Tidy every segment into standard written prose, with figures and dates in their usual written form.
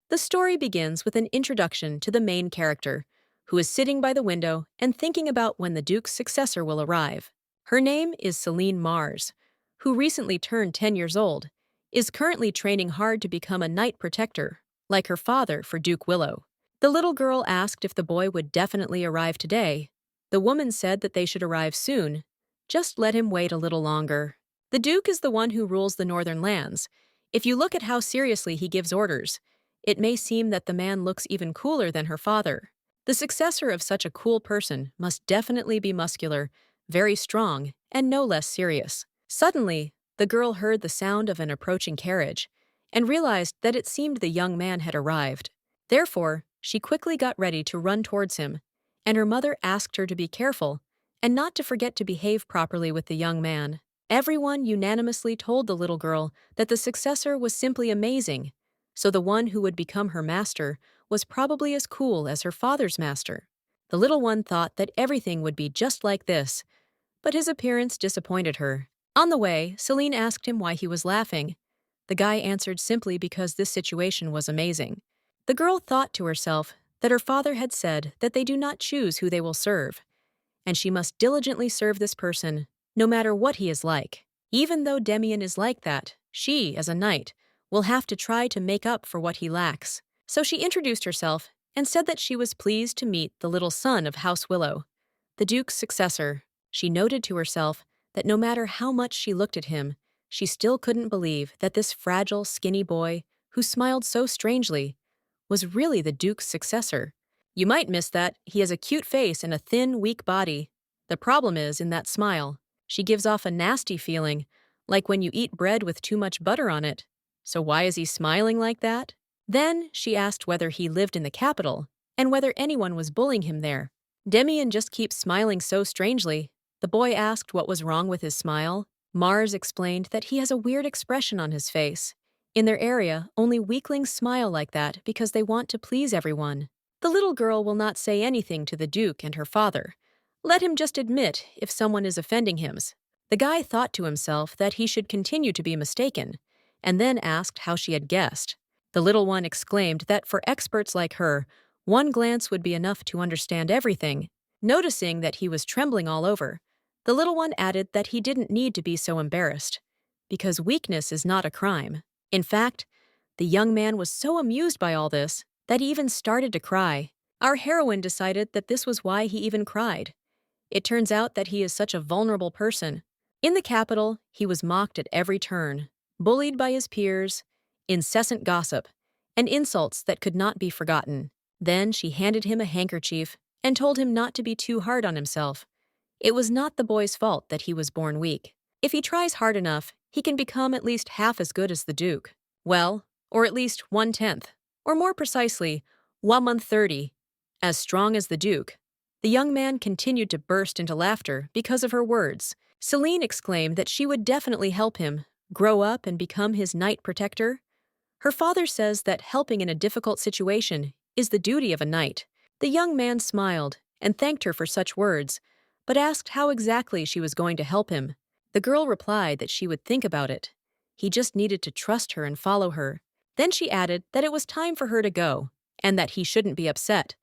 The story begins with an introduction to the main character, who is sitting by the window and thinking about when the Duke's successor will arrive. Her name is Celine Mars, who recently turned 10 years old, is currently training hard to become a knight protector, like her father for Duke Willow. The little girl asked if the boy would definitely arrive today. The woman said that they should arrive soon, just let him wait a little longer. The Duke is the one who rules the northern lands. If you look at how seriously he gives orders, it may seem that the man looks even cooler than her father. The successor of such a cool person must definitely be muscular, very strong, and no less serious. Suddenly, the girl heard the sound of an approaching carriage and realized that it seemed the young man had arrived. Therefore, she quickly got ready to run towards him, and her mother asked her to be careful and not to forget to behave properly with the young man. Everyone unanimously told the little girl that the successor was simply amazing, so the one who would become her master was probably as cool as her father's master. The little one thought that everything would be just like this, but his appearance disappointed her. On the way, Celine asked him why he was laughing. The guy answered simply because this situation was amazing. The girl thought to herself that her father had said that they do not choose who they will serve, and she must diligently serve this person, no matter what he is like. Even though Demian is like that, she, as a knight, will have to try to make up for what he lacks. So she introduced herself and said that she was pleased to meet the little son of House Willow, the Duke's successor. She noted to herself that no matter how much she looked at him, she still couldn't believe that this fragile, skinny boy, who smiled so strangely, was really the Duke's successor. You might miss that he has a cute face and a thin, weak body. The problem is in that smile. She gives off a nasty feeling, like when you eat bread with too much butter on it. So why is he smiling like that? Then she asked whether he lived in the capital and whether anyone was bullying him there. Demian just keeps smiling so strangely. The boy asked what was wrong with his smile. Mars explained that he has a weird expression on his face. In their area, only weaklings smile like that because they want to please everyone. The little girl will not say anything to the Duke and her father. Let him just admit if someone is offending him. The guy thought to himself that he should continue to be mistaken, and then asked how she had guessed. The little one exclaimed that for experts like her, one glance would be enough to understand everything. Noticing that he was trembling all over, the little one added that he didn't need to be so embarrassed, because weakness is not a crime. In fact, the young man was so amused by all this that he even started to cry. Our heroine decided that this was why he even cried. It turns out that he is such a vulnerable person. In the capital, he was mocked at every turn, bullied by his peers, incessant gossip, and insults that could not be forgotten. Then she handed him a handkerchief and told him not to be too hard on himself. It was not the boy's fault that he was born weak. If he tries hard enough, he can become at least half as good as the Duke. Well, or at least 1/10, or more precisely, 1/30, as strong as the Duke. The young man continued to burst into laughter because of her words. Celine exclaimed that she would definitely help him grow up and become his knight protector. Her father says that helping in a difficult situation is the duty of a knight. The young man smiled and thanked her for such words, but asked how exactly she was going to help him. The girl replied that she would think about it. He just needed to trust her and follow her. Then she added that it was time for her to go, and that he shouldn't be upset.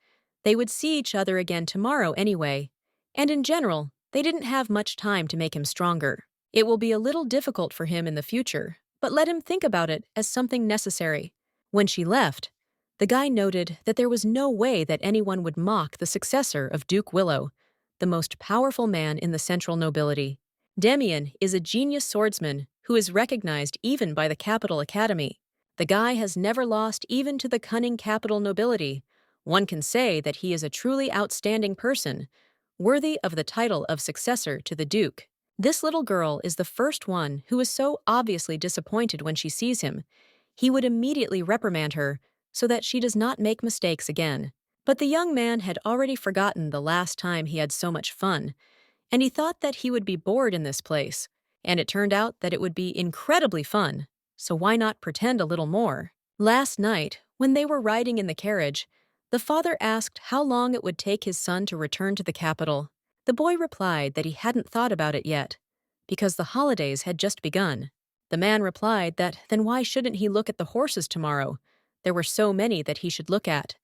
They would see each other again tomorrow anyway, and in general, they didn't have much time to make him stronger. It will be a little difficult for him in the future, but let him think about it as something necessary. When she left, the guy noted that there was no way that anyone would mock the successor of Duke Willow, the most powerful man in the central nobility. Demian is a genius swordsman who is recognized even by the Capital Academy. The guy has never lost even to the cunning capital nobility. One can say that he is a truly outstanding person, worthy of the title of successor to the Duke. This little girl is the first one who is so obviously disappointed when she sees him. He would immediately reprimand her so that she does not make mistakes again. But the young man had already forgotten the last time he had so much fun, and he thought that he would be bored in this place, and it turned out that it would be incredibly fun, so why not pretend a little more? Last night, when they were riding in the carriage, the father asked how long it would take his son to return to the capital. The boy replied that he hadn't thought about it yet, because the holidays had just begun. The man replied that then why shouldn't he look at the horses tomorrow? There were so many that he should look at.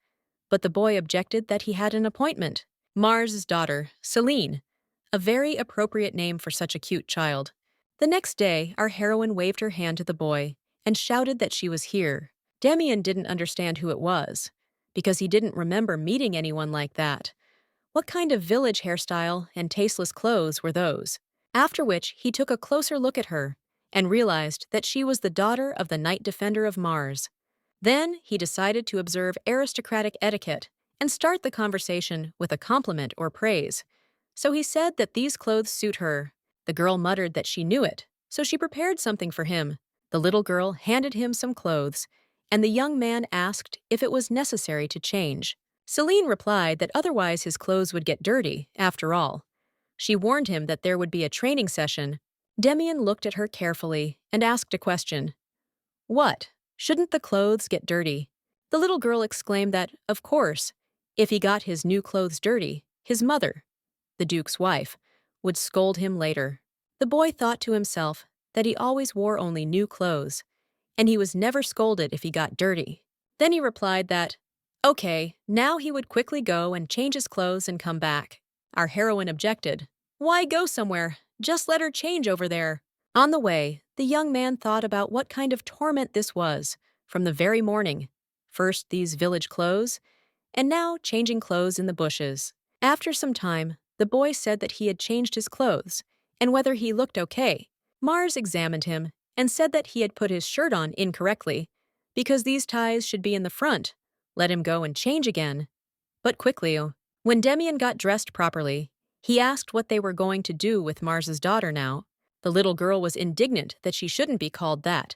But the boy objected that he had an appointment. Mars's daughter, Celine, a very appropriate name for such a cute child. The next day, our heroine waved her hand to the boy and shouted that she was here. Demian didn't understand who it was, because he didn't remember meeting anyone like that. What kind of village hairstyle and tasteless clothes were those? After which, he took a closer look at her and realized that she was the daughter of the Knight Defender of Mars. Then he decided to observe aristocratic etiquette and start the conversation with a compliment or praise. So he said that these clothes suit her. The girl muttered that she knew it, so she prepared something for him. The little girl handed him some clothes, and the young man asked if it was necessary to change. Celine replied that otherwise his clothes would get dirty, after all. She warned him that there would be a training session. Demian looked at her carefully and asked a question. What? Shouldn't the clothes get dirty? The little girl exclaimed that, of course, if he got his new clothes dirty, his mother, the Duke's wife, would scold him later. The boy thought to himself that he always wore only new clothes, and he was never scolded if he got dirty. Then he replied that, okay, now he would quickly go and change his clothes and come back. Our heroine objected. Why go somewhere? Just let her change over there. On the way, the young man thought about what kind of torment this was, from the very morning. First these village clothes, and now changing clothes in the bushes. After some time, the boy said that he had changed his clothes, and whether he looked okay. Mars examined him and said that he had put his shirt on incorrectly, because these ties should be in the front. Let him go and change again. But quickly, when Demian got dressed properly, he asked what they were going to do with Mars's daughter now. The little girl was indignant that she shouldn't be called that.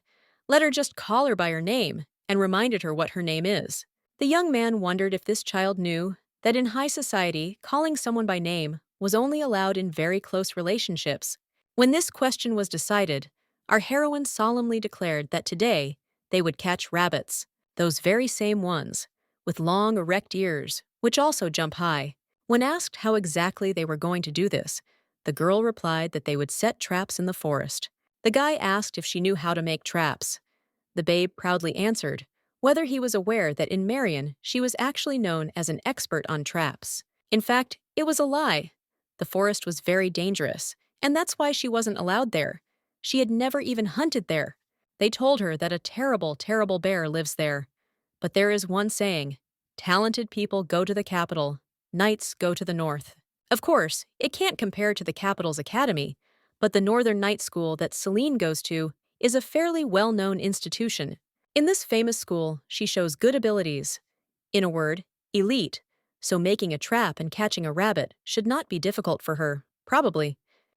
Let her just call her by her name, and reminded her what her name is. The young man wondered if this child knew that in high society, calling someone by name was only allowed in very close relationships. When this question was decided, our heroine solemnly declared that today they would catch rabbits, those very same ones, with long erect ears, which also jump high. When asked how exactly they were going to do this, the girl replied that they would set traps in the forest. The guy asked if she knew how to make traps. The babe proudly answered whether he was aware that in Marion she was actually known as an expert on traps. In fact, it was a lie. The forest was very dangerous, and that's why she wasn't allowed there. She had never even hunted there. They told her that a terrible, terrible bear lives there. But there is one saying, talented people go to the capital, knights go to the north. Of course, it can't compare to the capital's academy, but the Northern Night School that Celine goes to is a fairly well-known institution. In this famous school, she shows good abilities. In a word, elite, so making a trap and catching a rabbit should not be difficult for her, probably.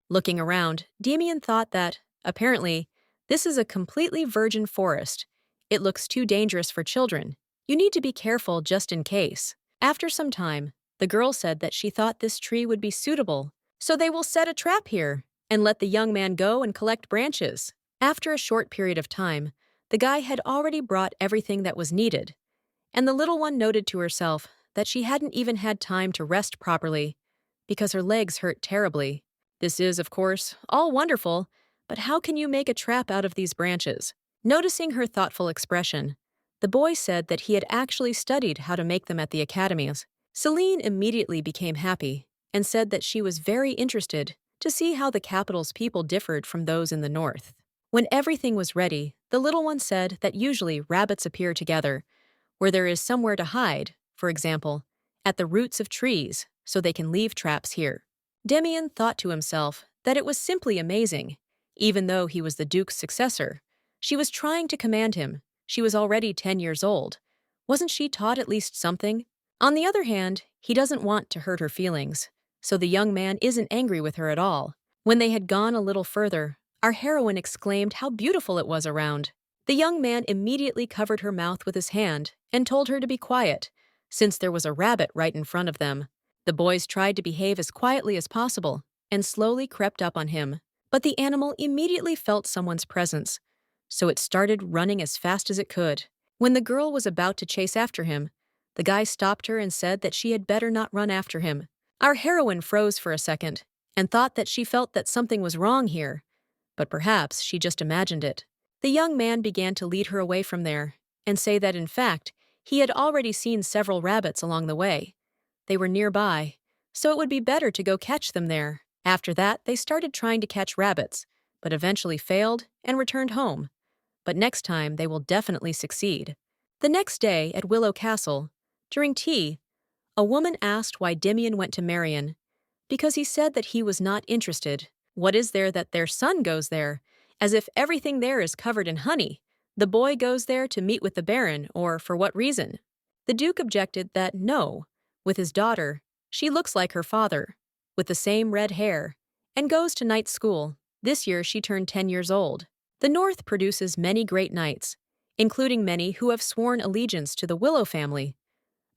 Looking around, Demian thought that, apparently, this is a completely virgin forest. It looks too dangerous for children. You need to be careful just in case. After some time, the girl said that she thought this tree would be suitable, so they will set a trap here and let the young man go and collect branches. After a short period of time, the guy had already brought everything that was needed, and the little one noted to herself that she hadn't even had time to rest properly because her legs hurt terribly. This is, of course, all wonderful, but how can you make a trap out of these branches? Noticing her thoughtful expression, the boy said that he had actually studied how to make them at the academies. Celine immediately became happy and said that she was very interested to see how the capital's people differed from those in the north. When everything was ready, the little one said that usually rabbits appear together, where there is somewhere to hide, for example, at the roots of trees, so they can leave traps here. Demian thought to himself that it was simply amazing. Even though he was the Duke's successor, she was trying to command him. She was already 10 years old. Wasn't she taught at least something? On the other hand, he doesn't want to hurt her feelings, so the young man isn't angry with her at all. When they had gone a little further, our heroine exclaimed how beautiful it was around. The young man immediately covered her mouth with his hand and told her to be quiet, since there was a rabbit right in front of them. The boys tried to behave as quietly as possible and slowly crept up on him, but the animal immediately felt someone's presence, so it started running as fast as it could. When the girl was about to chase after him, the guy stopped her and said that she had better not run after him. Our heroine froze for a second and thought that she felt that something was wrong here, but perhaps she just imagined it. The young man began to lead her away from there, and say that in fact, he had already seen several rabbits along the way. They were nearby, so it would be better to go catch them there. After that, they started trying to catch rabbits, but eventually failed and returned home. But next time, they will definitely succeed. The next day at Willow Castle, during tea, a woman asked why Dimian went to Marion. Because he said that he was not interested. What is there that their son goes there? As if everything there is covered in honey. The boy goes there to meet with the Baron, or for what reason? The Duke objected that no, with his daughter, she looks like her father, with the same red hair, and goes to night school. This year she turned 10 years old. The North produces many great knights, including many who have sworn allegiance to the Willow family.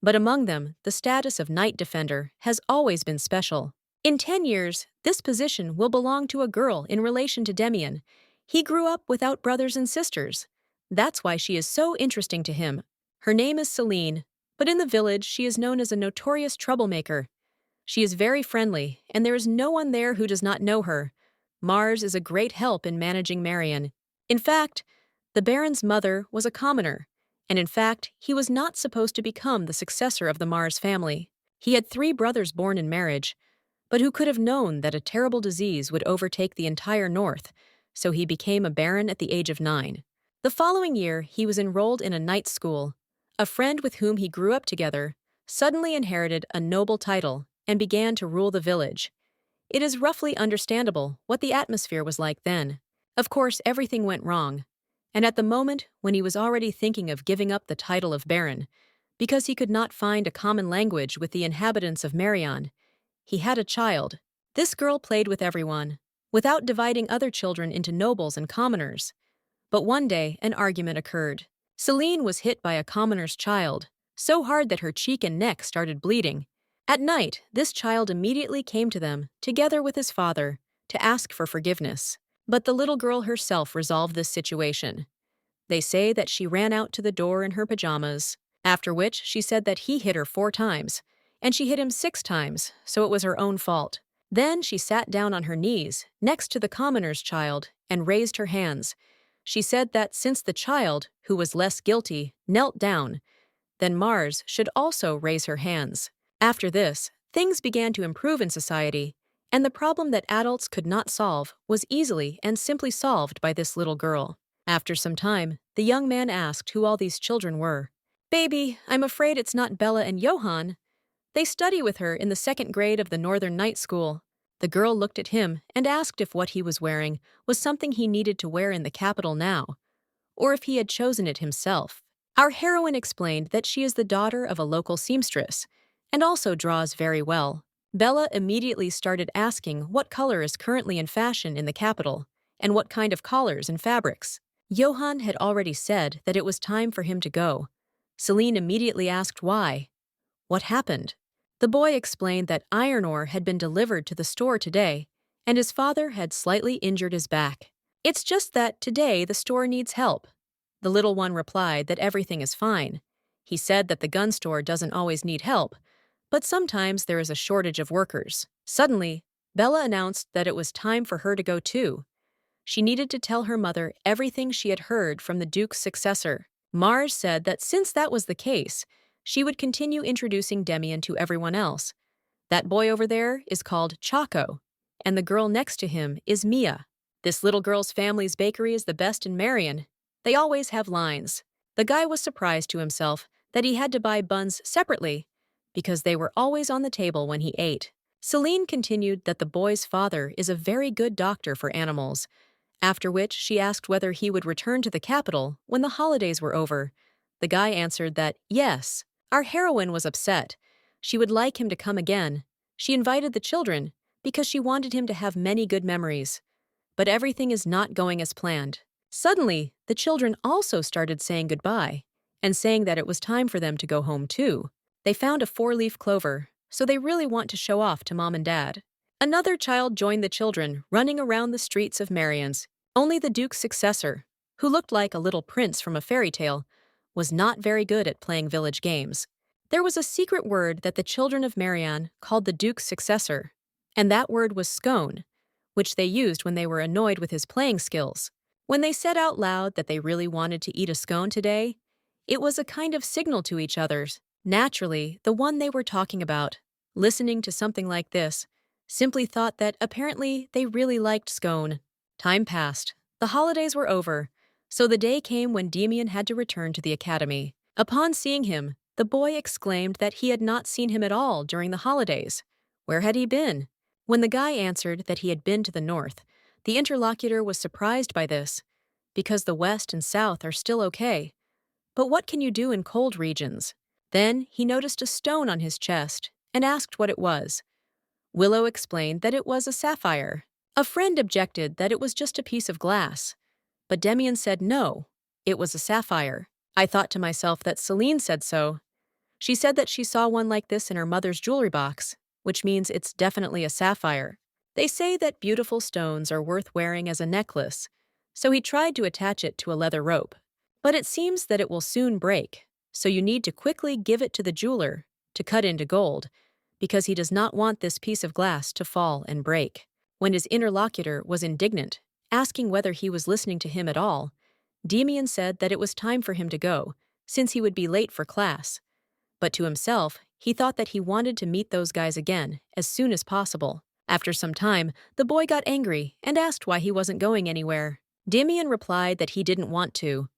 But among them, the status of Knight Defender has always been special. In 10 years, this position will belong to a girl in relation to Demian. He grew up without brothers and sisters. That's why she is so interesting to him. Her name is Celine, but in the village she is known as a notorious troublemaker. She is very friendly, and there is no one there who does not know her. Mars is a great help in managing Marion. In fact, the Baron's mother was a commoner, and in fact, he was not supposed to become the successor of the Mars family. He had 3 brothers born in marriage, but who could have known that a terrible disease would overtake the entire North, so he became a baron at the age of 9. The following year, he was enrolled in a night school. A friend with whom he grew up together suddenly inherited a noble title and began to rule the village. It is roughly understandable what the atmosphere was like then. Of course, everything went wrong, and at the moment when he was already thinking of giving up the title of baron, because he could not find a common language with the inhabitants of Marion, he had a child. This girl played with everyone, without dividing other children into nobles and commoners. But one day, an argument occurred. Celine was hit by a commoner's child, so hard that her cheek and neck started bleeding. At night, this child immediately came to them, together with his father, to ask for forgiveness. But the little girl herself resolved this situation. They say that she ran out to the door in her pajamas, after which she said that he hit her 4 times, and she hit him 6 times, so it was her own fault. Then she sat down on her knees, next to the commoner's child, and raised her hands. She said that since the child, who was less guilty, knelt down, then Mars should also raise her hands. After this, things began to improve in society, and the problem that adults could not solve was easily and simply solved by this little girl. After some time, the young man asked who all these children were. "Baby, I'm afraid it's not Bella and Johann. They study with her in the 2nd grade of the Northern Night School." The girl looked at him and asked if what he was wearing was something he needed to wear in the capital now, or if he had chosen it himself. Our heroine explained that she is the daughter of a local seamstress, and also draws very well. Bella immediately started asking what color is currently in fashion in the capital, and what kind of collars and fabrics. Johann had already said that it was time for him to go. Celine immediately asked why. What happened? The boy explained that iron ore had been delivered to the store today, and his father had slightly injured his back. "It's just that today the store needs help." The little one replied that everything is fine. He said that the gun store doesn't always need help, but sometimes there is a shortage of workers. Suddenly, Bella announced that it was time for her to go too. She needed to tell her mother everything she had heard from the Duke's successor. Mars said that since that was the case, she would continue introducing Demian to everyone else. That boy over there is called Chaco, and the girl next to him is Mia. This little girl's family's bakery is the best in Marion. They always have lines. The guy was surprised to himself that he had to buy buns separately because they were always on the table when he ate. Celine continued that the boy's father is a very good doctor for animals, after which she asked whether he would return to the capital when the holidays were over. The guy answered that, yes. Our heroine was upset. She would like him to come again. She invited the children because she wanted him to have many good memories. But everything is not going as planned. Suddenly, the children also started saying goodbye and saying that it was time for them to go home too. They found a 4-leaf clover, so they really want to show off to Mom and Dad. Another child joined the children running around the streets of Marion's. Only the Duke's successor, who looked like a little prince from a fairy tale, was not very good at playing village games. There was a secret word that the children of Marion called the Duke's successor, and that word was scone, which they used when they were annoyed with his playing skills. When they said out loud that they really wanted to eat a scone today, It was a kind of signal to each other's. Naturally, the one they were talking about, listening to something like this, simply thought that apparently they really liked scone. Time passed. The holidays were over, so the day came when Demian had to return to the academy. Upon seeing him, the boy exclaimed that he had not seen him at all during the holidays. Where had he been? When the guy answered that he had been to the north, the interlocutor was surprised by this, because the west and south are still okay. But what can you do in cold regions? Then he noticed a stone on his chest and asked what it was. Willow explained that it was a sapphire. A friend objected that it was just a piece of glass. But Demian said no, it was a sapphire. I thought to myself that Celine said so. She said that she saw one like this in her mother's jewelry box, which means it's definitely a sapphire. They say that beautiful stones are worth wearing as a necklace, so he tried to attach it to a leather rope. But it seems that it will soon break, so you need to quickly give it to the jeweler to cut into gold, because he does not want this piece of glass to fall and break. When his interlocutor was indignant, asking whether he was listening to him at all, Demian said that it was time for him to go, since he would be late for class. But to himself, he thought that he wanted to meet those guys again as soon as possible. After some time, the boy got angry and asked why he wasn't going anywhere. Demian replied that he didn't want to.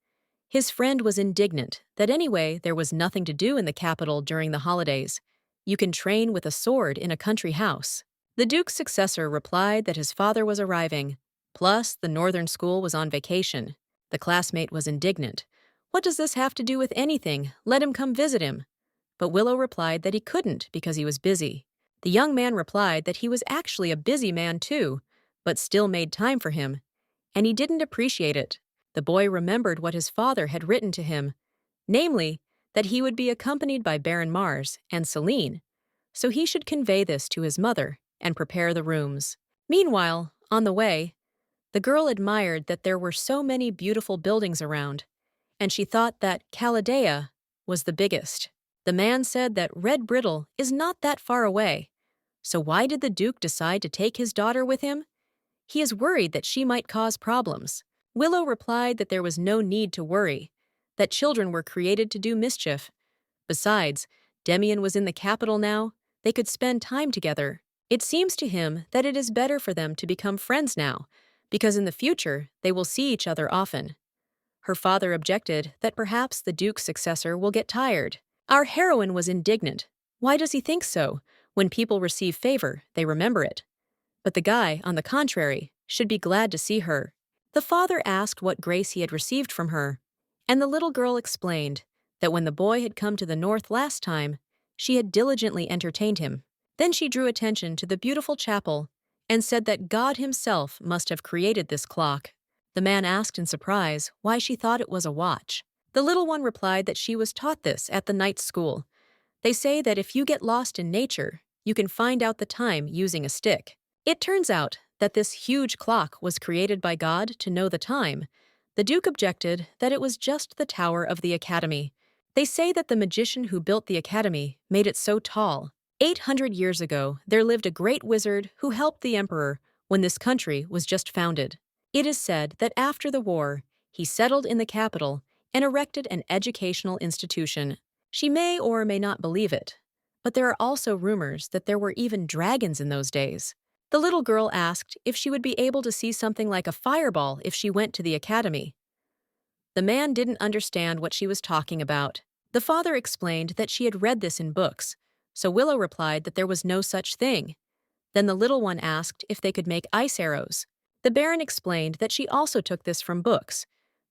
His friend was indignant that anyway there was nothing to do in the capital during the holidays. You can train with a sword in a country house. The Duke's successor replied that his father was arriving. Plus, the northern school was on vacation. The classmate was indignant. What does this have to do with anything? Let him come visit him. But Willow replied that he couldn't because he was busy. The young man replied that he was actually a busy man too, but still made time for him, and he didn't appreciate it. The boy remembered what his father had written to him, namely, that he would be accompanied by Baron Mars and Celine, so he should convey this to his mother and prepare the rooms. Meanwhile, on the way, the girl admired that there were so many beautiful buildings around, and she thought that Chaldea was the biggest. The man said that Red Brittle is not that far away, so why did the Duke decide to take his daughter with him? He is worried that she might cause problems. Willow replied that there was no need to worry, that children were created to do mischief. Besides, Demian was in the capital now. They could spend time together. It seems to him that it is better for them to become friends now, because in the future they will see each other often. Her father objected that perhaps the Duke's successor will get tired. Our heroine was indignant. Why does he think so? When people receive favor, they remember it. But the guy, on the contrary, should be glad to see her. The father asked what grace he had received from her, and the little girl explained that when the boy had come to the north last time, she had diligently entertained him. Then she drew attention to the beautiful chapel and said that God himself must have created this clock. The man asked in surprise why she thought it was a watch. The little one replied that she was taught this at the night school. They say that if you get lost in nature, you can find out the time using a stick. It turns out that this huge clock was created by God to know the time. The Duke objected that it was just the tower of the academy. They say that the magician who built the academy made it so tall. 800 years ago, there lived a great wizard who helped the emperor when this country was just founded. It is said that after the war, he settled in the capital and erected an educational institution. She may or may not believe it, but there are also rumors that there were even dragons in those days. The little girl asked if she would be able to see something like a fireball if she went to the academy. The man didn't understand what she was talking about. The father explained that she had read this in books, so Willow replied that there was no such thing. Then the little one asked if they could make ice arrows. The Baron explained that she also took this from books.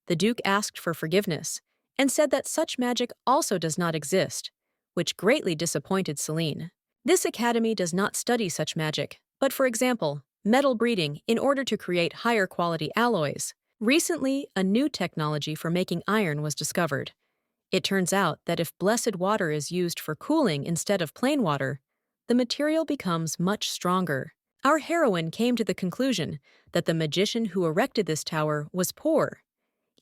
The Duke asked for forgiveness and said that such magic also does not exist, which greatly disappointed Celine. This academy does not study such magic, but for example, metal breeding in order to create higher quality alloys. Recently, a new technology for making iron was discovered. It turns out that if blessed water is used for cooling instead of plain water, the material becomes much stronger. Our heroine came to the conclusion that the magician who erected this tower was poor.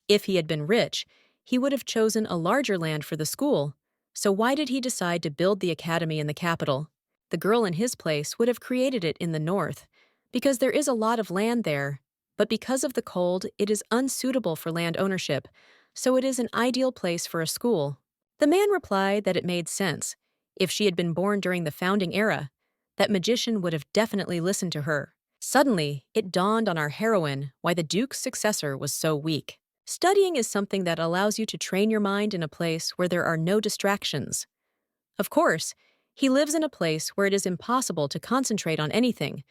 If he had been rich, he would have chosen a larger land for the school. So why did he decide to build the academy in the capital? The girl in his place would have created it in the north, because there is a lot of land there. But because of the cold, it is unsuitable for land ownership. so it is an ideal place for a school. The man replied that it made sense. If she had been born during the founding era, that magician would have definitely listened to her. Suddenly, it dawned on our heroine why the Duke's successor was so weak. Studying is something that allows you to train your mind in a place where there are no distractions. Of course, he lives in a place where it is impossible to concentrate on anything,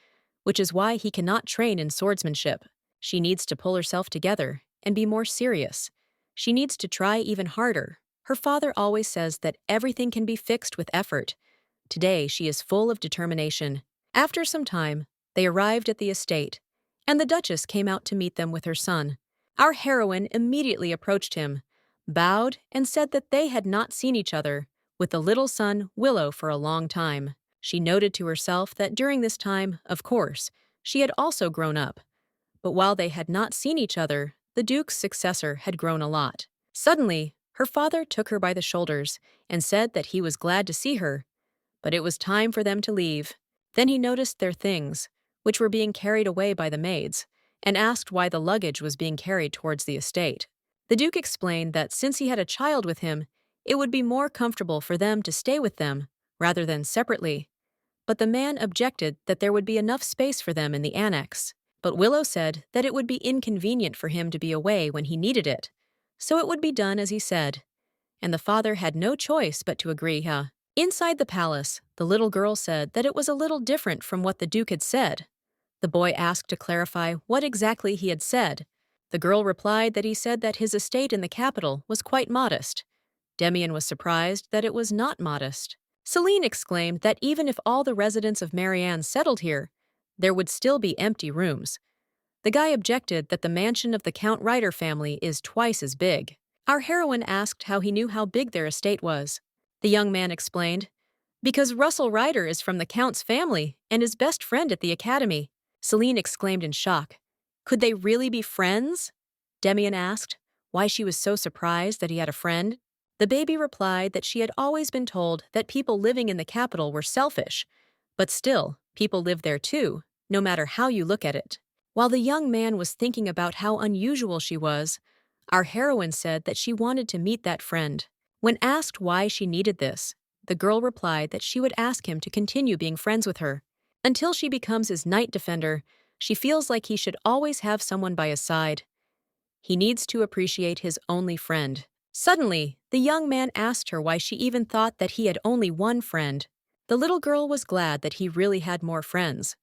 which is why he cannot train in swordsmanship. She needs to pull herself together and be more serious. She needs to try even harder. Her father always says that everything can be fixed with effort. Today, she is full of determination. After some time, they arrived at the estate, and the Duchess came out to meet them with her son. Our heroine immediately approached him, bowed, and said that they had not seen each other with the little son, Willow, for a long time. She noted to herself that during this time, of course, she had also grown up. But while they had not seen each other, the Duke's successor had grown a lot. Suddenly, her father took her by the shoulders and said that he was glad to see her, but it was time for them to leave. Then he noticed their things, which were being carried away by the maids, and asked why the luggage was being carried towards the estate. The Duke explained that since he had a child with him, it would be more comfortable for them to stay with them rather than separately. But the man objected that there would be enough space for them in the annex. But Willow said that it would be inconvenient for him to be away when he needed it, so it would be done as he said. And the father had no choice but to agree. Inside the palace, the little girl said that it was a little different from what the Duke had said. The boy asked to clarify what exactly he had said. The girl replied that he said that his estate in the capital was quite modest. Demian was surprised that it was not modest. Celine exclaimed that even if all the residents of Marianne settled here, there would still be empty rooms. The guy objected that the mansion of the Count Ryder family is twice as big. Our heroine asked how he knew how big their estate was. The young man explained, "Because Russell Ryder is from the Count's family and his best friend at the academy." Celine exclaimed in shock. Could they really be friends? Demian asked why she was so surprised that he had a friend. The baby replied that she had always been told that people living in the capital were selfish, but still, people live there too, no matter how you look at it. While the young man was thinking about how unusual she was, our heroine said that she wanted to meet that friend. When asked why she needed this, the girl replied that she would ask him to continue being friends with her. Until she becomes his knight defender, she feels like he should always have someone by his side. He needs to appreciate his only friend. Suddenly, the young man asked her why she even thought that he had only one friend. The little girl was glad that he really had more friends.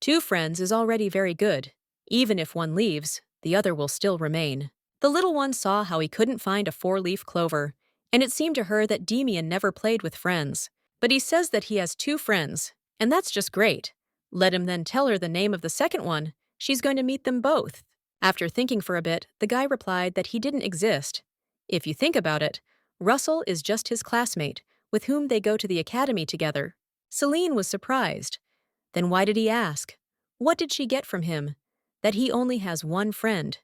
Two friends is already very good. Even if one leaves, the other will still remain. The little one saw how he couldn't find a four-leaf clover, and it seemed to her that Demian never played with friends. But he says that he has two friends, and that's just great. Let him then tell her the name of the second one. She's going to meet them both. After thinking for a bit, the guy replied that he didn't exist. If you think about it, Russell is just his classmate, with whom they go to the academy together. Celine was surprised. Then why did he ask? What did she get from him? That he only has one friend,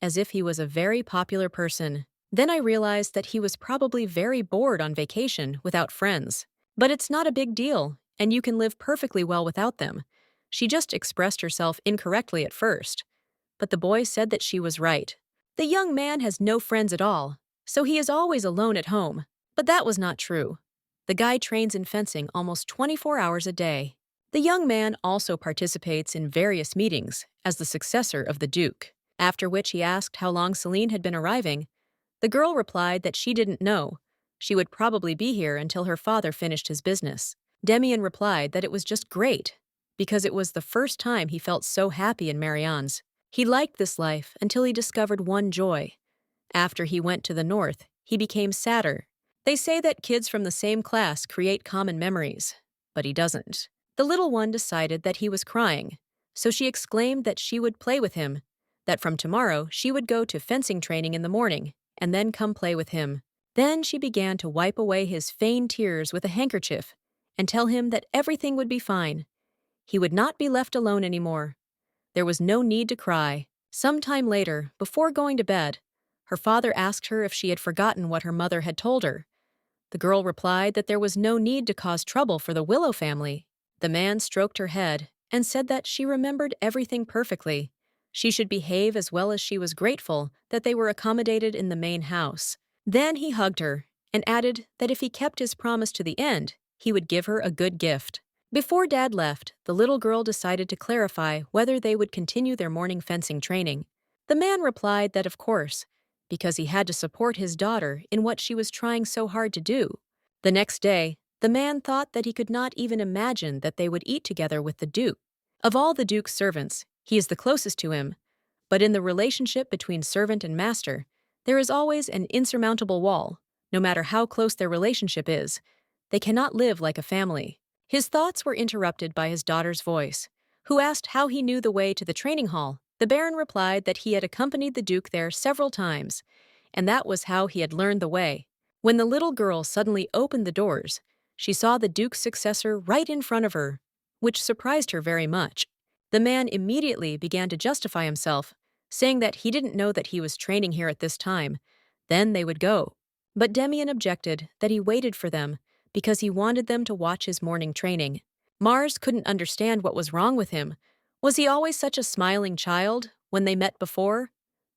as if he was a very popular person. Then I realized that he was probably very bored on vacation without friends. But it's not a big deal, and you can live perfectly well without them. She just expressed herself incorrectly at first. But the boy said that she was right. The young man has no friends at all, so he is always alone at home. But that was not true. The guy trains in fencing almost 24 hours a day. The young man also participates in various meetings as the successor of the Duke. After which he asked how long Celine had been arriving. The girl replied that she didn't know. She would probably be here until her father finished his business. Demian replied that it was just great, because it was the first time he felt so happy in Marianne's. He liked this life until he discovered one joy. After he went to the north, he became sadder. They say that kids from the same class create common memories, but he doesn't. The little one decided that he was crying, so she exclaimed that she would play with him, that from tomorrow she would go to fencing training in the morning and then come play with him. Then she began to wipe away his feigned tears with a handkerchief and tell him that everything would be fine. He would not be left alone anymore. There was no need to cry. Some time later, before going to bed, her father asked her if she had forgotten what her mother had told her. The girl replied that there was no need to cause trouble for the Willow family. The man stroked her head and said that she remembered everything perfectly. She should behave as well as she was grateful that they were accommodated in the main house. Then he hugged her and added that if he kept his promise to the end, he would give her a good gift. Before Dad left, the little girl decided to clarify whether they would continue their morning fencing training. The man replied that of course, because he had to support his daughter in what she was trying so hard to do. The next day, the man thought that he could not even imagine that they would eat together with the Duke. Of all the Duke's servants, he is the closest to him, but in the relationship between servant and master, there is always an insurmountable wall, no matter how close their relationship is. They cannot live like a family. His thoughts were interrupted by his daughter's voice, who asked how he knew the way to the training hall. The Baron replied that he had accompanied the Duke there several times, and that was how he had learned the way. When the little girl suddenly opened the doors, she saw the Duke's successor right in front of her, which surprised her very much. The man immediately began to justify himself, saying that he didn't know that he was training here at this time. Then they would go. But Demian objected that he waited for them because he wanted them to watch his morning training. Mars couldn't understand what was wrong with him. Was he always such a smiling child when they met before?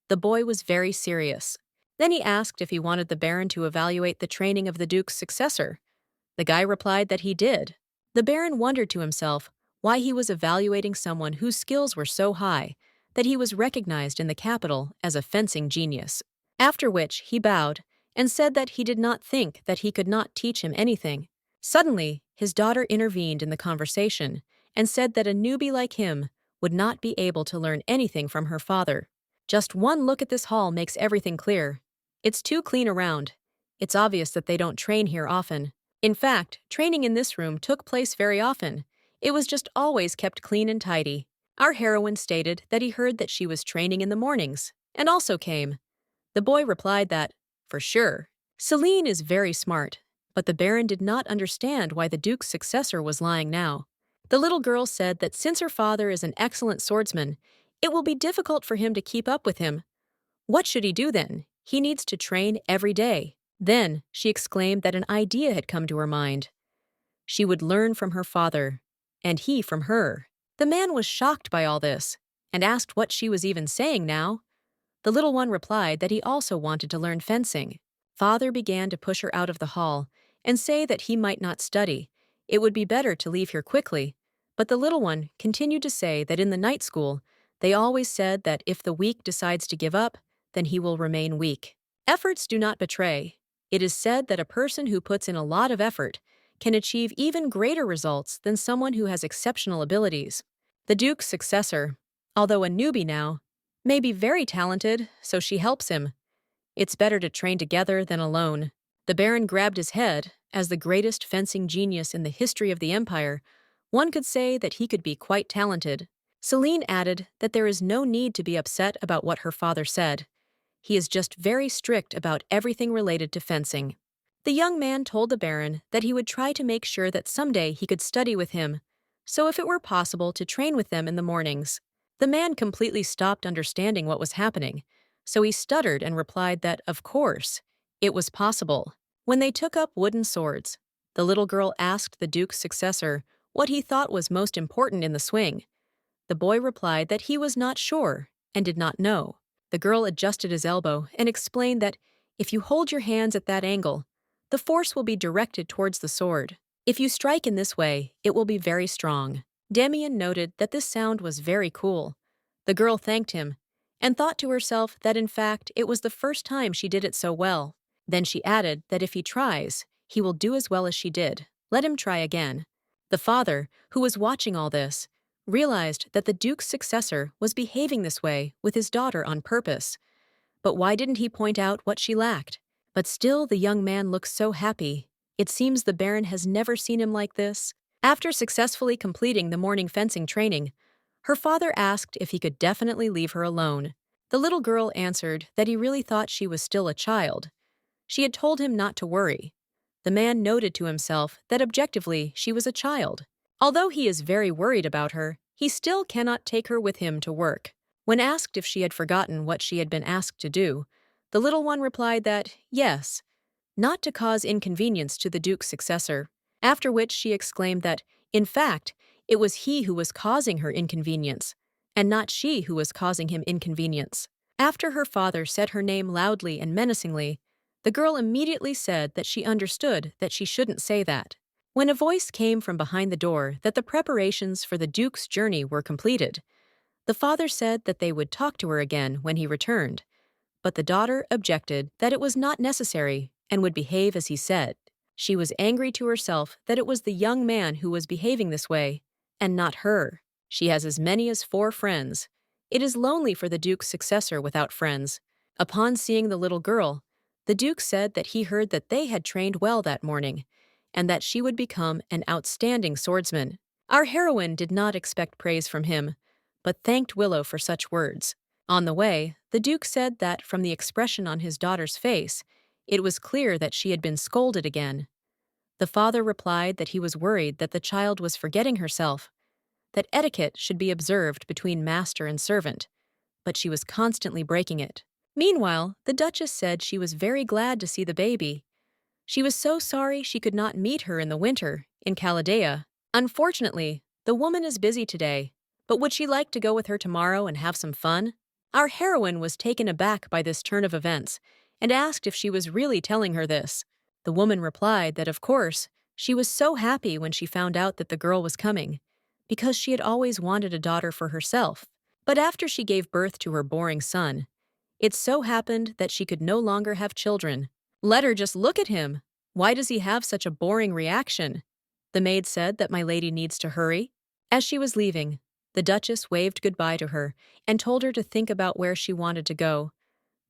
The boy was very serious. Then he asked if he wanted the Baron to evaluate the training of the Duke's successor. The guy replied that he did. The Baron wondered to himself why he was evaluating someone whose skills were so high that he was recognized in the capital as a fencing genius. After which he bowed and said that he did not think that he could not teach him anything. Suddenly, his daughter intervened in the conversation and said that a newbie like him would not be able to learn anything from her father. Just one look at this hall makes everything clear. It's too clean around. It's obvious that they don't train here often. In fact, training in this room took place very often. It was just always kept clean and tidy. Our heroine stated that he heard that she was training in the mornings, and also came. The boy replied that, for sure. Celine is very smart, but the Baron did not understand why the Duke's successor was lying now. The little girl said that since her father is an excellent swordsman, it will be difficult for him to keep up with him. What should he do then? He needs to train every day. Then she exclaimed that an idea had come to her mind. She would learn from her father, and he from her. The man was shocked by all this, and asked what she was even saying now. The little one replied that he also wanted to learn fencing. Father began to push her out of the hall and say that he might not study. It would be better to leave here quickly, but the little one continued to say that in the night school, they always said that if the weak decides to give up, then he will remain weak. Efforts do not betray. It is said that a person who puts in a lot of effort can achieve even greater results than someone who has exceptional abilities. The Duke's successor, although a newbie now, may be very talented, so she helps him. It's better to train together than alone. The Baron grabbed his head. As the greatest fencing genius in the history of the Empire, one could say that he could be quite talented. Celine added that there is no need to be upset about what her father said. He is just very strict about everything related to fencing. The young man told the Baron that he would try to make sure that someday he could study with him, so if it were possible to train with them in the mornings. The man completely stopped understanding what was happening, so he stuttered and replied that, of course, it was possible. When they took up wooden swords, the little girl asked the Duke's successor what he thought was most important in the swing. The boy replied that he was not sure and did not know. The girl adjusted his elbow and explained that if you hold your hands at that angle, the force will be directed towards the sword. If you strike in this way, it will be very strong. Demian noted that this sound was very cool. The girl thanked him and thought to herself that in fact it was the first time she did it so well. Then she added that if he tries, he will do as well as she did. Let him try again. The father, who was watching all this, realized that the Duke's successor was behaving this way with his daughter on purpose. But why didn't he point out what she lacked? But still the young man looked so happy. It seems the Baron has never seen him like this. After successfully completing the morning fencing training, her father asked if he could definitely leave her alone. The little girl answered that he really thought she was still a child. She had told him not to worry. The man noted to himself that objectively she was a child. Although he is very worried about her, he still cannot take her with him to work. When asked if she had forgotten what she had been asked to do, the little one replied that, yes, not to cause inconvenience to the Duke's successor, after which she exclaimed that, in fact, it was he who was causing her inconvenience, and not she who was causing him inconvenience. After her father said her name loudly and menacingly, the girl immediately said that she understood that she shouldn't say that. When a voice came from behind the door that the preparations for the Duke's journey were completed, the father said that they would talk to her again when he returned, but the daughter objected that it was not necessary and would behave as he said. She was angry to herself that it was the young man who was behaving this way, and not her. She has as many as 4 friends. It is lonely for the Duke's successor without friends. Upon seeing the little girl, the Duke said that he heard that they had trained well that morning, and that she would become an outstanding swordsman. Our heroine did not expect praise from him, but thanked Willow for such words. On the way, the Duke said that from the expression on his daughter's face, it was clear that she had been scolded again. The father replied that he was worried that the child was forgetting herself, that etiquette should be observed between master and servant, but she was constantly breaking it. Meanwhile, the Duchess said she was very glad to see the baby. She was so sorry she could not meet her in the winter, in Chaldea. Unfortunately, the woman is busy today, but would she like to go with her tomorrow and have some fun? Our heroine was taken aback by this turn of events and asked if she was really telling her this. The woman replied that, of course, she was so happy when she found out that the girl was coming, because she had always wanted a daughter for herself. But after she gave birth to her boring son, it so happened that she could no longer have children. Let her just look at him. Why does he have such a boring reaction? The maid said that my lady needs to hurry. As she was leaving, the Duchess waved goodbye to her and told her to think about where she wanted to go.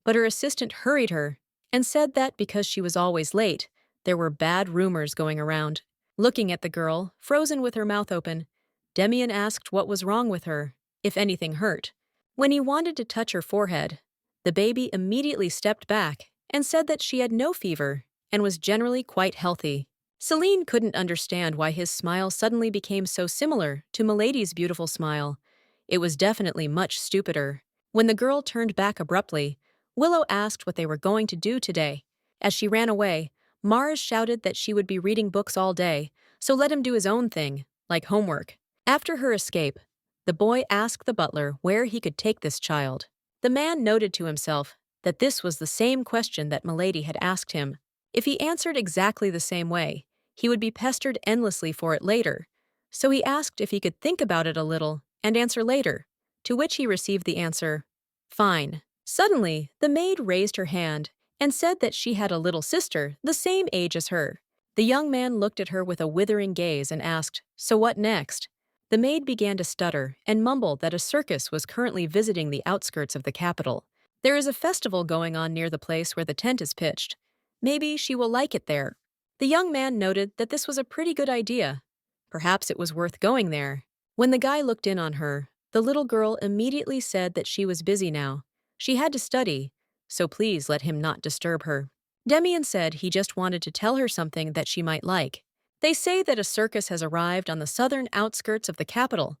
But her assistant hurried her and said that because she was always late, there were bad rumors going around. Looking at the girl, frozen with her mouth open, Demian asked what was wrong with her, if anything hurt. When he wanted to touch her forehead, the baby immediately stepped back and said that she had no fever and was generally quite healthy. Celine couldn't understand why his smile suddenly became so similar to Milady's beautiful smile. It was definitely much stupider. When the girl turned back abruptly, Willow asked what they were going to do today. As she ran away, Mars shouted that she would be reading books all day, so let him do his own thing, like homework. After her escape, the boy asked the butler where he could take this child. The man noted to himself that this was the same question that Milady had asked him. If he answered exactly the same way, he would be pestered endlessly for it later, so he asked if he could think about it a little and answer later, to which he received the answer, "Fine." Suddenly, the maid raised her hand and said that she had a little sister the same age as her. The young man looked at her with a withering gaze and asked, "So what next?" The maid began to stutter and mumbled that a circus was currently visiting the outskirts of the capital. There is a festival going on near the place where the tent is pitched. Maybe she will like it there. The young man noted that this was a pretty good idea. Perhaps it was worth going there. When the guy looked in on her, the little girl immediately said that she was busy now. She had to study, so please let him not disturb her. Demian said he just wanted to tell her something that she might like. They say that a circus has arrived on the southern outskirts of the capital.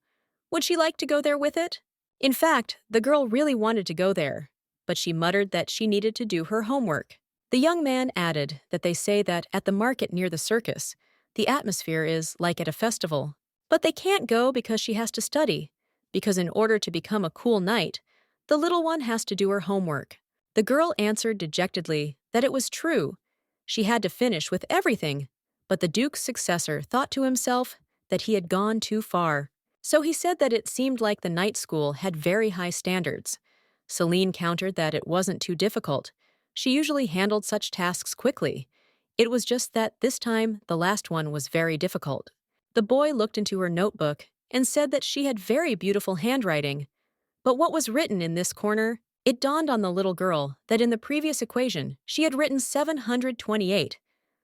Would she like to go there with it? In fact, the girl really wanted to go there, but she muttered that she needed to do her homework. The young man added that they say that at the market near the circus, the atmosphere is like at a festival. But they can't go because she has to study, because in order to become a cool knight, the little one has to do her homework. The girl answered dejectedly that it was true. She had to finish with everything, but the Duke's successor thought to himself that he had gone too far. So he said that it seemed like the night school had very high standards. Celine countered that it wasn't too difficult. She usually handled such tasks quickly. It was just that this time the last one was very difficult. The boy looked into her notebook and said that she had very beautiful handwriting. But what was written in this corner? It dawned on the little girl that in the previous equation she had written 728.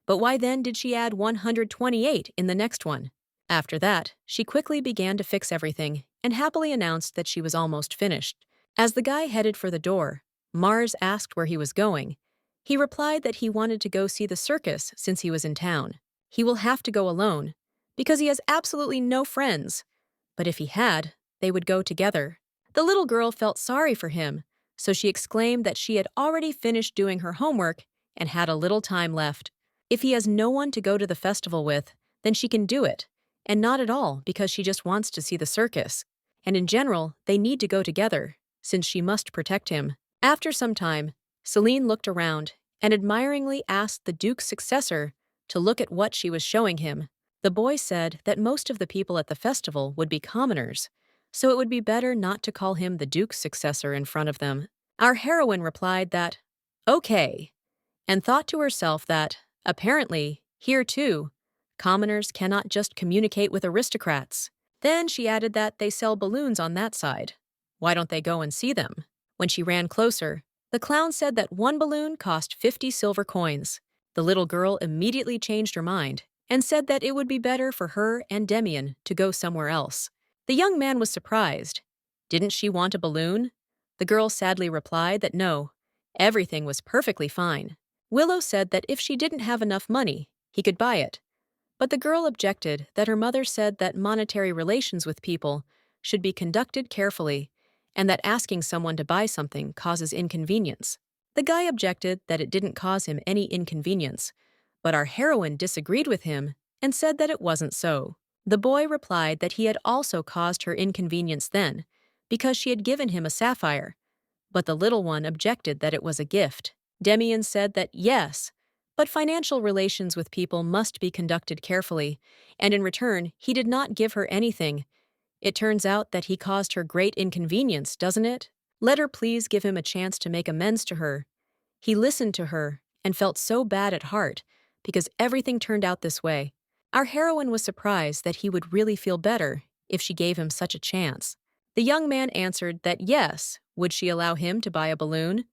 But why then did she add 128 in the next one? After that, she quickly began to fix everything and happily announced that she was almost finished. As the guy headed for the door, Mars asked where he was going. He replied that he wanted to go see the circus since he was in town. He will have to go alone, because he has absolutely no friends. But if he had, they would go together. The little girl felt sorry for him, so she exclaimed that she had already finished doing her homework and had a little time left. If he has no one to go to the festival with, then she can do it, and not at all because she just wants to see the circus. and in general, they need to go together, since she must protect him. After some time, Celine looked around and admiringly asked the Duke's successor to look at what she was showing him. The boy said that most of the people at the festival would be commoners, so it would be better not to call him the Duke's successor in front of them. Our heroine replied that, okay, and thought to herself that, apparently, here too, commoners cannot just communicate with aristocrats. Then she added that they sell balloons on that side. Why don't they go and see them? When she ran closer, the clown said that one balloon cost 50 silver coins. The little girl immediately changed her mind and said that it would be better for her and Demian to go somewhere else. The young man was surprised. Didn't she want a balloon? The girl sadly replied that no, everything was perfectly fine. Willow said that if she didn't have enough money, he could buy it. But the girl objected that her mother said that monetary relations with people should be conducted carefully and that asking someone to buy something causes inconvenience. The guy objected that it didn't cause him any inconvenience, but our heroine disagreed with him and said that it wasn't so. The boy replied that he had also caused her inconvenience then, because she had given him a sapphire, but the little one objected that it was a gift. Demian said that yes, but financial relations with people must be conducted carefully, and in return, he did not give her anything. It turns out that he caused her great inconvenience, doesn't it? Let her please give him a chance to make amends to her. He listened to her and felt so bad at heart because everything turned out this way. Our heroine was surprised that he would really feel better if she gave him such a chance. The young man answered that yes, would she allow him to buy a balloon?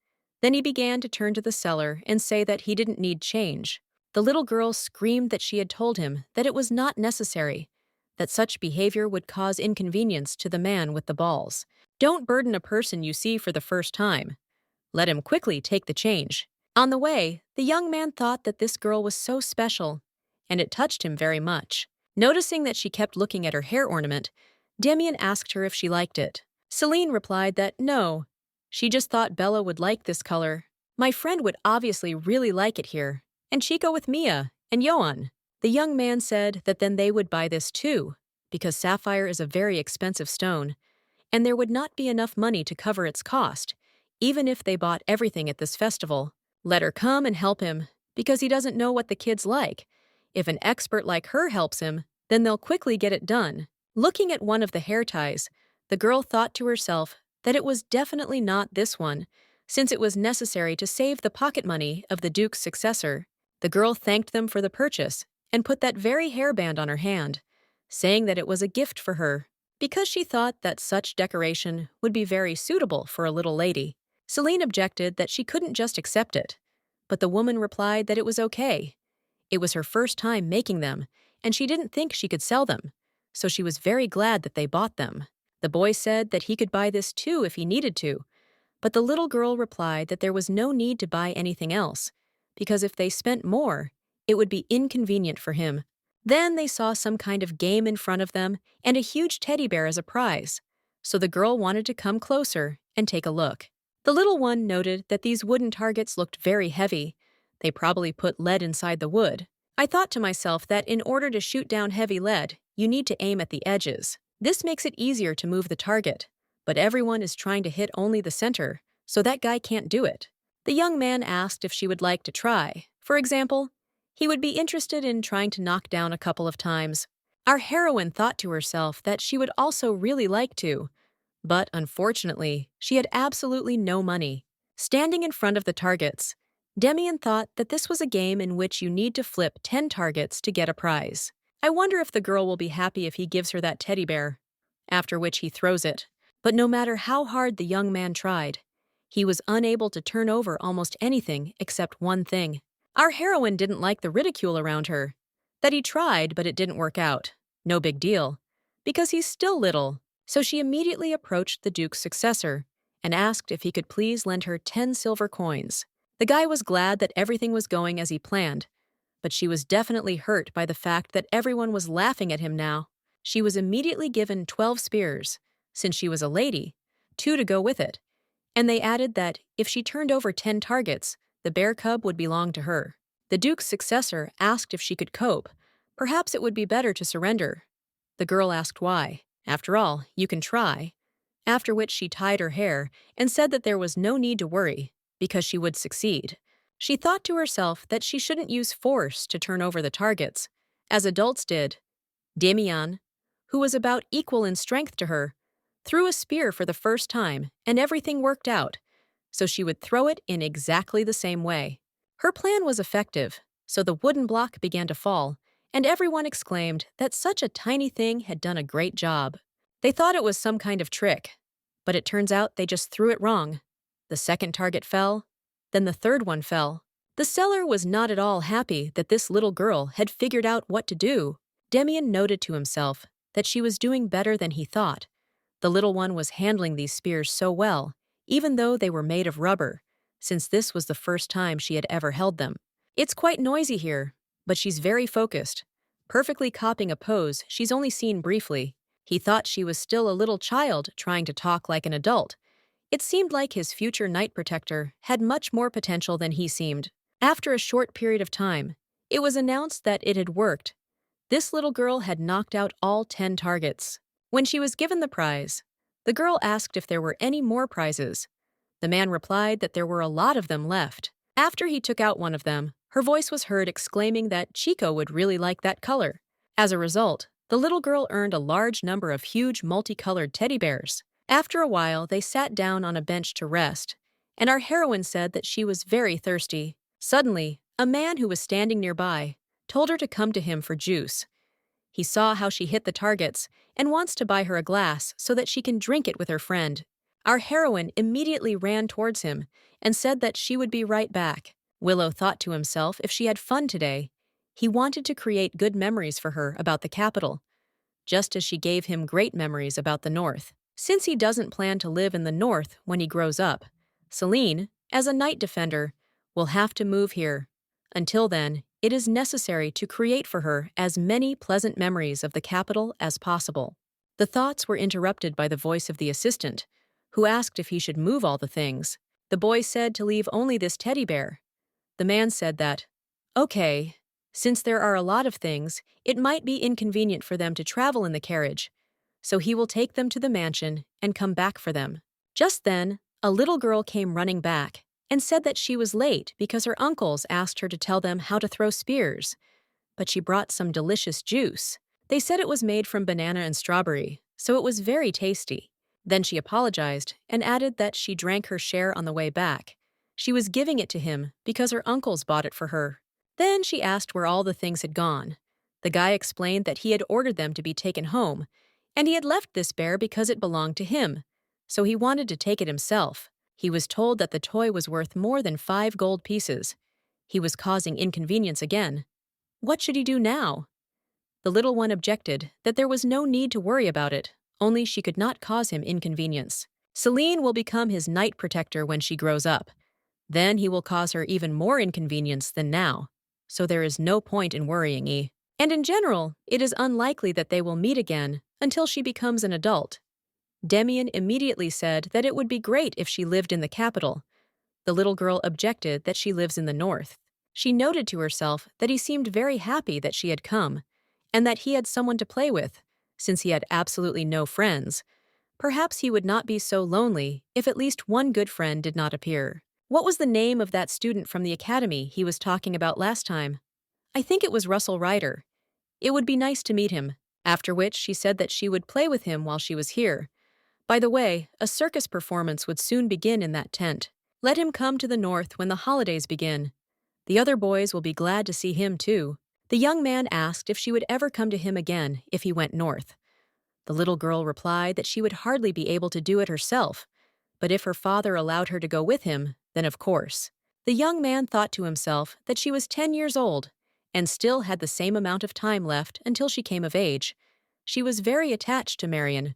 Then he began to turn to the seller and say that he didn't need change. The little girl screamed that she had told him that it was not necessary, that such behavior would cause inconvenience to the man with the balls. Don't burden a person you see for the first time. Let him quickly take the change. On the way, the young man thought that this girl was so special, and it touched him very much. Noticing that she kept looking at her hair ornament, Demian asked her if she liked it. Celine replied that no, she just thought Bella would like this color. My friend would obviously really like it here, and she'd go with Mia and Johan. The young man said that then they would buy this too, because sapphire is a very expensive stone, and there would not be enough money to cover its cost, even if they bought everything at this festival. Let her come and help him, because he doesn't know what the kids like. If an expert like her helps him, then they'll quickly get it done. Looking at one of the hair ties, the girl thought to herself that it was definitely not this one, since it was necessary to save the pocket money of the Duke's successor. The girl thanked them for the purchase and put that very hairband on her hand, saying that it was a gift for her, because she thought that such decoration would be very suitable for a little lady. Celine objected that she couldn't just accept it, but the woman replied that it was okay. It was her first time making them, and she didn't think she could sell them, so she was very glad that they bought them. The boy said that he could buy this too if he needed to, but the little girl replied that there was no need to buy anything else, because if they spent more, it would be inconvenient for him. Then they saw some kind of game in front of them and a huge teddy bear as a prize, so the girl wanted to come closer and take a look. The little one noted that these wooden targets looked very heavy. They probably put lead inside the wood. I thought to myself that in order to shoot down heavy lead, you need to aim at the edges. This makes it easier to move the target, but everyone is trying to hit only the center, so that guy can't do it. The young man asked if she would like to try. For example, he would be interested in trying to knock down a couple of times. Our heroine thought to herself that she would also really like to, but unfortunately, she had absolutely no money. Standing in front of the targets, Demian thought that this was a game in which you need to flip 10 targets to get a prize. I wonder if the girl will be happy if he gives her that teddy bear, after which he throws it. But no matter how hard the young man tried, he was unable to turn over almost anything except one thing. Our heroine didn't like the ridicule around her. That he tried, but it didn't work out. No big deal, because he's still little. So she immediately approached the Duke's successor and asked if he could please lend her 10 silver coins. The guy was glad that everything was going as he planned, but she was definitely hurt by the fact that everyone was laughing at him now. She was immediately given 12 spears, since she was a lady, 2 to go with it, and they added that if she turned over 10 targets, the bear cub would belong to her. The Duke's successor asked if she could cope. Perhaps it would be better to surrender. The girl asked why. After all, you can try. After which she tied her hair and said that there was no need to worry, because she would succeed. She thought to herself that she shouldn't use force to turn over the targets, as adults did. Damian, who was about equal in strength to her, threw a spear for the first time, and everything worked out, so she would throw it in exactly the same way. Her plan was effective, so the wooden block began to fall, and everyone exclaimed that such a tiny thing had done a great job. They thought it was some kind of trick, but it turns out they just threw it wrong. The second target fell, then the third one fell. The seller was not at all happy that this little girl had figured out what to do. Demian noted to himself that she was doing better than he thought. The little one was handling these spears so well, even though they were made of rubber, since this was the first time she had ever held them. It's quite noisy here, but she's very focused, perfectly copying a pose she's only seen briefly. He thought she was still a little child trying to talk like an adult. It seemed like his future night protector had much more potential than he seemed. After a short period of time, it was announced that it had worked. This little girl had knocked out all 10 targets. When she was given the prize, the girl asked if there were any more prizes. The man replied that there were a lot of them left. After he took out one of them, her voice was heard exclaiming that Chico would really like that color. As a result, the little girl earned a large number of huge multicolored teddy bears. After a while, they sat down on a bench to rest, and our heroine said that she was very thirsty. Suddenly, a man who was standing nearby told her to come to him for juice. He saw how she hit the targets and wants to buy her a glass so that she can drink it with her friend. Our heroine immediately ran towards him and said that she would be right back. Willow thought to himself if she had fun today. He wanted to create good memories for her about the capital, just as she gave him great memories about the North. Since he doesn't plan to live in the North when he grows up, Celine, as a night defender, will have to move here. Until then, it is necessary to create for her as many pleasant memories of the capital as possible. The thoughts were interrupted by the voice of the assistant, who asked if he should move all the things. The boy said to leave only this teddy bear. The man said that, okay, since there are a lot of things, it might be inconvenient for them to travel in the carriage, so he will take them to the mansion and come back for them. Just then, a little girl came running back and said that she was late because her uncles asked her to tell them how to throw spears. But she brought some delicious juice. They said it was made from banana and strawberry, so it was very tasty. Then she apologized and added that she drank her share on the way back. She was giving it to him because her uncles bought it for her. Then she asked where all the things had gone. The guy explained that he had ordered them to be taken home, and he had left this bear because it belonged to him, so he wanted to take it himself. He was told that the toy was worth more than 5 gold pieces. He was causing inconvenience again. What should he do now? The little one objected that there was no need to worry about it, only she could not cause him inconvenience. Celine will become his night protector when she grows up. Then he will cause her even more inconvenience than now, so there is no point in worrying E. And in general, it is unlikely that they will meet again until she becomes an adult. Demian immediately said that it would be great if she lived in the capital. The little girl objected that she lives in the north. She noted to herself that he seemed very happy that she had come, and that he had someone to play with, since he had absolutely no friends. Perhaps he would not be so lonely if at least one good friend did not appear. What was the name of that student from the academy he was talking about last time? I think it was Russell Ryder. It would be nice to meet him, after which she said that she would play with him while she was here. By the way, a circus performance would soon begin in that tent. Let him come to the north when the holidays begin. The other boys will be glad to see him too. The young man asked if she would ever come to him again if he went north. The little girl replied that she would hardly be able to do it herself, but if her father allowed her to go with him, then of course. The young man thought to himself that she was 10 years old and still had the same amount of time left until she came of age. She was very attached to Marion,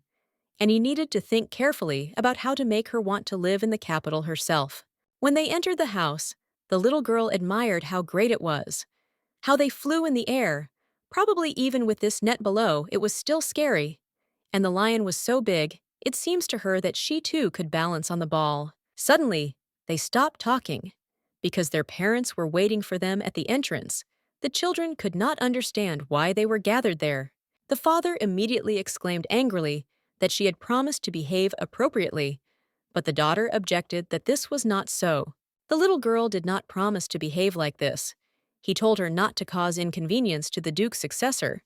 and he needed to think carefully about how to make her want to live in the capital herself. When they entered the house, the little girl admired how great it was, how they flew in the air. Probably even with this net below, it was still scary. And the lion was so big, it seems to her that she too could balance on the ball. Suddenly, they stopped talking. Because their parents were waiting for them at the entrance, the children could not understand why they were gathered there. The father immediately exclaimed angrily that she had promised to behave appropriately, but the daughter objected that this was not so. The little girl did not promise to behave like this. He told her not to cause inconvenience to the Duke's successor,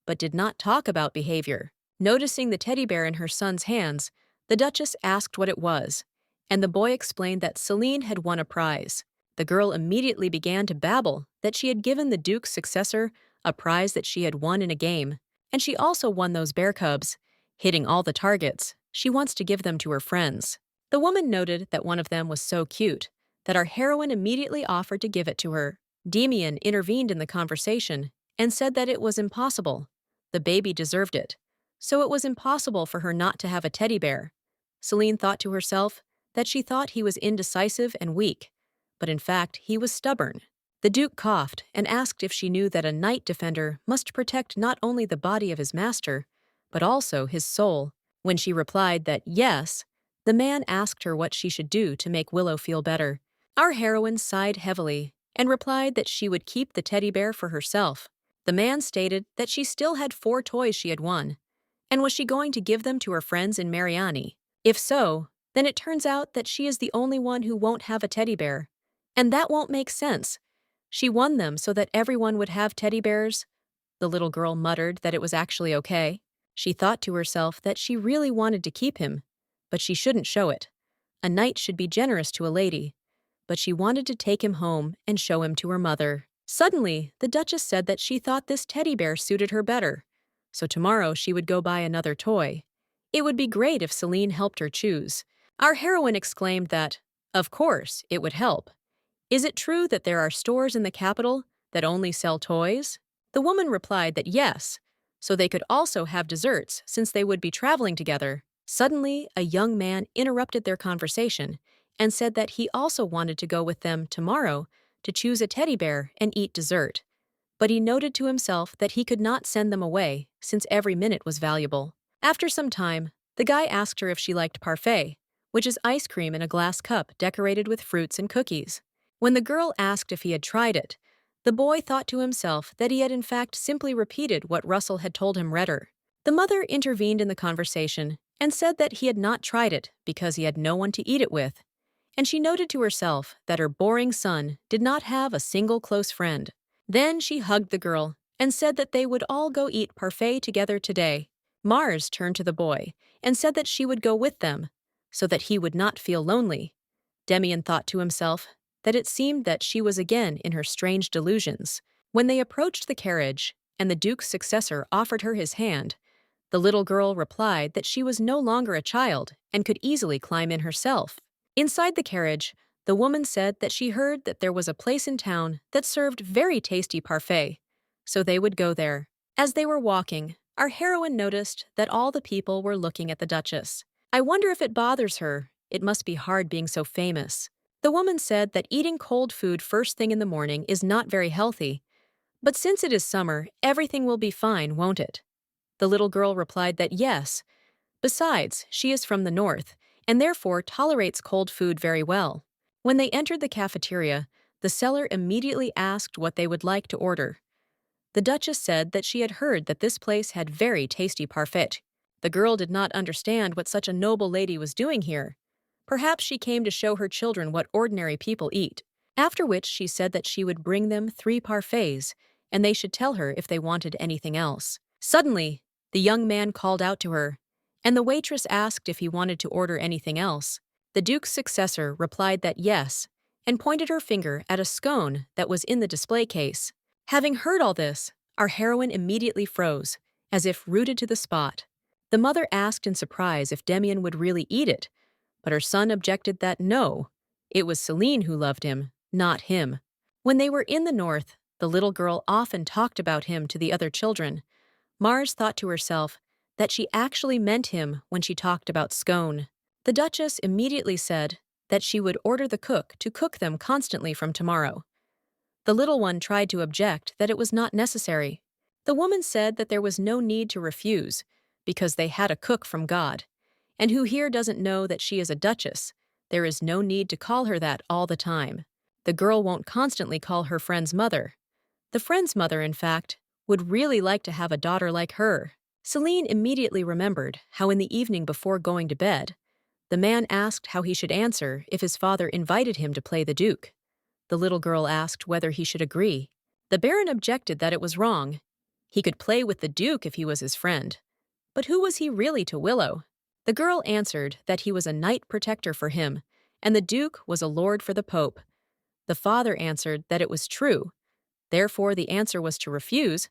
but did not talk about behavior. Noticing the teddy bear in her son's hands, the Duchess asked what it was, and the boy explained that Celine had won a prize. The girl immediately began to babble that she had given the Duke's successor a prize that she had won in a game, and she also won those bear cubs, hitting all the targets. She wants to give them to her friends. The woman noted that one of them was so cute that our heroine immediately offered to give it to her. Demian intervened in the conversation and said that it was impossible. The baby deserved it, so it was impossible for her not to have a teddy bear. Celine thought to herself that she thought he was indecisive and weak, but in fact he was stubborn. The Duke coughed and asked if she knew that a knight defender must protect not only the body of his master, but also his soul. When she replied that yes, the man asked her what she should do to make Willow feel better. Our heroine sighed heavily and replied that she would keep the teddy bear for herself. The man stated that she still had 4 toys she had won, and was she going to give them to her friends in Mariani? If so, then it turns out that she is the only one who won't have a teddy bear. And that won't make sense. She won them so that everyone would have teddy bears. The little girl muttered that it was actually okay. She thought to herself that she really wanted to keep him, but she shouldn't show it. A knight should be generous to a lady, but she wanted to take him home and show him to her mother. Suddenly, the Duchess said that she thought this teddy bear suited her better, so tomorrow she would go buy another toy. It would be great if Celine helped her choose. Our heroine exclaimed that, of course, it would help. Is it true that there are stores in the capital that only sell toys? The woman replied that yes, so they could also have desserts since they would be traveling together. Suddenly, a young man interrupted their conversation and said that he also wanted to go with them tomorrow to choose a teddy bear and eat dessert. But he noted to himself that he could not send them away since every minute was valuable. After some time, the guy asked her if she liked parfait, which is ice cream in a glass cup decorated with fruits and cookies. When the girl asked if he had tried it, the boy thought to himself that he had in fact simply repeated what Russell had told him read her. The mother intervened in the conversation and said that he had not tried it because he had no one to eat it with, and she noted to herself that her boring son did not have a single close friend. Then she hugged the girl and said that they would all go eat parfait together today. Mars turned to the boy and said that she would go with them, so that he would not feel lonely. Demian thought to himself that it seemed that she was again in her strange delusions. When they approached the carriage and the Duke's successor offered her his hand, the little girl replied that she was no longer a child and could easily climb in herself. Inside the carriage, the woman said that she heard that there was a place in town that served very tasty parfait, so they would go there. As they were walking, our heroine noticed that all the people were looking at the Duchess. I wonder if it bothers her. It must be hard being so famous. The woman said that eating cold food first thing in the morning is not very healthy, but since it is summer, everything will be fine, won't it? The little girl replied that yes. Besides, she is from the north, and therefore tolerates cold food very well. When they entered the cafeteria, the seller immediately asked what they would like to order. The Duchess said that she had heard that this place had very tasty parfait. The girl did not understand what such a noble lady was doing here. Perhaps she came to show her children what ordinary people eat, after which she said that she would bring them 3 parfaits, and they should tell her if they wanted anything else. Suddenly, the young man called out to her, and the waitress asked if he wanted to order anything else. The Duke's successor replied that yes, and pointed her finger at a scone that was in the display case. Having heard all this, our heroine immediately froze, as if rooted to the spot. The mother asked in surprise if Demian would really eat it, but her son objected that no, it was Celine who loved him, not him. When they were in the north, the little girl often talked about him to the other children. Mars thought to herself that she actually meant him when she talked about scone. The Duchess immediately said that she would order the cook to cook them constantly from tomorrow. The little one tried to object that it was not necessary. The woman said that there was no need to refuse, because they had a cook from God. And who here doesn't know that she is a duchess? There is no need to call her that all the time. The girl won't constantly call her friend's mother. The friend's mother, in fact, would really like to have a daughter like her. Celine immediately remembered how in the evening before going to bed, the man asked how he should answer if his father invited him to play the Duke. The little girl asked whether he should agree. The Baron objected that it was wrong. He could play with the Duke if he was his friend. But who was he really to Willow? The girl answered that he was a knight protector for him, and the Duke was a lord for the Pope. The father answered that it was true. Therefore, the answer was to refuse.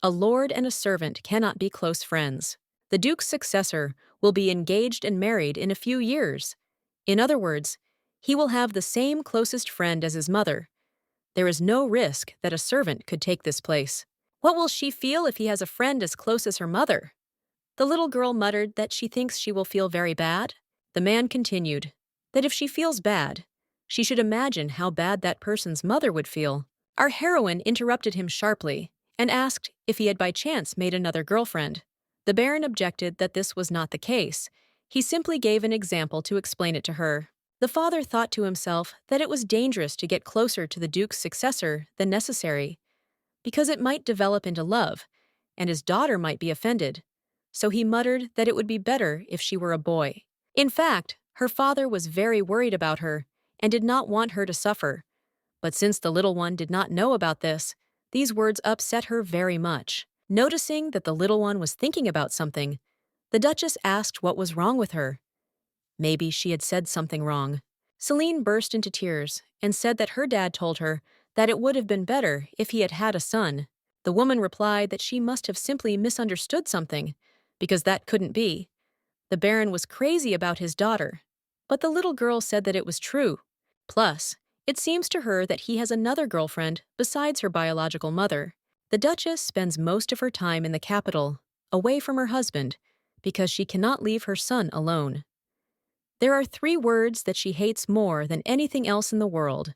A lord and a servant cannot be close friends. The Duke's successor will be engaged and married in a few years. In other words, he will have the same closest friend as his mother. There is no risk that a servant could take this place. What will she feel if he has a friend as close as her mother? The little girl muttered that she thinks she will feel very bad. The man continued that if she feels bad, she should imagine how bad that person's mother would feel. Our heroine interrupted him sharply and asked if he had by chance made another girlfriend. The Baron objected that this was not the case. He simply gave an example to explain it to her. The father thought to himself that it was dangerous to get closer to the Duke's successor than necessary, because it might develop into love, and his daughter might be offended. So he muttered that it would be better if she were a boy. In fact, her father was very worried about her and did not want her to suffer. But since the little one did not know about this, these words upset her very much. Noticing that the little one was thinking about something, the Duchess asked what was wrong with her. Maybe she had said something wrong. Celine burst into tears and said that her dad told her that it would have been better if he had had a son. The woman replied that she must have simply misunderstood something, because that couldn't be. The Baron was crazy about his daughter, but the little girl said that it was true. Plus, it seems to her that he has another girlfriend besides her biological mother. The Duchess spends most of her time in the capital, away from her husband, because she cannot leave her son alone. There are 3 words that she hates more than anything else in the world,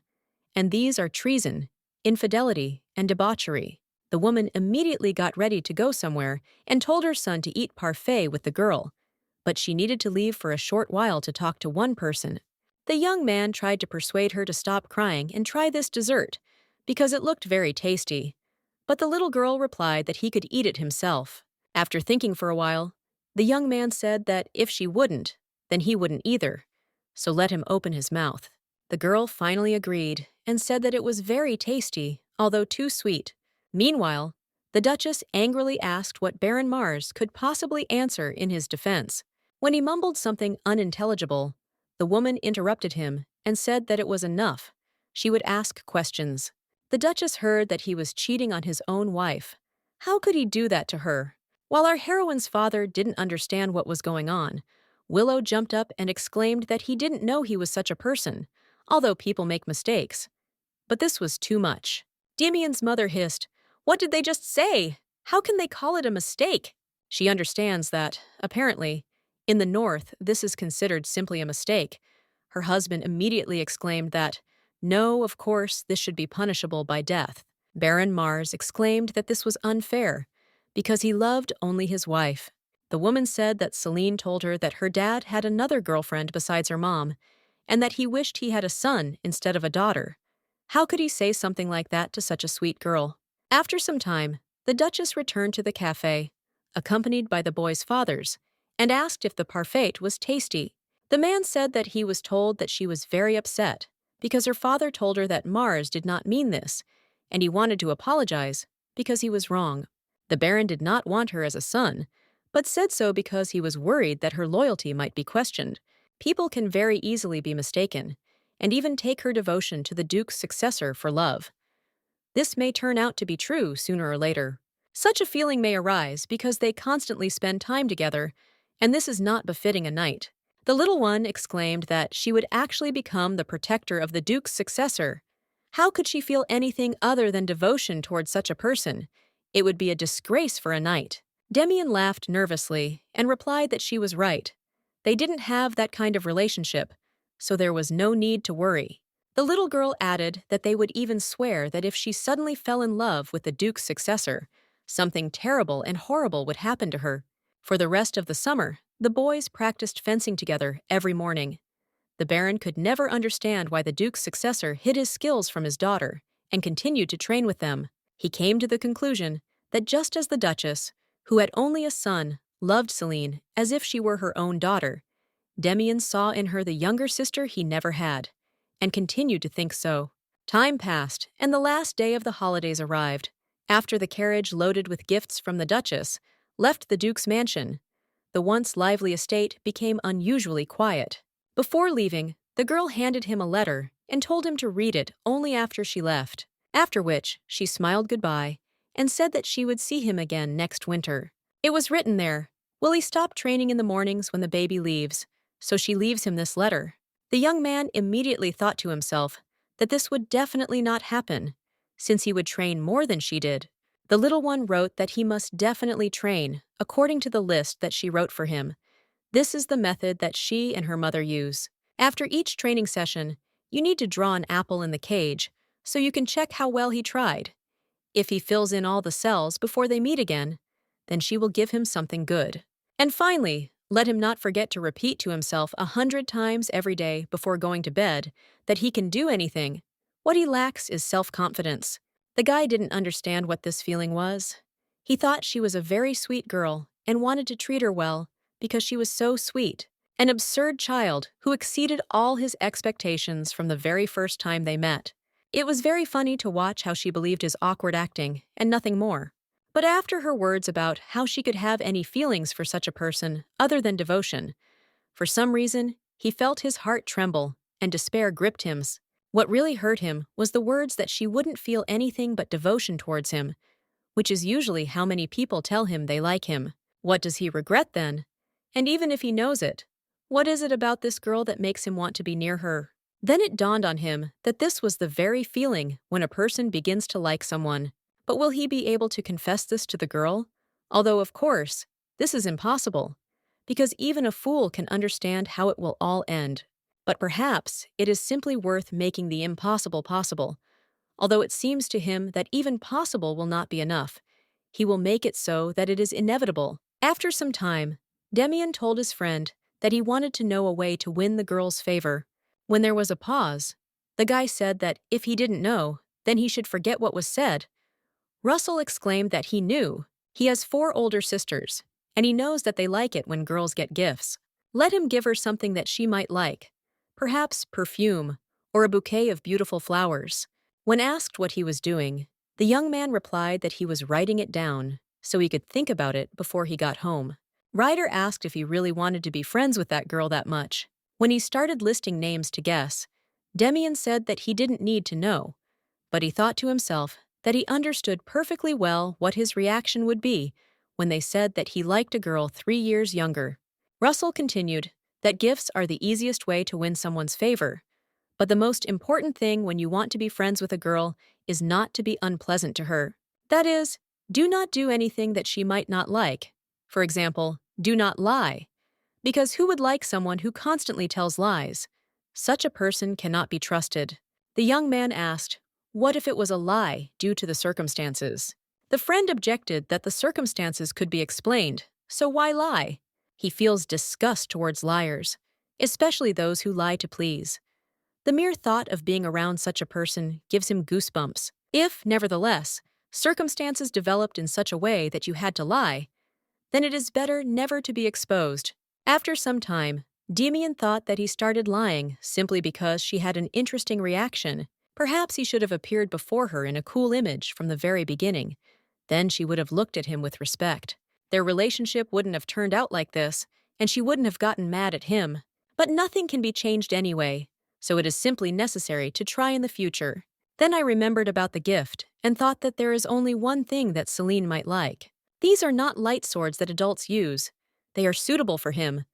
and these are treason, infidelity, and debauchery. The woman immediately got ready to go somewhere and told her son to eat parfait with the girl, but she needed to leave for a short while to talk to one person. The young man tried to persuade her to stop crying and try this dessert, because it looked very tasty, but the little girl replied that he could eat it himself. After thinking for a while, the young man said that if she wouldn't, then he wouldn't either, so let him open his mouth. The girl finally agreed and said that it was very tasty, although too sweet. Meanwhile, the Duchess angrily asked what Baron Mars could possibly answer in his defense. When he mumbled something unintelligible, the woman interrupted him and said that it was enough. She would ask questions. The Duchess heard that he was cheating on his own wife. How could he do that to her? While our heroine's father didn't understand what was going on, Willow jumped up and exclaimed that he didn't know he was such a person, although people make mistakes. But this was too much. Damien's mother hissed, "What did they just say? How can they call it a mistake?" She understands that, apparently, in the North, this is considered simply a mistake. Her husband immediately exclaimed that, no, of course, this should be punishable by death. Baron Mars exclaimed that this was unfair, because he loved only his wife. The woman said that Celine told her that her dad had another girlfriend besides her mom, and that he wished he had a son instead of a daughter. How could he say something like that to such a sweet girl? After some time, the Duchess returned to the cafe, accompanied by the boys' fathers, and asked if the parfait was tasty. The man said that he was told that she was very upset, because her father told her that Mars did not mean this, and he wanted to apologize because he was wrong. The Baron did not want her as a son, but said so because he was worried that her loyalty might be questioned. People can very easily be mistaken, and even take her devotion to the Duke's successor for love. This may turn out to be true sooner or later. Such a feeling may arise because they constantly spend time together, and this is not befitting a knight. The little one exclaimed that she would actually become the protector of the Duke's successor. How could she feel anything other than devotion towards such a person? It would be a disgrace for a knight. Damien laughed nervously and replied that she was right. They didn't have that kind of relationship, so there was no need to worry. The little girl added that they would even swear that if she suddenly fell in love with the Duke's successor, something terrible and horrible would happen to her. For the rest of the summer, the boys practiced fencing together every morning. The Baron could never understand why the Duke's successor hid his skills from his daughter and continued to train with them. He came to the conclusion that just as the Duchess, who had only a son, loved Celine as if she were her own daughter, Demian saw in her the younger sister he never had, and continued to think so. Time passed, and the last day of the holidays arrived. After the carriage loaded with gifts from the Duchess left the Duke's mansion, the once lively estate became unusually quiet. Before leaving, the girl handed him a letter and told him to read it only after she left, after which she smiled goodbye and said that she would see him again next winter. It was written there, "Will he stop training in the mornings when the baby leaves?" So she leaves him this letter. The young man immediately thought to himself that this would definitely not happen, since he would train more than she did. The little one wrote that he must definitely train, according to the list that she wrote for him. This is the method that she and her mother use. After each training session, you need to draw an apple in the cage, so you can check how well he tried. If he fills in all the cells before they meet again, then she will give him something good. And finally, let him not forget to repeat to himself 100 times every day before going to bed that he can do anything. What he lacks is self-confidence. The guy didn't understand what this feeling was. He thought she was a very sweet girl and wanted to treat her well because she was so sweet. An absurd child who exceeded all his expectations from the very first time they met. It was very funny to watch how she believed his awkward acting and nothing more. But after her words about how she could have any feelings for such a person other than devotion, for some reason, he felt his heart tremble and despair gripped him. What really hurt him was the words that she wouldn't feel anything but devotion towards him, which is usually how many people tell him they like him. What does he regret then? And even if he knows it, what is it about this girl that makes him want to be near her? Then it dawned on him that this was the very feeling when a person begins to like someone. But will he be able to confess this to the girl? Although, of course, this is impossible, because even a fool can understand how it will all end. But perhaps it is simply worth making the impossible possible. Although it seems to him that even possible will not be enough, he will make it so that it is inevitable. After some time, Demian told his friend that he wanted to know a way to win the girl's favor. When there was a pause, the guy said that if he didn't know, then he should forget what was said. Russell exclaimed that he knew. He has 4 older sisters, and he knows that they like it when girls get gifts. Let him give her something that she might like, perhaps perfume or a bouquet of beautiful flowers. When asked what he was doing, the young man replied that he was writing it down so he could think about it before he got home. Ryder asked if he really wanted to be friends with that girl that much. When he started listing names to guess, Demian said that he didn't need to know, but he thought to himself that he understood perfectly well what his reaction would be when they said that he liked a girl 3 years younger. Russell continued that gifts are the easiest way to win someone's favor, but the most important thing when you want to be friends with a girl is not to be unpleasant to her. That is, do not do anything that she might not like. For example, do not lie. Because who would like someone who constantly tells lies? Such a person cannot be trusted. The young man asked, what if it was a lie due to the circumstances? The friend objected that the circumstances could be explained, so why lie? He feels disgust towards liars, especially those who lie to please. The mere thought of being around such a person gives him goosebumps. If, nevertheless, circumstances developed in such a way that you had to lie, then it is better never to be exposed. After some time, Demian thought that he started lying simply because she had an interesting reaction. Perhaps he should have appeared before her in a cool image from the very beginning. Then she would have looked at him with respect. Their relationship wouldn't have turned out like this, and she wouldn't have gotten mad at him. But nothing can be changed anyway, so it is simply necessary to try in the future. Then I remembered about the gift and thought that there is only one thing that Celine might like. These are not light swords that adults use. They are suitable for him,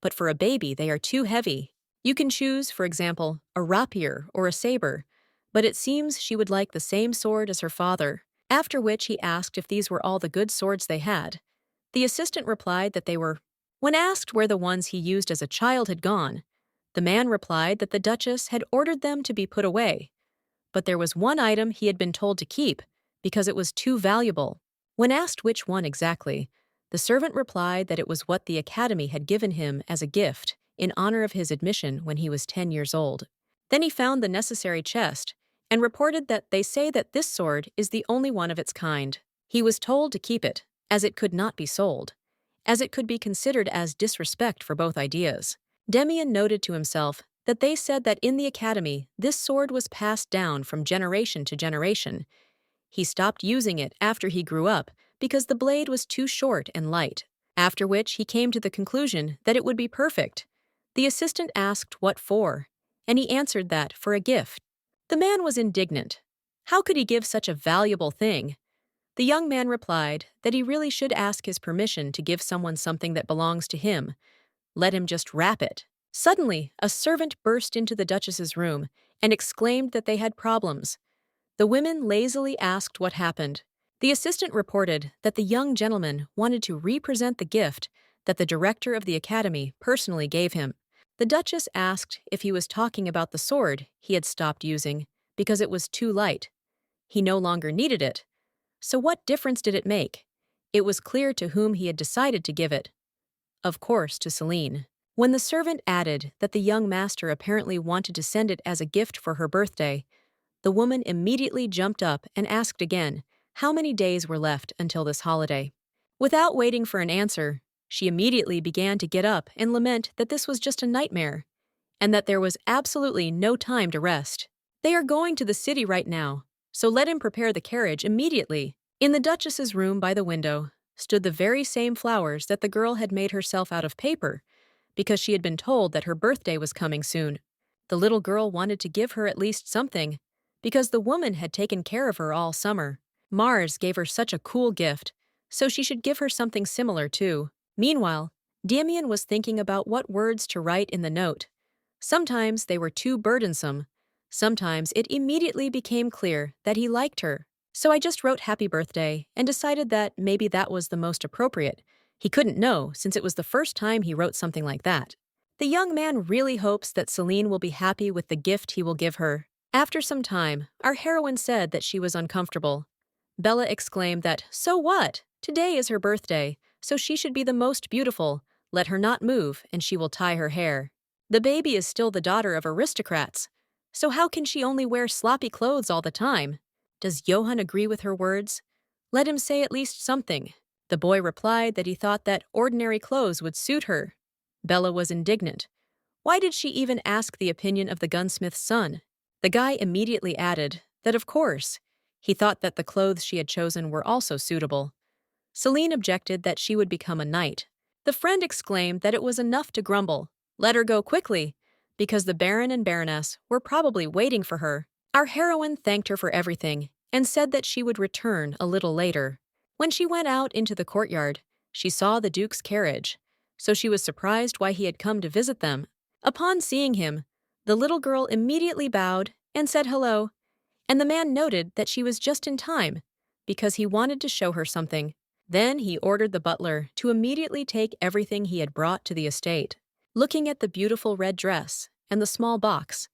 but for a baby they are too heavy. You can choose, for example, a rapier or a saber, but it seems she would like the same sword as her father, after which he asked if these were all the good swords they had. The assistant replied that they were. When asked where the ones he used as a child had gone, the man replied that the Duchess had ordered them to be put away, but there was one item he had been told to keep because it was too valuable. When asked which one exactly, the servant replied that it was what the Academy had given him as a gift in honor of his admission when he was 10 years old. Then he found the necessary chest and reported that they say that this sword is the only one of its kind. He was told to keep it, as it could not be sold, as it could be considered as disrespect for both ideas. Demian noted to himself that they said that in the academy this sword was passed down from generation to generation. He stopped using it after he grew up because the blade was too short and light, after which he came to the conclusion that it would be perfect. The assistant asked what for, and he answered that for a gift. The man was indignant. How could he give such a valuable thing? The young man replied that he really should ask his permission to give someone something that belongs to him. Let him just wrap it. Suddenly, a servant burst into the Duchess's room and exclaimed that they had problems. The women lazily asked what happened. The assistant reported that the young gentleman wanted to represent the gift that the director of the academy personally gave him. The Duchess asked if he was talking about the sword he had stopped using because it was too light. He no longer needed it. So what difference did it make? It was clear to whom he had decided to give it. Of course, to Celine. When the servant added that the young master apparently wanted to send it as a gift for her birthday, the woman immediately jumped up and asked again how many days were left until this holiday. Without waiting for an answer, she immediately began to get up and lament that this was just a nightmare, and that there was absolutely no time to rest. They are going to the city right now, so let him prepare the carriage immediately. In the Duchess's room by the window stood the very same flowers that the girl had made herself out of paper, because she had been told that her birthday was coming soon. The little girl wanted to give her at least something, because the woman had taken care of her all summer. Mars gave her such a cool gift, so she should give her something similar too. Meanwhile, Damian was thinking about what words to write in the note. Sometimes they were too burdensome. Sometimes it immediately became clear that he liked her. So I just wrote happy birthday and decided that maybe that was the most appropriate. He couldn't know since it was the first time he wrote something like that. The young man really hopes that Celine will be happy with the gift he will give her. After some time, our heroine said that she was uncomfortable. Bella exclaimed that, "So what? Today is her birthday, so she should be the most beautiful. Let her not move, and she will tie her hair. The baby is still the daughter of aristocrats, so how can she only wear sloppy clothes all the time?" Does Johann agree with her words? Let him say at least something. The boy replied that he thought that ordinary clothes would suit her. Bella was indignant. Why did she even ask the opinion of the gunsmith's son? The guy immediately added that, of course, he thought that the clothes she had chosen were also suitable. Celine objected that she would become a knight. The friend exclaimed that it was enough to grumble. Let her go quickly, because the Baron and Baroness were probably waiting for her. Our heroine thanked her for everything and said that she would return a little later. When she went out into the courtyard, she saw the Duke's carriage, so she was surprised why he had come to visit them. Upon seeing him, the little girl immediately bowed and said hello, and the man noted that she was just in time because he wanted to show her something. Then he ordered the butler to immediately take everything he had brought to the estate. Looking at the beautiful red dress and the small box,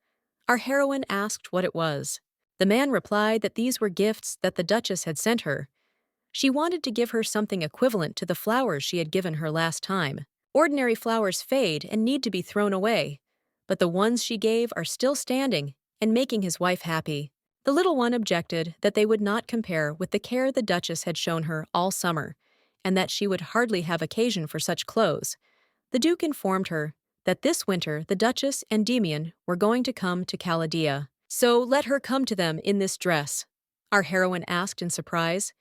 our heroine asked what it was. The man replied that these were gifts that the Duchess had sent her. She wanted to give her something equivalent to the flowers she had given her last time. Ordinary flowers fade and need to be thrown away, but the ones she gave are still standing and making his wife happy. The little one objected that they would not compare with the care the Duchess had shown her all summer, and that she would hardly have occasion for such clothes. The Duke informed her that this winter the Duchess and Damian were going to come to Chaldea, so let her come to them in this dress. Our heroine asked in surprise,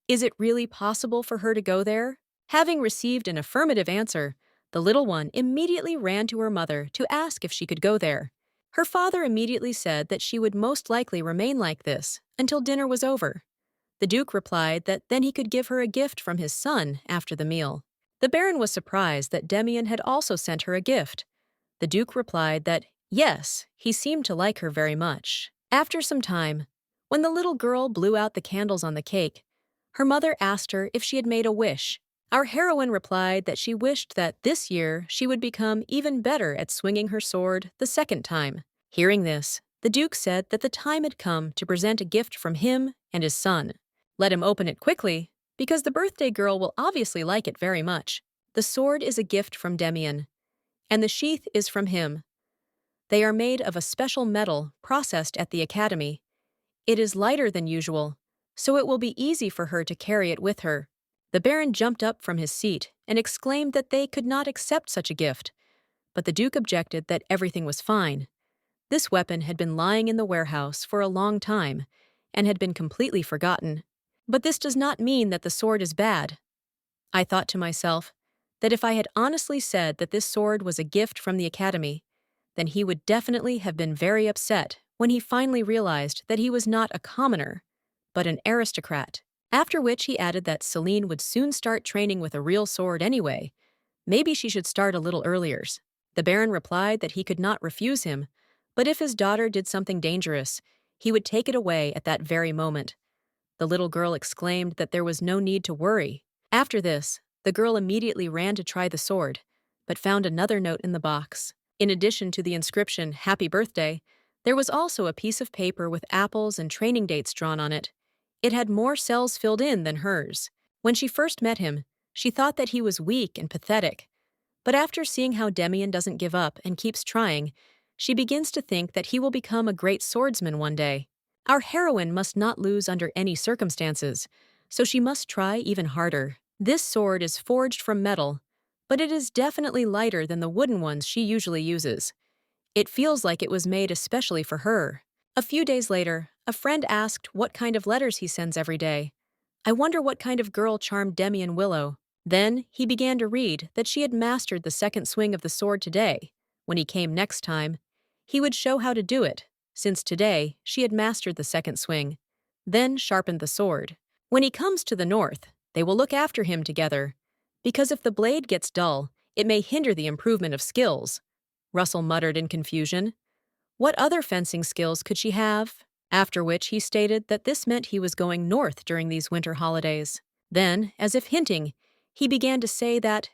is it really possible for her to go there? Having received an affirmative answer, the little one immediately ran to her mother to ask if she could go there. Her father immediately said that she would most likely remain like this until dinner was over. The Duke replied that then he could give her a gift from his son after the meal. The Baron was surprised that Damian had also sent her a gift. The Duke replied that, yes, he seemed to like her very much. After some time, when the little girl blew out the candles on the cake, her mother asked her if she had made a wish. Our heroine replied that she wished that this year she would become even better at swinging her sword the second time. Hearing this, the Duke said that the time had come to present a gift from him and his son. Let him open it quickly, because the birthday girl will obviously like it very much. The sword is a gift from Damian, and the sheath is from him. They are made of a special metal processed at the academy. It is lighter than usual, so it will be easy for her to carry it with her. The Baron jumped up from his seat and exclaimed that they could not accept such a gift, but the Duke objected that everything was fine. This weapon had been lying in the warehouse for a long time and had been completely forgotten. But this does not mean that the sword is bad. I thought to myself that if I had honestly said that this sword was a gift from the Academy, then he would definitely have been very upset when he finally realized that he was not a commoner, but an aristocrat. After which he added that Celine would soon start training with a real sword anyway. Maybe she should start a little earlier. The Baron replied that he could not refuse him, but if his daughter did something dangerous, he would take it away at that very moment. The little girl exclaimed that there was no need to worry. After this, the girl immediately ran to try the sword, but found another note in the box. In addition to the inscription, "Happy Birthday," there was also a piece of paper with apples and training dates drawn on it. It had more cells filled in than hers. When she first met him, she thought that he was weak and pathetic. But after seeing how Demian doesn't give up and keeps trying, she begins to think that he will become a great swordsman one day. Our heroine must not lose under any circumstances, so she must try even harder. This sword is forged from metal, but it is definitely lighter than the wooden ones she usually uses. It feels like it was made especially for her. A few days later, a friend asked what kind of letters he sends every day. I wonder what kind of girl charmed Demian Willow. Then he began to read that she had mastered the second swing of the sword today. When he came next time, he would show how to do it, since today she had mastered the second swing, then sharpened the sword. When he comes to the north, they will look after him together, because if the blade gets dull, it may hinder the improvement of skills. Russell muttered in confusion. What other fencing skills could she have? After which he stated that this meant he was going north during these winter holidays. Then, as if hinting, he began to say that,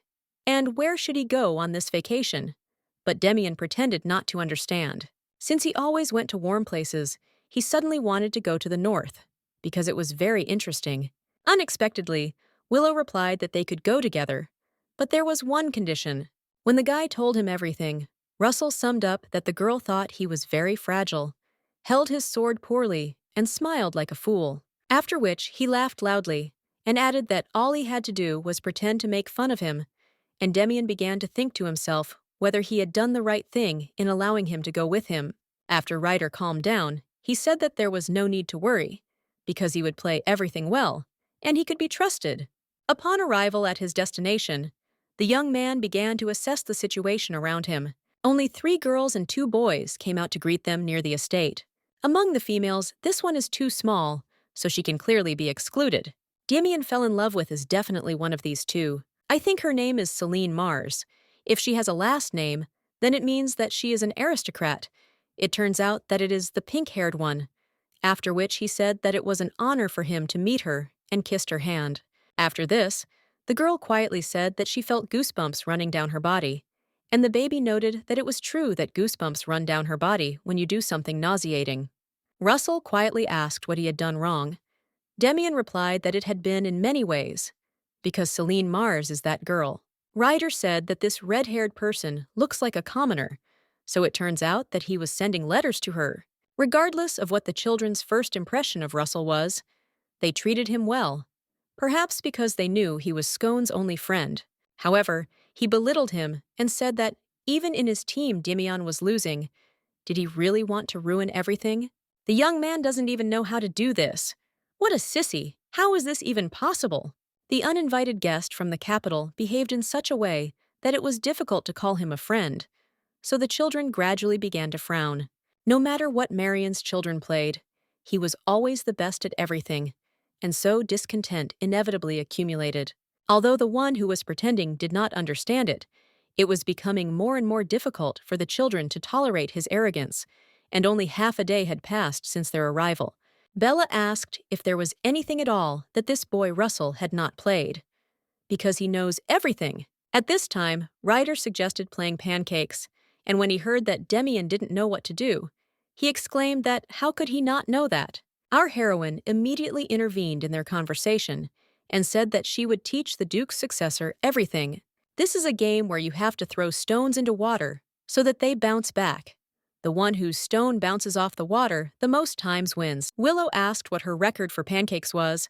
and where should he go on this vacation? But Demian pretended not to understand. Since he always went to warm places, he suddenly wanted to go to the north, because it was very interesting. Unexpectedly, Willow replied that they could go together, but there was one condition. When the guy told him everything, Russell summed up that the girl thought he was very fragile, held his sword poorly, and smiled like a fool. After which he laughed loudly, and added that all he had to do was pretend to make fun of him, and Demian began to think to himself whether he had done the right thing in allowing him to go with him. After Ryder calmed down, he said that there was no need to worry, because he would play everything well, and he could be trusted. Upon arrival at his destination, the young man began to assess the situation around him. Only 3 girls and 2 boys came out to greet them near the estate. Among the females, this one is too small, so she can clearly be excluded. Demian fell in love with is definitely one of these 2. I think her name is Celine Mars. If she has a last name, then it means that she is an aristocrat. It turns out that it is the pink-haired one. After which he said that it was an honor for him to meet her and kissed her hand. After this, the girl quietly said that she felt goosebumps running down her body, and the baby noted that it was true that goosebumps run down her body when you do something nauseating. Russell quietly asked what he had done wrong. Demian replied that it had been in many ways, because Celine Mars is that girl. Ryder said that this red-haired person looks like a commoner, so it turns out that he was sending letters to her. Regardless of what the children's first impression of Russell was, they treated him well, perhaps because they knew he was Scone's only friend. However, he belittled him and said that even in his team Demian was losing. Did he really want to ruin everything? The young man doesn't even know how to do this. What a sissy! How is this even possible? The uninvited guest from the capital behaved in such a way that it was difficult to call him a friend, so the children gradually began to frown. No matter what Marion's children played, he was always the best at everything, and so discontent inevitably accumulated. Although the one who was pretending did not understand it, it was becoming more and more difficult for the children to tolerate his arrogance, and only half a day had passed since their arrival. Bella asked if there was anything at all that this boy Russell had not played. Because he knows everything. At this time, Ryder suggested playing pancakes, and when he heard that Demian didn't know what to do, he exclaimed that how could he not know that? Our heroine immediately intervened in their conversation and said that she would teach the Duke's successor everything. This is a game where you have to throw stones into water so that they bounce back. The one whose stone bounces off the water the most times wins. Willow asked what her record for pancakes was.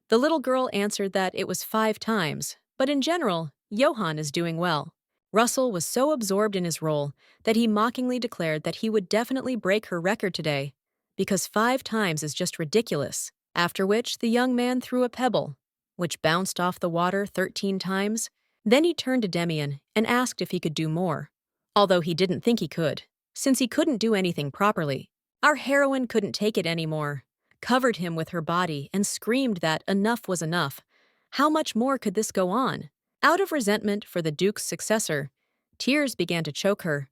The little girl answered that it was 5 times, but in general, Johann is doing well. Russell was so absorbed in his role that he mockingly declared that he would definitely break her record today, because 5 times is just ridiculous, after which the young man threw a pebble, which bounced off the water 13 times. Then he turned to Demian and asked if he could do more, although he didn't think he could, since he couldn't do anything properly. Our heroine couldn't take it anymore, covered him with her body, and screamed that enough was enough. How much more could this go on? Out of resentment for the Duke's successor, tears began to choke her,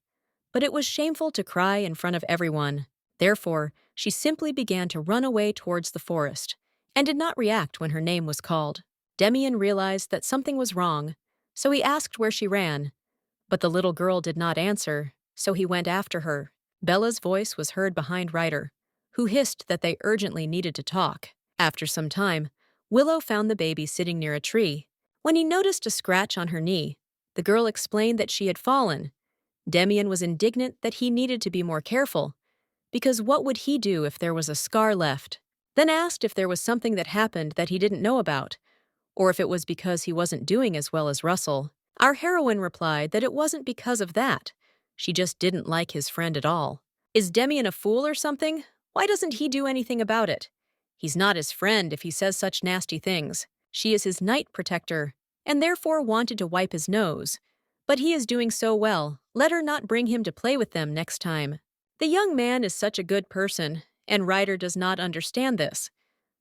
but it was shameful to cry in front of everyone. Therefore, she simply began to run away towards the forest, and did not react when her name was called. Demian realized that something was wrong, so he asked where she ran, but the little girl did not answer, so he went after her. Bella's voice was heard behind Ryder, who hissed that they urgently needed to talk. After some time, Willow found the baby sitting near a tree. When he noticed a scratch on her knee, the girl explained that she had fallen. Demian was indignant that he needed to be more careful, because what would he do if there was a scar left? Then asked if there was something that happened that he didn't know about, or if it was because he wasn't doing as well as Russell. Our heroine replied that it wasn't because of that. She just didn't like his friend at all. Is Demian a fool or something? Why doesn't he do anything about it? He's not his friend if he says such nasty things. She is his night protector, and therefore wanted to wipe his nose. But he is doing so well, let her not bring him to play with them next time. The young man is such a good person, and Ryder does not understand this.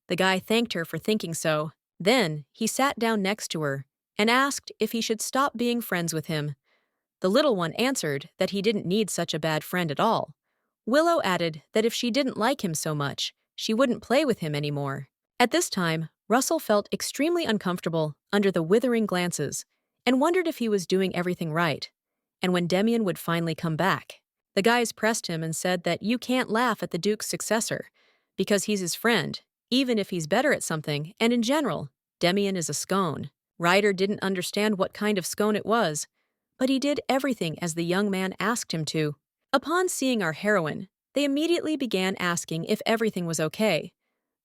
The guy thanked her for thinking so. Then he sat down next to her and asked if he should stop being friends with him. The little one answered that he didn't need such a bad friend at all. Willow added that if she didn't like him so much, she wouldn't play with him anymore. At this time, Russell felt extremely uncomfortable under the withering glances and wondered if he was doing everything right, and when Demian would finally come back. The guys pressed him and said that you can't laugh at the Duke's successor, because he's his friend, even if he's better at something, and in general, Demian is a scone. Ryder didn't understand what kind of scone it was, but he did everything as the young man asked him to. Upon seeing our heroine, they immediately began asking if everything was okay.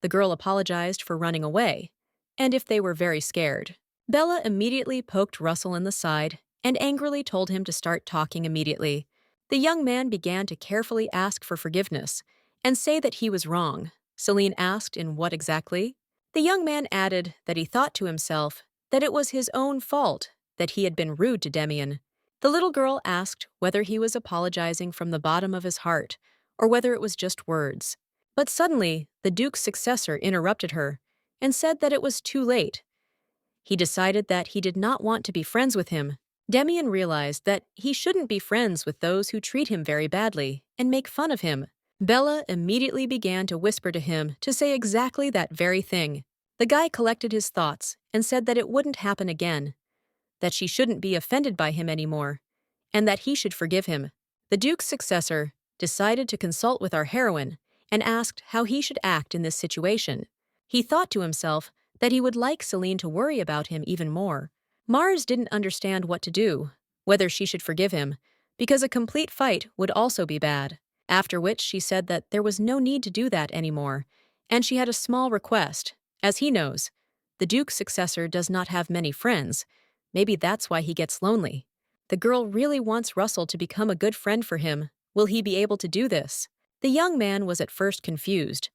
The girl apologized for running away, and if they were very scared. Bella immediately poked Russell in the side and angrily told him to start talking immediately. The young man began to carefully ask for forgiveness and say that he was wrong. Celine asked in what exactly? The young man added that he thought to himself that it was his own fault that he had been rude to Demian. The little girl asked whether he was apologizing from the bottom of his heart or whether it was just words. But suddenly, the Duke's successor interrupted her and said that it was too late. He decided that he did not want to be friends with him. Demian realized that he shouldn't be friends with those who treat him very badly and make fun of him. Bella immediately began to whisper to him to say exactly that very thing. The guy collected his thoughts and said that it wouldn't happen again, that she shouldn't be offended by him anymore, and that he should forgive him. The Duke's successor decided to consult with our heroine and asked how he should act in this situation. He thought to himself that he would like Celine to worry about him even more. Mars didn't understand what to do, whether she should forgive him, because a complete fight would also be bad. After which she said that there was no need to do that anymore, and she had a small request. As he knows, the Duke's successor does not have many friends. Maybe that's why he gets lonely. The girl really wants Russell to become a good friend for him. Will he be able to do this? The young man was at first confused,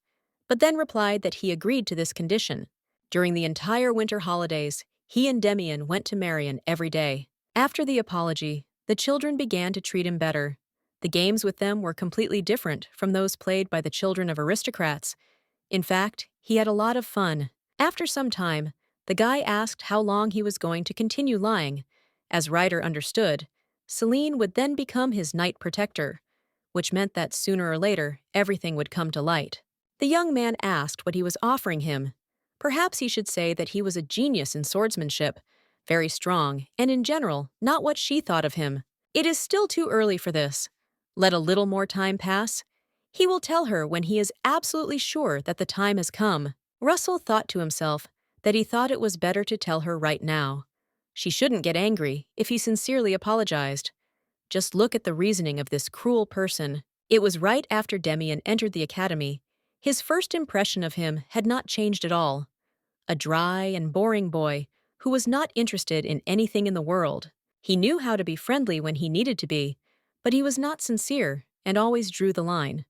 but then replied that he agreed to this condition. During the entire winter holidays, he and Demian went to Marion every day. After the apology, the children began to treat him better. The games with them were completely different from those played by the children of aristocrats. In fact, he had a lot of fun. After some time, the guy asked how long he was going to continue lying. As Ryder understood, Celine would then become his night protector, which meant that sooner or later, everything would come to light. The young man asked what he was offering him. Perhaps he should say that he was a genius in swordsmanship, very strong, and in general, not what she thought of him. It is still too early for this. Let a little more time pass. He will tell her when he is absolutely sure that the time has come. Russell thought to himself that he thought it was better to tell her right now. She shouldn't get angry if he sincerely apologized. Just look at the reasoning of this cruel person. It was right after Demian entered the academy. His first impression of him had not changed at all. A dry and boring boy who was not interested in anything in the world. He knew how to be friendly when he needed to be, but he was not sincere and always drew the line.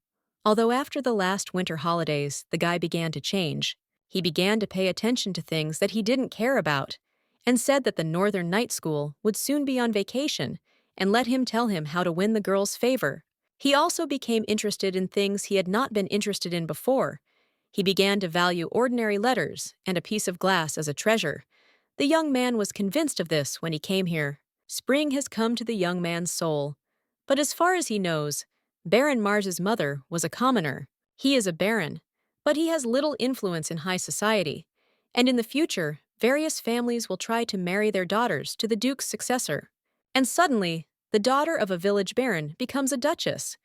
Although after the last winter holidays, the guy began to change. He began to pay attention to things that he didn't care about and said that the Northern Night School would soon be on vacation and let him tell him how to win the girls' favor. He also became interested in things he had not been interested in before. He began to value ordinary letters and a piece of glass as a treasure. The young man was convinced of this when he came here. Spring has come to the young man's soul. But as far as he knows, Baron Mars's mother was a commoner. He is a baron, but he has little influence in high society. And in the future, various families will try to marry their daughters to the duke's successor. And suddenly, the daughter of a village baron becomes a duchess.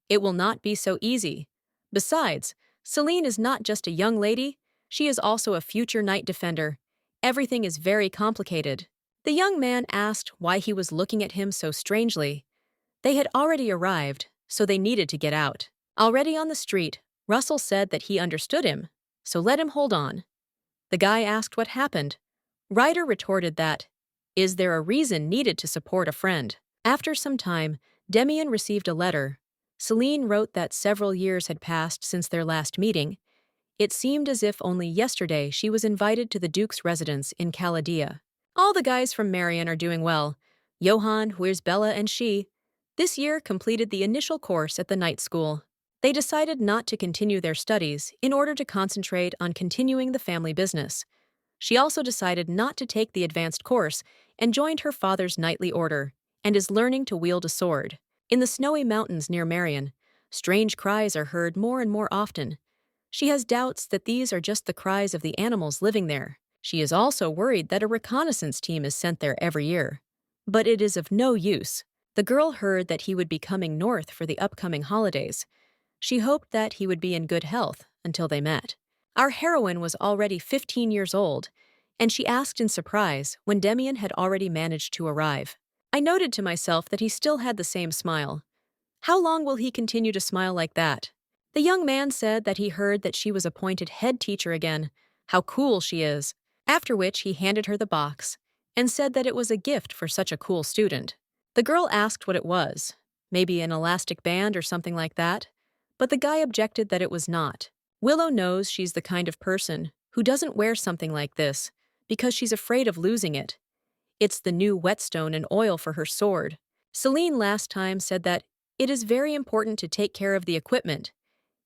It will not be so easy. Besides, Celine is not just a young lady, she is also a future knight defender. Everything is very complicated. The young man asked why he was looking at him so strangely. They had already arrived, so they needed to get out. Already on the street, Russell said that he understood him, so let him hold on. The guy asked what happened. Ryder retorted that, "Is there a reason needed to support a friend?" After some time, Demian received a letter. Celine wrote that several years had passed since their last meeting. It seemed as if only yesterday she was invited to the Duke's residence in Caladia. All the guys from Marion are doing well. Johann, Where's Bella, and she, this year completed the initial course at the night school. They decided not to continue their studies in order to concentrate on continuing the family business. She also decided not to take the advanced course and joined her father's knightly order and is learning to wield a sword. In the snowy mountains near Marion, strange cries are heard more and more often. She has doubts that these are just the cries of the animals living there. She is also worried that a reconnaissance team is sent there every year. But it is of no use. The girl heard that he would be coming north for the upcoming holidays. She hoped that he would be in good health until they met. Our heroine was already 15 years old, and she asked in surprise when Demian had already managed to arrive. I noted to myself that he still had the same smile. How long will he continue to smile like that? The young man said that he heard that she was appointed head teacher again. How cool she is. After which he handed her the box and said that it was a gift for such a cool student. The girl asked what it was, maybe an elastic band or something like that, but the guy objected that it was not. Willow knows she's the kind of person who doesn't wear something like this because she's afraid of losing it. It's the new whetstone and oil for her sword. Celine last time said that it is very important to take care of the equipment.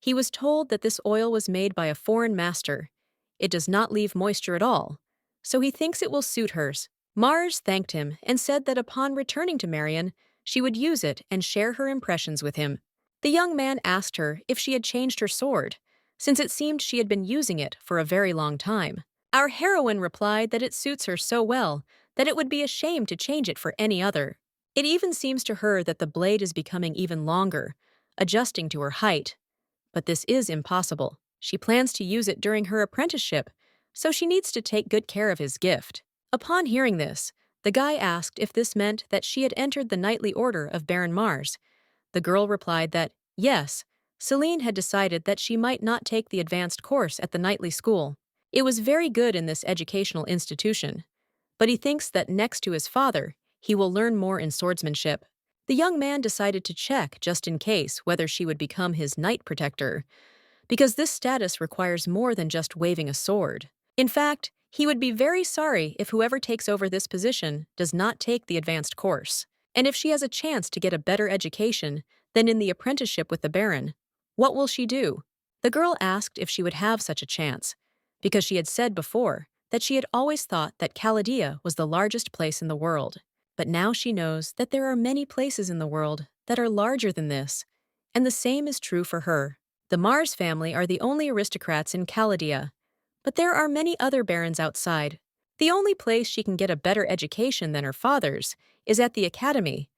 He was told that this oil was made by a foreign master. It does not leave moisture at all, so he thinks it will suit hers. Mars thanked him and said that upon returning to Marion, she would use it and share her impressions with him. The young man asked her if she had changed her sword, since it seemed she had been using it for a very long time. Our heroine replied that it suits her so well that it would be a shame to change it for any other. It even seems to her that the blade is becoming even longer, adjusting to her height. But this is impossible. She plans to use it during her apprenticeship, so she needs to take good care of his gift. Upon hearing this, the guy asked if this meant that she had entered the knightly order of Baron Mars. The girl replied that, yes, Celine had decided that she might not take the advanced course at the knightly school. It was very good in this educational institution, but he thinks that next to his father, he will learn more in swordsmanship. The young man decided to check just in case whether she would become his knight protector, because this status requires more than just waving a sword. In fact, he would be very sorry if whoever takes over this position does not take the advanced course, and if she has a chance to get a better education than in the apprenticeship with the Baron. What will she do? The girl asked if she would have such a chance, because she had said before that she had always thought that Caladia was the largest place in the world. But now she knows that there are many places in the world that are larger than this, and the same is true for her. The Mars family are the only aristocrats in Caladia, but there are many other barons outside. The only place she can get a better education than her father's is at the academy,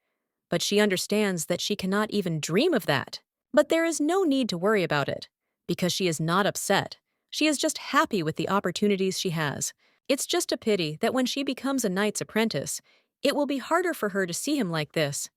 but she understands that she cannot even dream of that. But there is no need to worry about it, because she is not upset. She is just happy with the opportunities she has. It's just a pity that when she becomes a knight's apprentice, it will be harder for her to see him like this.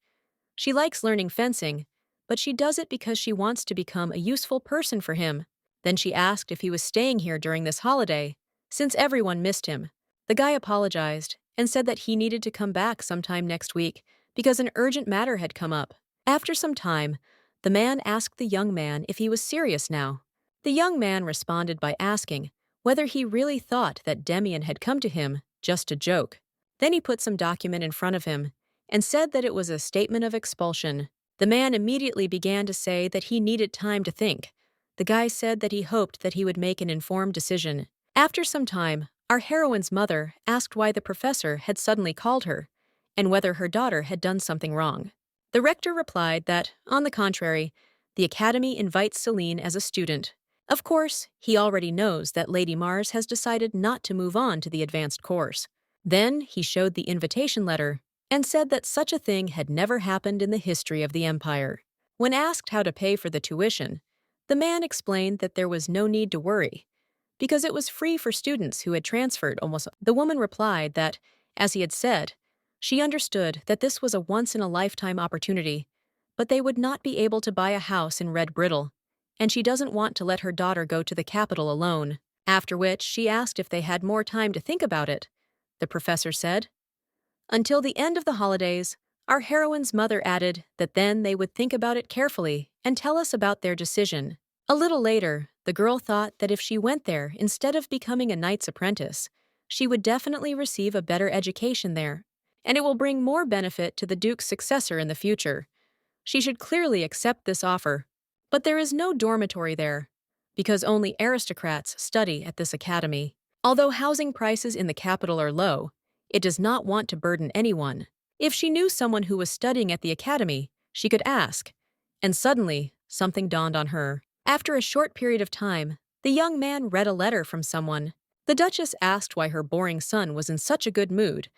She likes learning fencing, but she does it because she wants to become a useful person for him. Then she asked if he was staying here during this holiday, since everyone missed him. The guy apologized and said that he needed to come back sometime next week because an urgent matter had come up. After some time, the man asked the young man if he was serious now. The young man responded by asking whether he really thought that Demian had come to him just to joke. Then he put some document in front of him and said that it was a statement of expulsion. The man immediately began to say that he needed time to think. The guy said that he hoped that he would make an informed decision. After some time, our heroine's mother asked why the professor had suddenly called her and whether her daughter had done something wrong. The rector replied that, on the contrary, the academy invites Celine as a student. Of course, he already knows that Lady Mars has decided not to move on to the advanced course. Then he showed the invitation letter and said that such a thing had never happened in the history of the empire. When asked how to pay for the tuition, the man explained that there was no need to worry, because it was free for students who had transferred almost. The woman replied that, as he had said, she understood that this was a once-in-a-lifetime opportunity, but they would not be able to buy a house in Red Brittle, and she doesn't want to let her daughter go to the capital alone. After which, she asked if they had more time to think about it. The professor said, until the end of the holidays. Our heroine's mother added that then they would think about it carefully and tell us about their decision. A little later, the girl thought that if she went there instead of becoming a knight's apprentice, she would definitely receive a better education there, and it will bring more benefit to the duke's successor in the future. She should clearly accept this offer. But there is no dormitory there, because only aristocrats study at this academy. Although housing prices in the capital are low, it does not want to burden anyone. If she knew someone who was studying at the academy, she could ask. And suddenly, something dawned on her. After a short period of time, the young man read a letter from someone. The Duchess asked why her boring son was in such a good mood,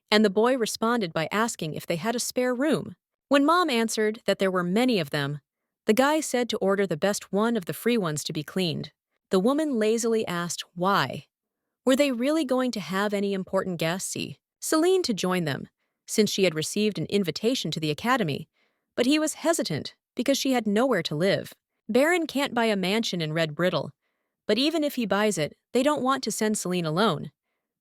and the boy responded by asking if they had a spare room. When Mom answered that there were many of them, the guy said to order the best one of the free ones to be cleaned. The woman lazily asked why. Were they really going to have any important guests? Celine to join them, since she had received an invitation to the academy, but he was hesitant because she had nowhere to live. Baron can't buy a mansion in Red Brittle, but even if he buys it, they don't want to send Celine alone.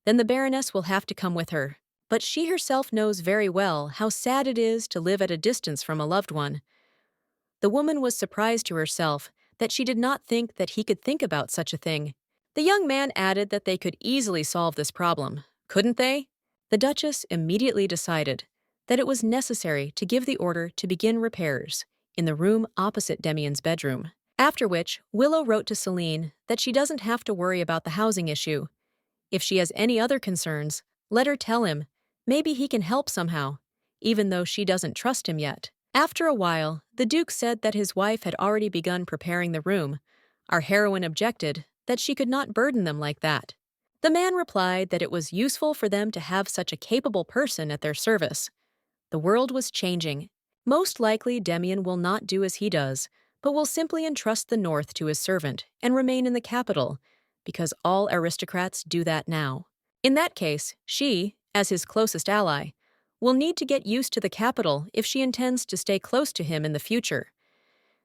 Then the Baroness will have to come with her. But she herself knows very well how sad it is to live at a distance from a loved one. The woman was surprised to herself that she did not think that he could think about such a thing. The young man added that they could easily solve this problem, couldn't they? The Duchess immediately decided that it was necessary to give the order to begin repairs in the room opposite Demian's bedroom. After which, Willow wrote to Celine that she doesn't have to worry about the housing issue. If she has any other concerns, let her tell him. Maybe he can help somehow, even though she doesn't trust him yet. After a while, the Duke said that his wife had already begun preparing the room. Our heroine objected that she could not burden them like that. The man replied that it was useful for them to have such a capable person at their service. The world was changing. Most likely Demian will not do as he does, but will simply entrust the north to his servant and remain in the capital, because all aristocrats do that now. In that case, she, as his closest ally, will need to get used to the capital if she intends to stay close to him in the future.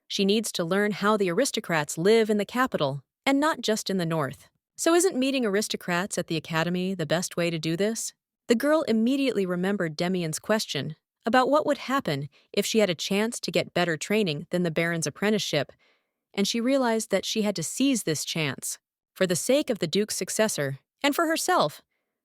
She needs to learn how the aristocrats live in the capital and not just in the north. So isn't meeting aristocrats at the academy the best way to do this? The girl immediately remembered Demian's question about what would happen if she had a chance to get better training than the Baron's apprenticeship, and she realized that she had to seize this chance. For the sake of the Duke's successor, and for herself,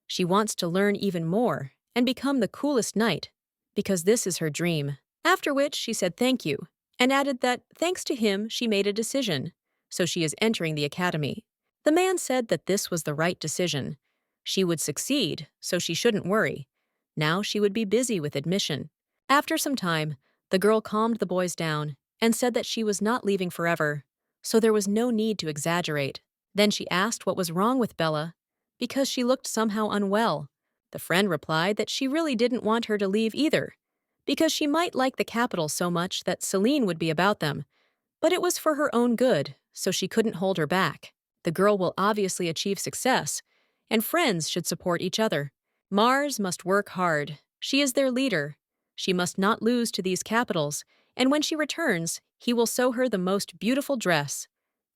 she wants to learn even more and become the coolest knight, because this is her dream. After which she said thank you, and added that thanks to him she made a decision, so she is entering the academy. The man said that this was the right decision. She would succeed, so she shouldn't worry. Now she would be busy with admission. After some time, the girl calmed the boys down and said that she was not leaving forever, so there was no need to exaggerate. Then she asked what was wrong with Bella, because she looked somehow unwell. The friend replied that she really didn't want her to leave either, because she might like the capital so much that Celine would be about them, but it was for her own good, so she couldn't hold her back. The girl will obviously achieve success, and friends should support each other. Mars must work hard. She is their leader. She must not lose to these capitals, and when she returns, he will sew her the most beautiful dress.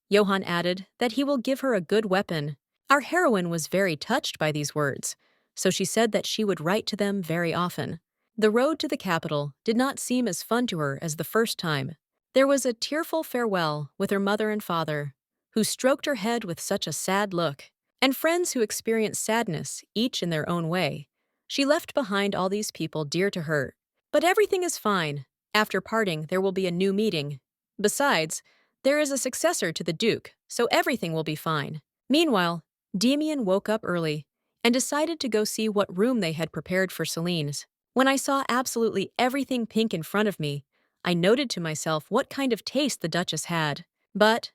Johann added that he will give her a good weapon. Our heroine was very touched by these words, so she said that she would write to them very often. The road to the capital did not seem as fun to her as the first time. There was a tearful farewell with her mother and father, who stroked her head with such a sad look, and friends who experienced sadness, each in their own way. She left behind all these people dear to her. But everything is fine. After parting, there will be a new meeting. Besides, there is a successor to the Duke, so everything will be fine. Meanwhile, Demian woke up early and decided to go see what room they had prepared for Celine's. When I saw absolutely everything pink in front of me, I noted to myself what kind of taste the Duchess had. But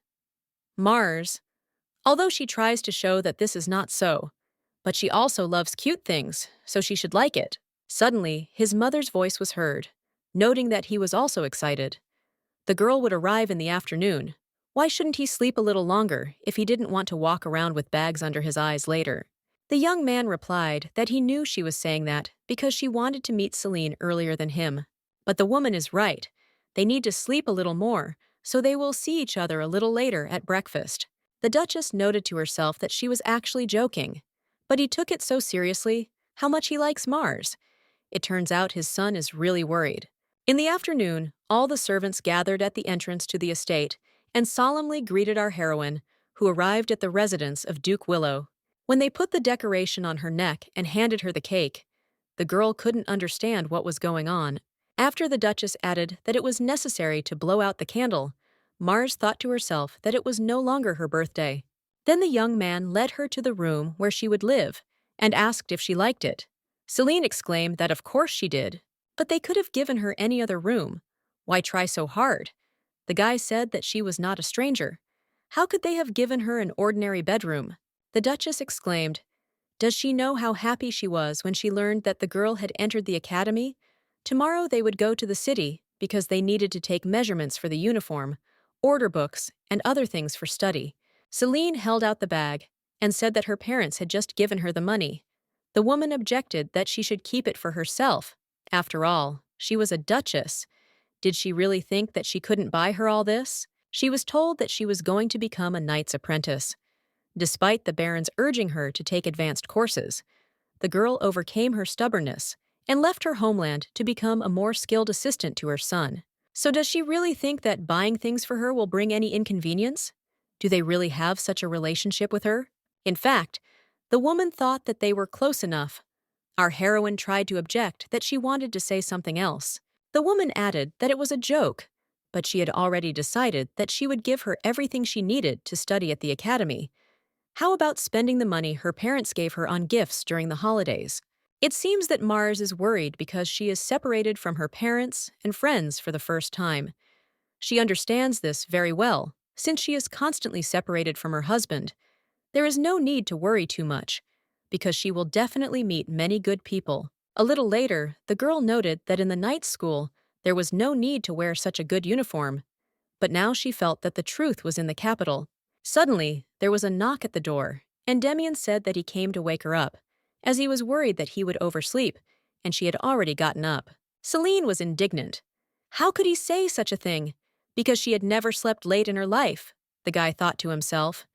Mars, although she tries to show that this is not so, but she also loves cute things, so she should like it. Suddenly, his mother's voice was heard, noting that he was also excited. The girl would arrive in the afternoon. Why shouldn't he sleep a little longer if he didn't want to walk around with bags under his eyes later? The young man replied that he knew she was saying that because she wanted to meet Celine earlier than him. But the woman is right. They need to sleep a little more, so they will see each other a little later at breakfast. The Duchess noted to herself that she was actually joking. But he took it so seriously, how much he likes Mars. It turns out his son is really worried. In the afternoon, all the servants gathered at the entrance to the estate and solemnly greeted our heroine, who arrived at the residence of Duke Willow. When they put the decoration on her neck and handed her the cake, the girl couldn't understand what was going on. After the Duchess added that it was necessary to blow out the candle, Mars thought to herself that it was no longer her birthday. Then the young man led her to the room where she would live and asked if she liked it. Celine exclaimed that of course she did, but they could have given her any other room. Why try so hard? The guy said that she was not a stranger. How could they have given her an ordinary bedroom? The Duchess exclaimed, does she know how happy she was when she learned that the girl had entered the academy? Tomorrow they would go to the city because they needed to take measurements for the uniform, order books, and other things for study. Celine held out the bag and said that her parents had just given her the money. The woman objected that she should keep it for herself. After all, she was a duchess. Did she really think that she couldn't buy her all this? She was told that she was going to become a knight's apprentice. Despite the baron's urging her to take advanced courses, the girl overcame her stubbornness and left her homeland to become a more skilled assistant to her son. So does she really think that buying things for her will bring any inconvenience? Do they really have such a relationship with her? In fact, the woman thought that they were close enough. Our heroine tried to object that she wanted to say something else. The woman added that it was a joke, but she had already decided that she would give her everything she needed to study at the academy. How about spending the money her parents gave her on gifts during the holidays? It seems that Mars is worried because she is separated from her parents and friends for the first time. She understands this very well, since she is constantly separated from her husband. There is no need to worry too much, because she will definitely meet many good people. A little later, the girl noted that in the night school, there was no need to wear such a good uniform. But now she felt that the truth was in the capital. Suddenly, there was a knock at the door, and Demian said that he came to wake her up, as he was worried that he would oversleep, and she had already gotten up. Celine was indignant. How could he say such a thing? Because she had never slept late in her life, the guy thought to himself,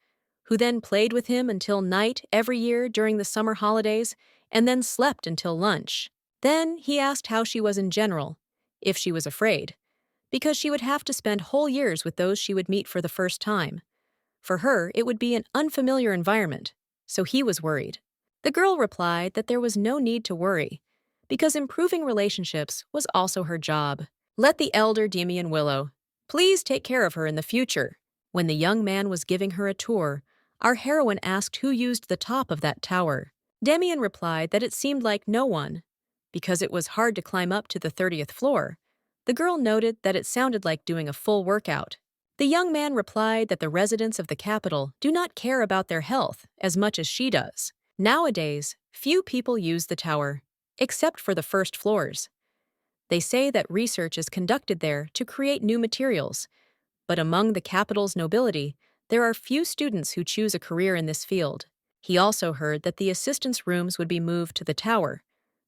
who then played with him until night every year during the summer holidays and then slept until lunch. Then he asked how she was in general, if she was afraid, because she would have to spend whole years with those she would meet for the first time. For her, it would be an unfamiliar environment, so he was worried. The girl replied that there was no need to worry, because improving relationships was also her job. Let the elder Demian Willow please take care of her in the future. When the young man was giving her a tour, our heroine asked who used the top of that tower. Demian replied that it seemed like no one, because it was hard to climb up to the 30th floor. The girl noted that it sounded like doing a full workout. The young man replied that the residents of the capital do not care about their health as much as she does. Nowadays, few people use the tower, except for the first floors. They say that research is conducted there to create new materials, but among the capital's nobility, there are few students who choose a career in this field. He also heard that the assistants' rooms would be moved to the tower.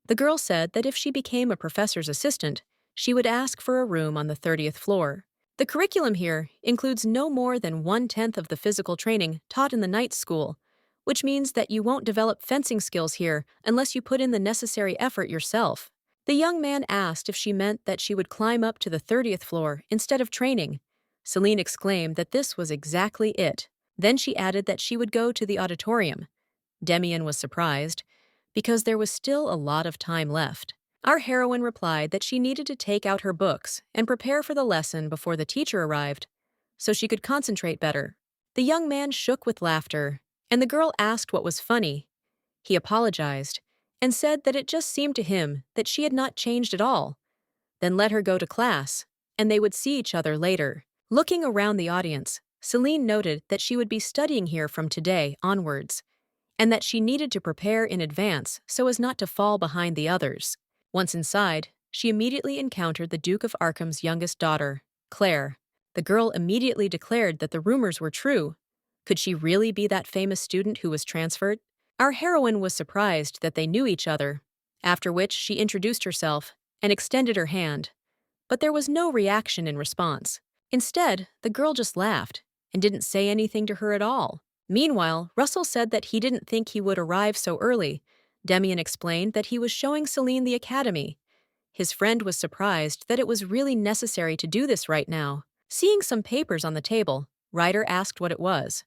The girl said that if she became a professor's assistant, she would ask for a room on the 30th floor. The curriculum here includes no more than 1/10 of the physical training taught in the night school, which means that you won't develop fencing skills here unless you put in the necessary effort yourself. The young man asked if she meant that she would climb up to the 30th floor instead of training. Celine exclaimed that this was exactly it. Then she added that she would go to the auditorium. Demian was surprised, because there was still a lot of time left. Our heroine replied that she needed to take out her books and prepare for the lesson before the teacher arrived, so she could concentrate better. The young man shook with laughter, and the girl asked what was funny. He apologized and said that it just seemed to him that she had not changed at all, then let her go to class, and they would see each other later. Looking around the audience, Celine noted that she would be studying here from today onwards, and that she needed to prepare in advance so as not to fall behind the others. Once inside, she immediately encountered the Duke of Arkham's youngest daughter, Claire. The girl immediately declared that the rumors were true. Could she really be that famous student who was transferred? Our heroine was surprised that they knew each other, after which she introduced herself and extended her hand. But there was no reaction in response. Instead, the girl just laughed and didn't say anything to her at all. Meanwhile, Russell said that he didn't think he would arrive so early. Demian explained that he was showing Celine the academy. His friend was surprised that it was really necessary to do this right now. Seeing some papers on the table, Ryder asked what it was.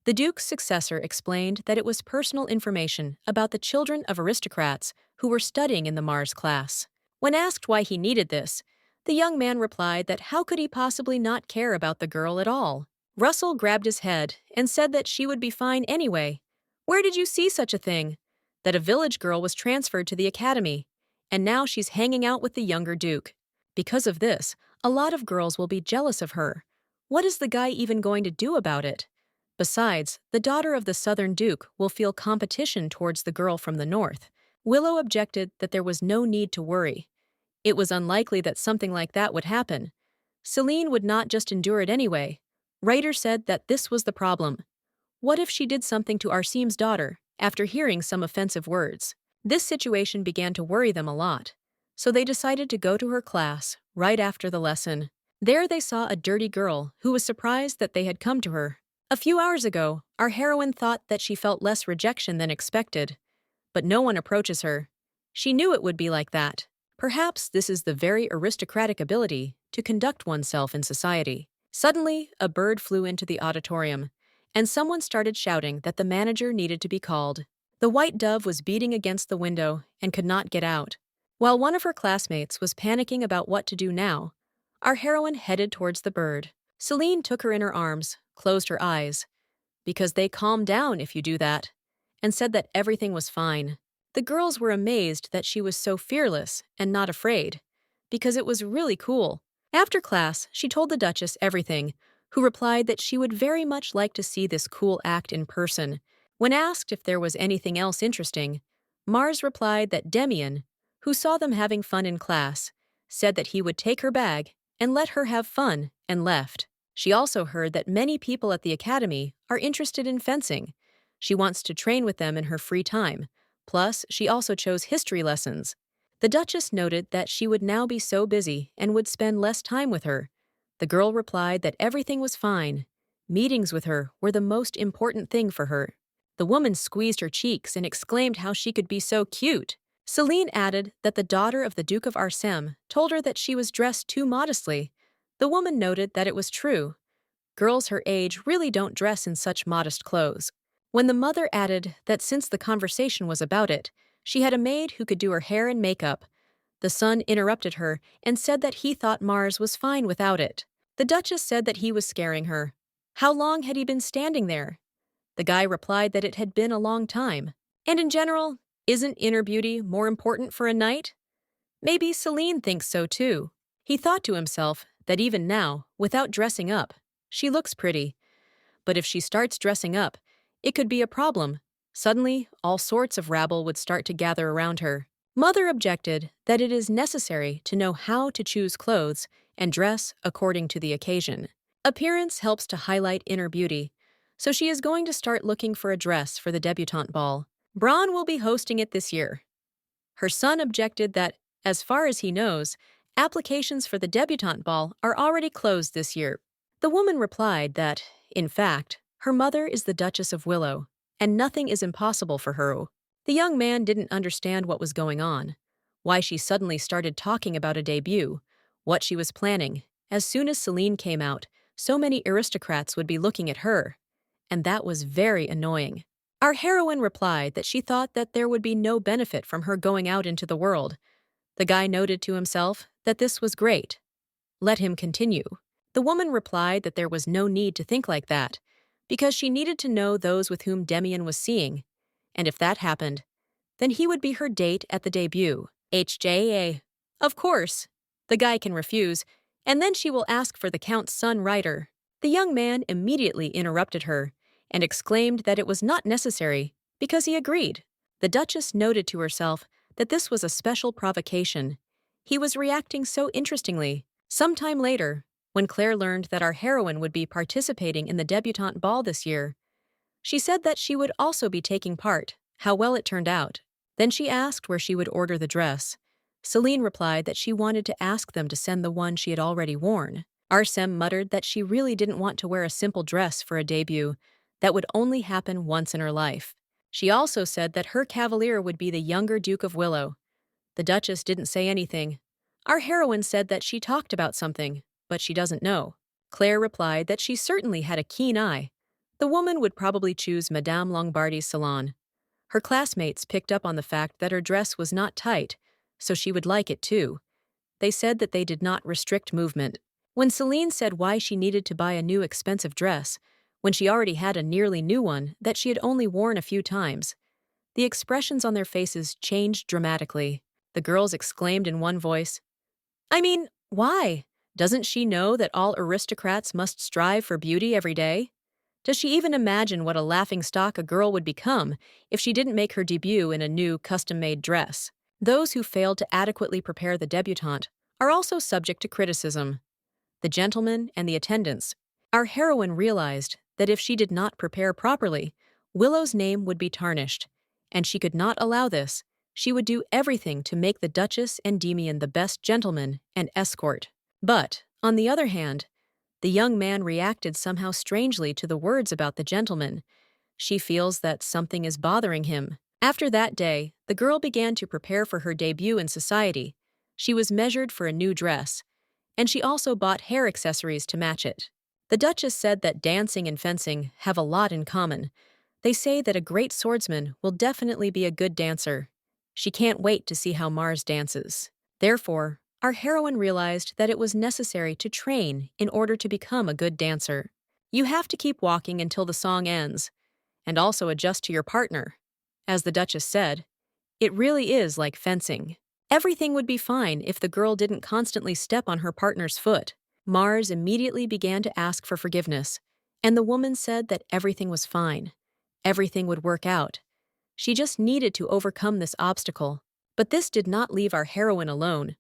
The Duke's successor explained that it was personal information about the children of aristocrats who were studying in the Mars class. When asked why he needed this, the young man replied that how could he possibly not care about the girl at all? Russell grabbed his head and said that she would be fine anyway. Where did you see such a thing? That a village girl was transferred to the academy, and now she's hanging out with the younger Duke. Because of this, a lot of girls will be jealous of her. What is the guy even going to do about it? Besides, the daughter of the Southern Duke will feel competition towards the girl from the North. Willow objected that there was no need to worry. It was unlikely that something like that would happen. Celine would not just endure it anyway. Ryder said that this was the problem. What if she did something to Arsim's daughter after hearing some offensive words? This situation began to worry them a lot, so they decided to go to her class right after the lesson. There they saw a dirty girl who was surprised that they had come to her. A few hours ago, our heroine thought that she felt less rejection than expected, but no one approaches her. She knew it would be like that. Perhaps this is the very aristocratic ability to conduct oneself in society. Suddenly, a bird flew into the auditorium, and someone started shouting that the manager needed to be called. The white dove was beating against the window and could not get out. While one of her classmates was panicking about what to do now, our heroine headed towards the bird. Celine took her in her arms, closed her eyes, because they calm down if you do that, and said that everything was fine. The girls were amazed that she was so fearless and not afraid, because it was really cool. After class, she told the Duchess everything, who replied that she would very much like to see this cool act in person. When asked if there was anything else interesting, Mars replied that Demian, who saw them having fun in class, said that he would take her bag and let her have fun, and left. She also heard that many people at the academy are interested in fencing. She wants to train with them in her free time. Plus, she also chose history lessons. The Duchess noted that she would now be so busy and would spend less time with her. The girl replied that everything was fine. Meetings with her were the most important thing for her. The woman squeezed her cheeks and exclaimed how she could be so cute. Celine added that the daughter of the Duke of Arsem told her that she was dressed too modestly. The woman noted that it was true. Girls her age really don't dress in such modest clothes. When the mother added that since the conversation was about it, she had a maid who could do her hair and makeup, the son interrupted her and said that he thought Mars was fine without it. The Duchess said that he was scaring her. How long had he been standing there? The guy replied that it had been a long time. And in general, isn't inner beauty more important for a knight? Maybe Celine thinks so too. He thought to himself that even now, without dressing up, she looks pretty. But if she starts dressing up, it could be a problem. Suddenly, all sorts of rabble would start to gather around her. Mother objected that it is necessary to know how to choose clothes and dress according to the occasion. Appearance helps to highlight inner beauty, so she is going to start looking for a dress for the debutante ball. Braun will be hosting it this year. Her son objected that, as far as he knows, Applications for the debutante ball are already closed this year. The woman replied that, in fact, her mother is the Duchess of Willow, and nothing is impossible for her. The young man didn't understand what was going on, why she suddenly started talking about a debut, what she was planning. As soon as Celine came out, so many aristocrats would be looking at her, and that was very annoying. Our heroine replied that she thought that there would be no benefit from her going out into the world. The guy noted to himself that this was great. Let him continue. The woman replied that there was no need to think like that, because she needed to know those with whom Demian was seeing, and if that happened, then he would be her date at the debut. HJA. Of course. The guy can refuse, and then she will ask for the Count's son Ryder. The young man immediately interrupted her and exclaimed that it was not necessary because he agreed. The Duchess noted to herself that this was a special provocation. He was reacting so interestingly. Sometime later, when Claire learned that our heroine would be participating in the debutante ball this year, she said that she would also be taking part. How well it turned out. Then she asked where she would order the dress. Celine replied that she wanted to ask them to send the one she had already worn. Arsem muttered that she really didn't want to wear a simple dress for a debut that would only happen once in her life. She also said that her cavalier would be the younger Duke of Willow. The Duchess didn't say anything. Our heroine said that she talked about something, but she doesn't know. Claire replied that she certainly had a keen eye. The woman would probably choose Madame Lombardi's salon. Her classmates picked up on the fact that her dress was not tight, so she would like it too. They said that they did not restrict movement. When Celine said why she needed to buy a new expensive dress, when she already had a nearly new one that she had only worn a few times, the expressions on their faces changed dramatically. The girls exclaimed in one voice, "I mean, why? Doesn't she know that all aristocrats must strive for beauty every day? Does she even imagine what a laughingstock a girl would become if she didn't make her debut in a new, custom-made dress?" Those who failed to adequately prepare the debutante are also subject to criticism. The gentlemen and the attendants. Our heroine realized that if she did not prepare properly, Willow's name would be tarnished, and she could not allow this. She would do everything to make the Duchess and Demian the best gentleman and escort. But, on the other hand, the young man reacted somehow strangely to the words about the gentleman. She feels that something is bothering him. After that day, the girl began to prepare for her debut in society. She was measured for a new dress, and she also bought hair accessories to match it. The Duchess said that dancing and fencing have a lot in common. They say that a great swordsman will definitely be a good dancer. She can't wait to see how Mars dances. Therefore, our heroine realized that it was necessary to train in order to become a good dancer. You have to keep walking until the song ends, and also adjust to your partner. As the Duchess said, it really is like fencing. Everything would be fine if the girl didn't constantly step on her partner's foot. Mars immediately began to ask for forgiveness, and the woman said that everything was fine. Everything would work out. She just needed to overcome this obstacle. But this did not leave our heroine alone.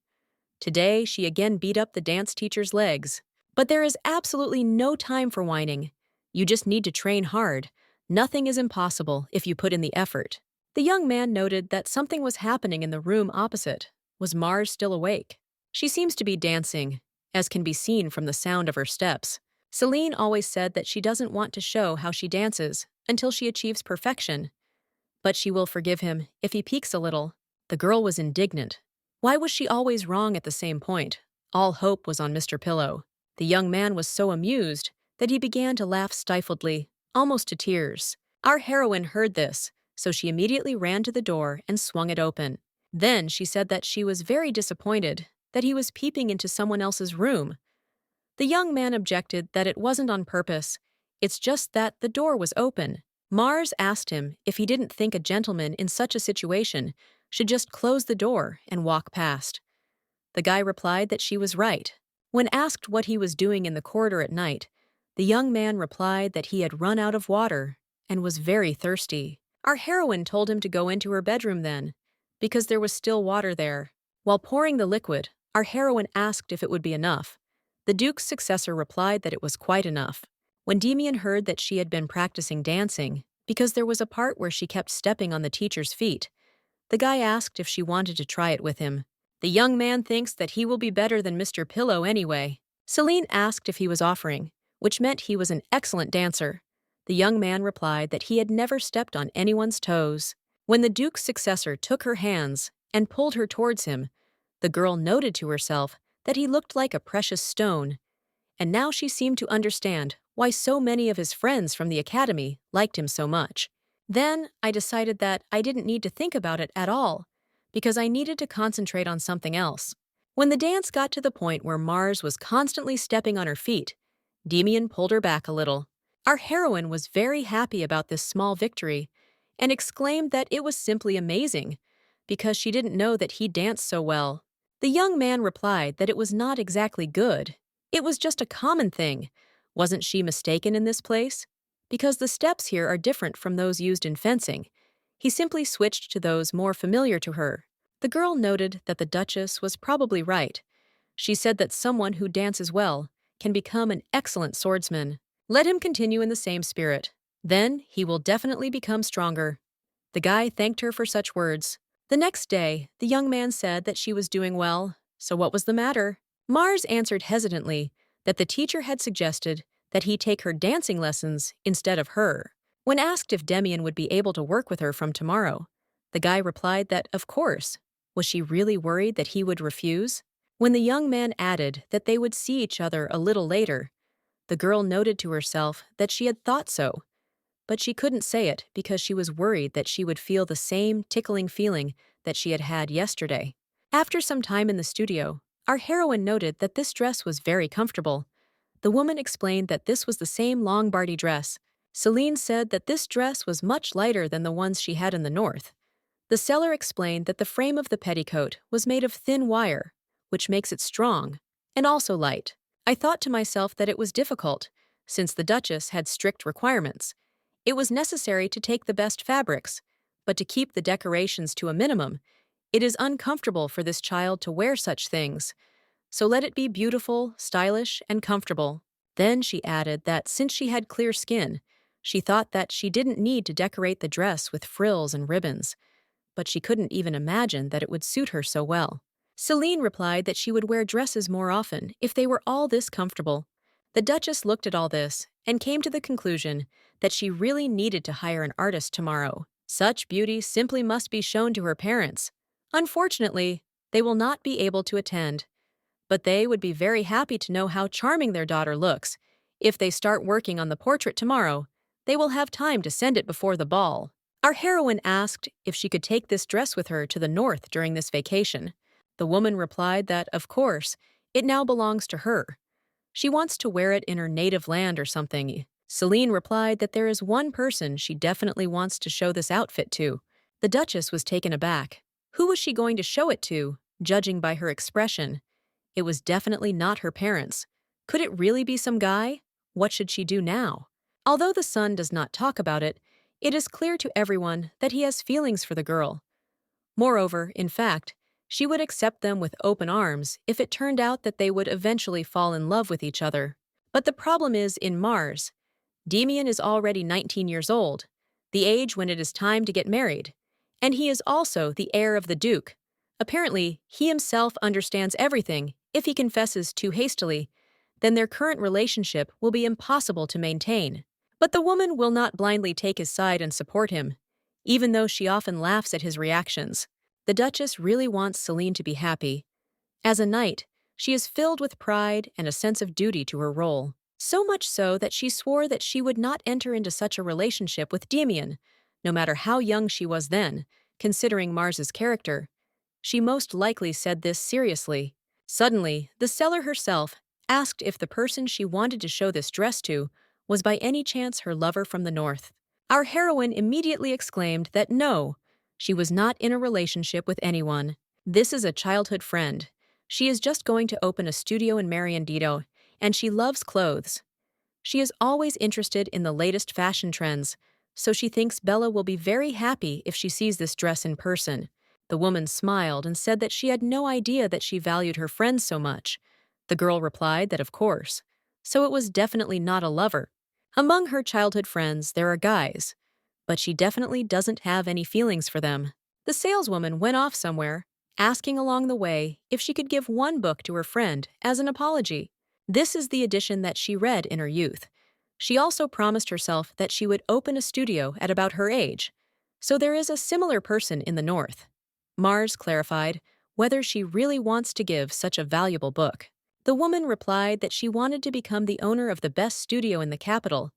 Today, she again beat up the dance teacher's legs. But there is absolutely no time for whining. You just need to train hard. Nothing is impossible if you put in the effort. The young man noted that something was happening in the room opposite. Was Mars still awake? She seems to be dancing, as can be seen from the sound of her steps. Celine always said that she doesn't want to show how she dances until she achieves perfection. But she will forgive him if he peeks a little. The girl was indignant. Why was she always wrong at the same point? All hope was on Mr. Pillow. The young man was so amused that he began to laugh stifledly, almost to tears. Our heroine heard this, so she immediately ran to the door and swung it open. Then she said that she was very disappointed that he was peeping into someone else's room. The young man objected that it wasn't on purpose. It's just that the door was open. Mars asked him if he didn't think a gentleman in such a situation should just close the door and walk past. The guy replied that she was right. When asked what he was doing in the corridor at night, the young man replied that he had run out of water and was very thirsty. Our heroine told him to go into her bedroom then, because there was still water there. While pouring the liquid, our heroine asked if it would be enough. The Duke's successor replied that it was quite enough. When Demian heard that she had been practicing dancing, because there was a part where she kept stepping on the teacher's feet, the guy asked if she wanted to try it with him. The young man thinks that he will be better than Mr. Pillow anyway. Celine asked if he was offering, which meant he was an excellent dancer. The young man replied that he had never stepped on anyone's toes. When the Duke's successor took her hands and pulled her towards him, the girl noted to herself that he looked like a precious stone, and now she seemed to understand why so many of his friends from the academy liked him so much. Then I decided that I didn't need to think about it at all, because I needed to concentrate on something else. When the dance got to the point where Mars was constantly stepping on her feet, Demian pulled her back a little. Our heroine was very happy about this small victory and exclaimed that it was simply amazing, because she didn't know that he danced so well. The young man replied that it was not exactly good. It was just a common thing. Wasn't she mistaken in this place? Because the steps here are different from those used in fencing. He simply switched to those more familiar to her. The girl noted that the Duchess was probably right. She said that someone who dances well can become an excellent swordsman. Let him continue in the same spirit. Then he will definitely become stronger. The guy thanked her for such words. The next day, the young man said that she was doing well. So what was the matter? Mars answered hesitantly that the teacher had suggested that he take her dancing lessons instead of her. When asked if Demian would be able to work with her from tomorrow, the guy replied that, of course. Was she really worried that he would refuse? When the young man added that they would see each other a little later, the girl noted to herself that she had thought so, but she couldn't say it because she was worried that she would feel the same tickling feeling that she had had yesterday. After some time in the studio, our heroine noted that this dress was very comfortable. The woman explained that this was the same long Barty dress. Celine said that this dress was much lighter than the ones she had in the north. The seller explained that the frame of the petticoat was made of thin wire, which makes it strong, and also light. I thought to myself that it was difficult, since the Duchess had strict requirements. It was necessary to take the best fabrics, but to keep the decorations to a minimum. It is uncomfortable for this child to wear such things, so let it be beautiful, stylish, and comfortable. Then she added that since she had clear skin, she thought that she didn't need to decorate the dress with frills and ribbons, but she couldn't even imagine that it would suit her so well. Celine replied that she would wear dresses more often if they were all this comfortable. The Duchess looked at all this and came to the conclusion that she really needed to hire an artist tomorrow. Such beauty simply must be shown to her parents. Unfortunately, they will not be able to attend, but they would be very happy to know how charming their daughter looks. If they start working on the portrait tomorrow, they will have time to send it before the ball. Our heroine asked if she could take this dress with her to the north during this vacation. The woman replied that, of course, it now belongs to her. She wants to wear it in her native land or something. Celine replied that there is one person she definitely wants to show this outfit to. The Duchess was taken aback. Who was she going to show it to, judging by her expression? It was definitely not her parents. Could it really be some guy? What should she do now? Although the son does not talk about it, it is clear to everyone that he has feelings for the girl. Moreover, in fact, she would accept them with open arms if it turned out that they would eventually fall in love with each other. But the problem is in Mars. Demian is already 19 years old, the age when it is time to get married, and he is also the heir of the Duke. Apparently, he himself understands everything. If he confesses too hastily, then their current relationship will be impossible to maintain. But the woman will not blindly take his side and support him, even though she often laughs at his reactions. The Duchess really wants Celine to be happy. As a knight, she is filled with pride and a sense of duty to her role. So much so that she swore that she would not enter into such a relationship with Demian, no matter how young she was then, considering Mars's character. She most likely said this seriously. Suddenly, the seller herself asked if the person she wanted to show this dress to was by any chance her lover from the north. Our heroine immediately exclaimed that no, she was not in a relationship with anyone. This is a childhood friend. She is just going to open a studio in Mariandito, and she loves clothes. She is always interested in the latest fashion trends, so she thinks Bella will be very happy if she sees this dress in person. The woman smiled and said that she had no idea that she valued her friends so much. The girl replied that of course, so it was definitely not a lover. Among her childhood friends there are guys, but she definitely doesn't have any feelings for them. The saleswoman went off somewhere, asking along the way if she could give one book to her friend as an apology. This is the edition that she read in her youth. She also promised herself that she would open a studio at about her age. So there is a similar person in the North. Mars clarified whether she really wants to give such a valuable book. The woman replied that she wanted to become the owner of the best studio in the capital,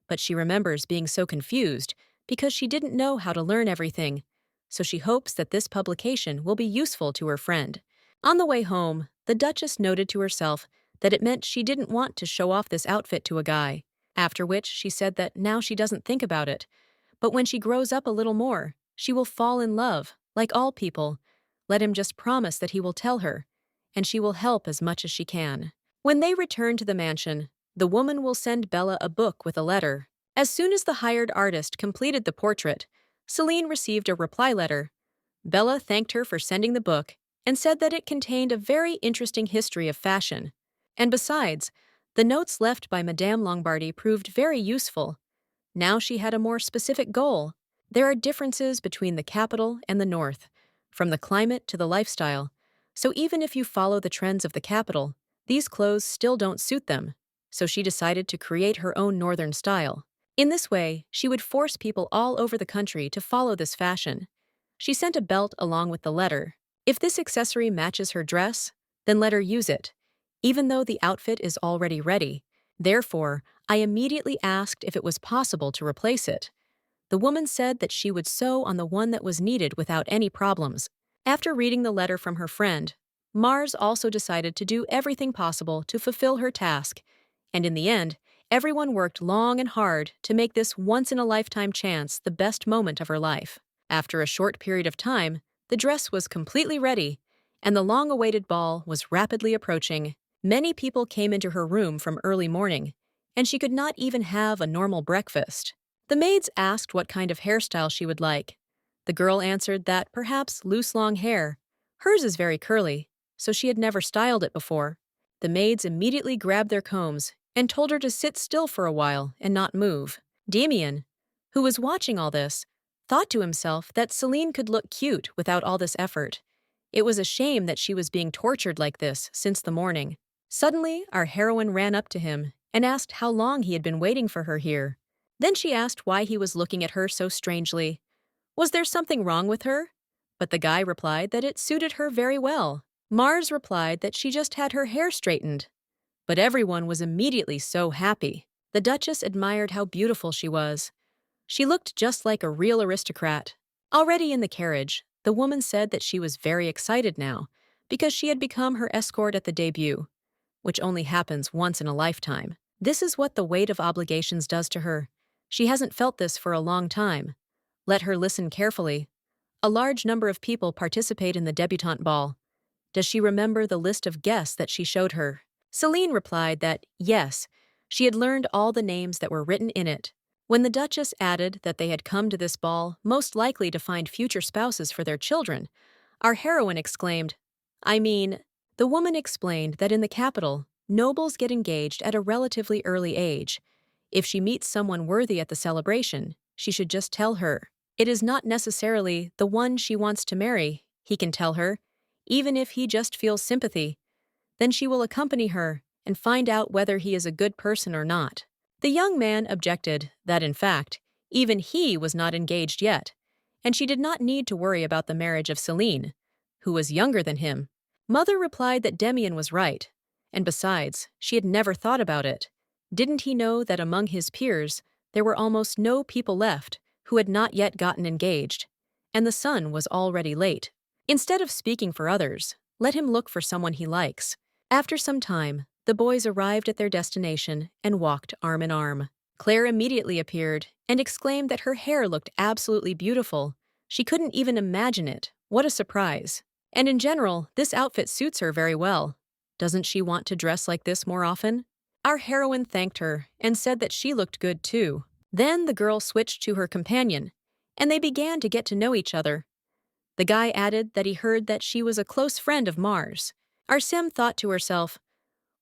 but she remembers being so confused because she didn't know how to learn everything, so she hopes that this publication will be useful to her friend. On the way home, the Duchess noted to herself that it meant she didn't want to show off this outfit to a guy, after which she said that now she doesn't think about it, but when she grows up a little more, she will fall in love, like all people. Let him just promise that he will tell her, and she will help as much as she can. When they return to the mansion, the woman will send Bella a book with a letter. As soon as the hired artist completed the portrait, Celine received a reply letter. Bella thanked her for sending the book and said that it contained a very interesting history of fashion. And besides, the notes left by Madame Lombardi proved very useful. Now she had a more specific goal. There are differences between the capital and the north, from the climate to the lifestyle. So even if you follow the trends of the capital, these clothes still don't suit them. So she decided to create her own northern style. In this way, she would force people all over the country to follow this fashion. She sent a belt along with the letter. If this accessory matches her dress, then let her use it, even though the outfit is already ready. Therefore, I immediately asked if it was possible to replace it. The woman said that she would sew on the one that was needed without any problems. After reading the letter from her friend, Mars also decided to do everything possible to fulfill her task, and in the end, everyone worked long and hard to make this once-in-a-lifetime chance the best moment of her life. After a short period of time, the dress was completely ready, and the long-awaited ball was rapidly approaching. Many people came into her room from early morning, and she could not even have a normal breakfast. The maids asked what kind of hairstyle she would like. The girl answered that perhaps loose long hair. Hers is very curly, so she had never styled it before. The maids immediately grabbed their combs and told her to sit still for a while and not move. Damien, who was watching all this, thought to himself that Celine could look cute without all this effort. It was a shame that she was being tortured like this since the morning. Suddenly, our heroine ran up to him and asked how long he had been waiting for her here. Then she asked why he was looking at her so strangely. Was there something wrong with her? But the guy replied that it suited her very well. Mars replied that she just had her hair straightened. But everyone was immediately so happy. The Duchess admired how beautiful she was. She looked just like a real aristocrat. Already in the carriage, the woman said that she was very excited now because she had become her escort at the debut, which only happens once in a lifetime. This is what the weight of obligations does to her. She hasn't felt this for a long time. Let her listen carefully. A large number of people participate in the debutante ball. Does she remember the list of guests that she showed her? Celine replied that, yes, she had learned all the names that were written in it. When the Duchess added that they had come to this ball most likely to find future spouses for their children, our heroine exclaimed, the woman explained that in the capital, nobles get engaged at a relatively early age. If she meets someone worthy at the celebration, she should just tell her. It is not necessarily the one she wants to marry, he can tell her, even if he just feels sympathy. Then she will accompany her and find out whether he is a good person or not. The young man objected that, in fact, even he was not engaged yet, and she did not need to worry about the marriage of Celine, who was younger than him. Mother replied that Damien was right, and besides, she had never thought about it. Didn't he know that among his peers, there were almost no people left who had not yet gotten engaged, and the sun was already late. Instead of speaking for others, let him look for someone he likes. After some time, the boys arrived at their destination and walked arm in arm. Claire immediately appeared and exclaimed that her hair looked absolutely beautiful. She couldn't even imagine it. What a surprise. And in general, this outfit suits her very well. Doesn't she want to dress like this more often? Our heroine thanked her and said that she looked good too. Then the girl switched to her companion, and they began to get to know each other. The guy added that he heard that she was a close friend of Mars. Arsène thought to herself,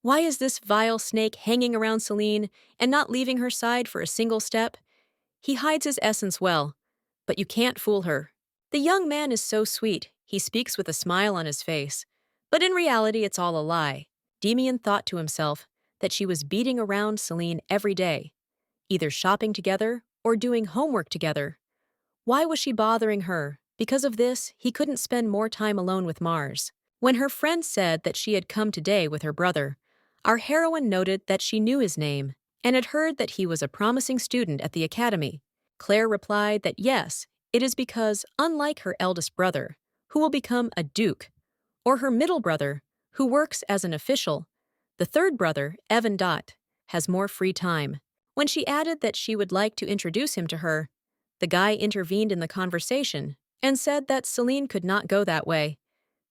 why is this vile snake hanging around Celine and not leaving her side for a single step? He hides his essence well, but you can't fool her. The young man is so sweet, He speaks with a smile on his face, but in reality it's all a lie. Demian thought to himself that she was beating around Celine every day, either shopping together or doing homework together. Why was she bothering her? Because of this, he couldn't spend more time alone with Mars. When her friend said that she had come today with her brother, our heroine noted that she knew his name and had heard that he was a promising student at the academy. Claire replied that yes, it is because, unlike her eldest brother, who will become a duke, or her middle brother, who works as an official, the third brother, Evan Dot, has more free time. When she added that she would like to introduce him to her, the guy intervened in the conversation and said that Celine could not go that way.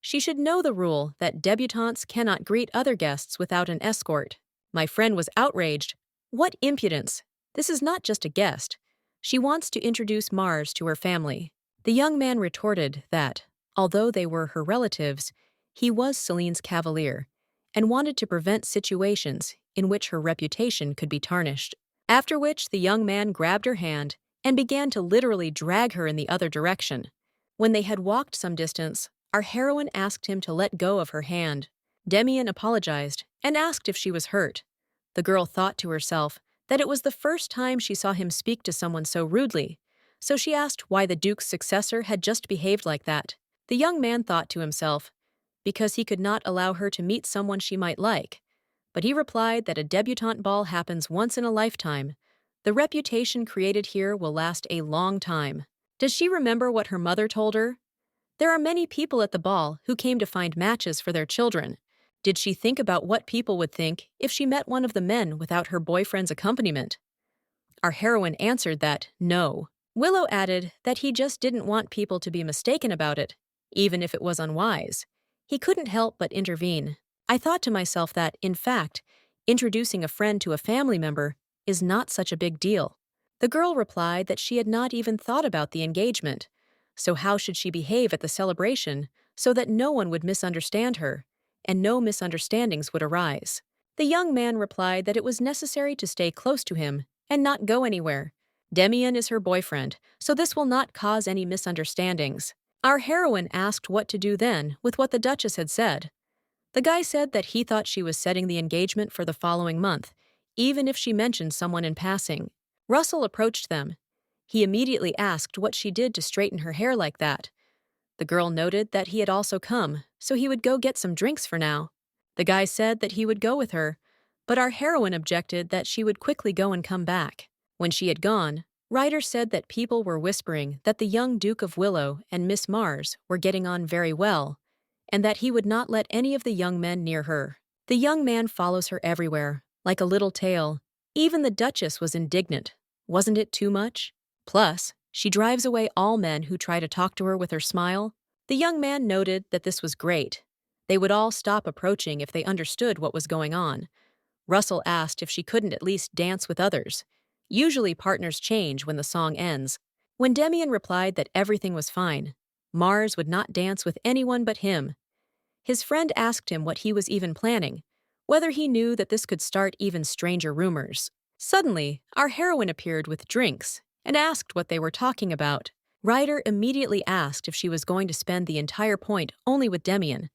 She should know the rule that debutantes cannot greet other guests without an escort. My friend was outraged. What impudence! This is not just a guest. She wants to introduce Mars to her family. The young man retorted that, although they were her relatives, he was Celine's cavalier and wanted to prevent situations in which her reputation could be tarnished. After which, the young man grabbed her hand and began to literally drag her in the other direction. When they had walked some distance, our heroine asked him to let go of her hand. Demian apologized and asked if she was hurt. The girl thought to herself that it was the first time she saw him speak to someone so rudely, so she asked why the Duke's successor had just behaved like that. The young man thought to himself, because he could not allow her to meet someone she might like. But he replied that a debutante ball happens once in a lifetime. The reputation created here will last a long time. Does she remember what her mother told her? There are many people at the ball who came to find matches for their children. Did she think about what people would think if she met one of the men without her boyfriend's accompaniment? Our heroine answered that no. Willow added that he just didn't want people to be mistaken about it, even if it was unwise. He couldn't help but intervene. I thought to myself that, in fact, introducing a friend to a family member is not such a big deal. The girl replied that she had not even thought about the engagement. So how should she behave at the celebration so that no one would misunderstand her, and no misunderstandings would arise? The young man replied that it was necessary to stay close to him and not go anywhere. Demian is her boyfriend, so this will not cause any misunderstandings. Our heroine asked what to do then with what the Duchess had said. The guy said that he thought she was setting the engagement for the following month, even if she mentioned someone in passing. Russell approached them. He immediately asked what she did to straighten her hair like that. The girl noted that he had also come, so he would go get some drinks for now. The guy said that he would go with her, but our heroine objected that she would quickly go and come back. When she had gone, Ryder said that people were whispering that the young Duke of Willow and Miss Mars were getting on very well, and that he would not let any of the young men near her. The young man follows her everywhere, like a little tail. Even the Duchess was indignant. Wasn't it too much? Plus, she drives away all men who try to talk to her with her smile. The young man noted that this was great. They would all stop approaching if they understood what was going on. Russell asked if she couldn't at least dance with others. Usually partners change when the song ends. When Demian replied that everything was fine, Mars would not dance with anyone but him. His friend asked him what he was even planning, whether he knew that this could start even stranger rumors. Suddenly, our heroine appeared with drinks and asked what they were talking about. Ryder immediately asked if she was going to spend the entire point only with Demian.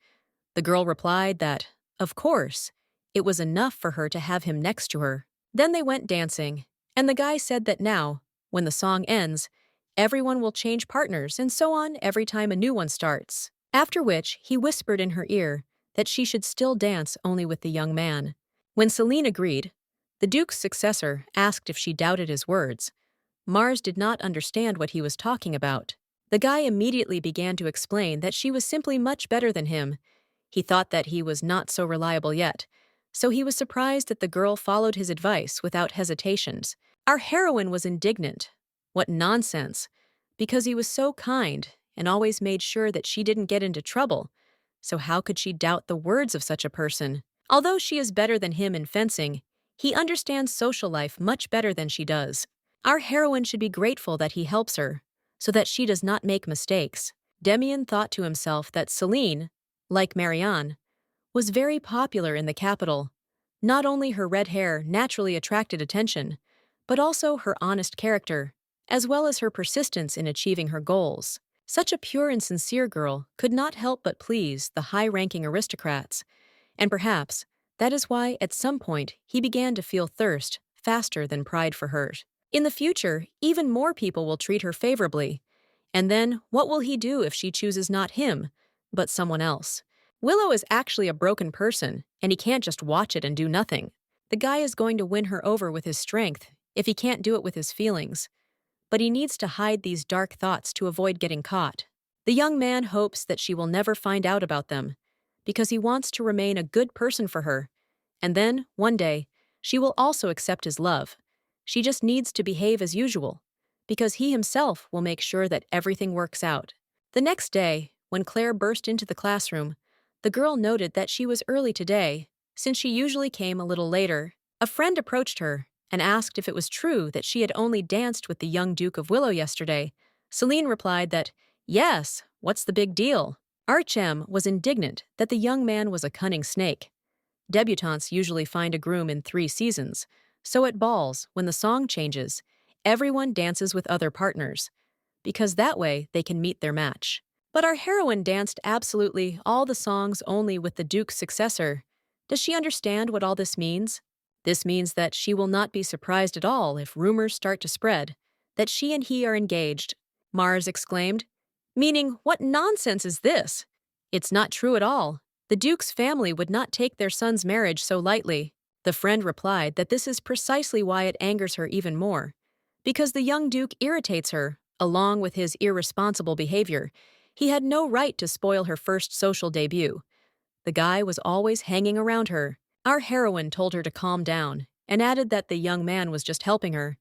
The girl replied that, of course, it was enough for her to have him next to her. Then they went dancing, and the guy said that now, when the song ends, everyone will change partners and so on every time a new one starts. After which, he whispered in her ear that she should still dance only with the young man. When Celine agreed, the Duke's successor asked if she doubted his words. Mars did not understand what he was talking about. The guy immediately began to explain that she was simply much better than him. He thought that he was not so reliable yet, so he was surprised that the girl followed his advice without hesitations. Our heroine was indignant. What nonsense! Because he was so kind and always made sure that she didn't get into trouble. So how could she doubt the words of such a person? Although she is better than him in fencing, he understands social life much better than she does. Our heroine should be grateful that he helps her, so that she does not make mistakes. Demian thought to himself that Celine, like Marianne, was very popular in the capital. Not only her red hair naturally attracted attention, but also her honest character, as well as her persistence in achieving her goals. Such a pure and sincere girl could not help but please the high-ranking aristocrats, and perhaps that is why at some point he began to feel thirst faster than pride for her. In the future, even more people will treat her favorably, and then what will he do if she chooses not him, but someone else? Willow is actually a broken person, and he can't just watch it and do nothing. The guy is going to win her over with his strength if he can't do it with his feelings, but he needs to hide these dark thoughts to avoid getting caught. The young man hopes that she will never find out about them, because he wants to remain a good person for her, and then, one day, she will also accept his love. She just needs to behave as usual, because he himself will make sure that everything works out. The next day, when Claire burst into the classroom, the girl noted that she was early today, since she usually came a little later. A friend approached her and asked if it was true that she had only danced with the young Duke of Willow yesterday. Celine replied that, yes, what's the big deal? Archem was indignant that the young man was a cunning snake. Debutantes usually find a groom in 3 seasons, so at balls, when the song changes, everyone dances with other partners, because that way they can meet their match. But our heroine danced absolutely all the songs only with the Duke's successor. Does she understand what all this means? This means that she will not be surprised at all if rumors start to spread that she and he are engaged. Mars exclaimed, meaning, what nonsense is this? It's not true at all. The Duke's family would not take their son's marriage so lightly. The friend replied that this is precisely why it angers her even more. Because the young Duke irritates her, along with his irresponsible behavior. He had no right to spoil her first social debut. The guy was always hanging around her. Our heroine told her to calm down, and added that the young man was just helping her.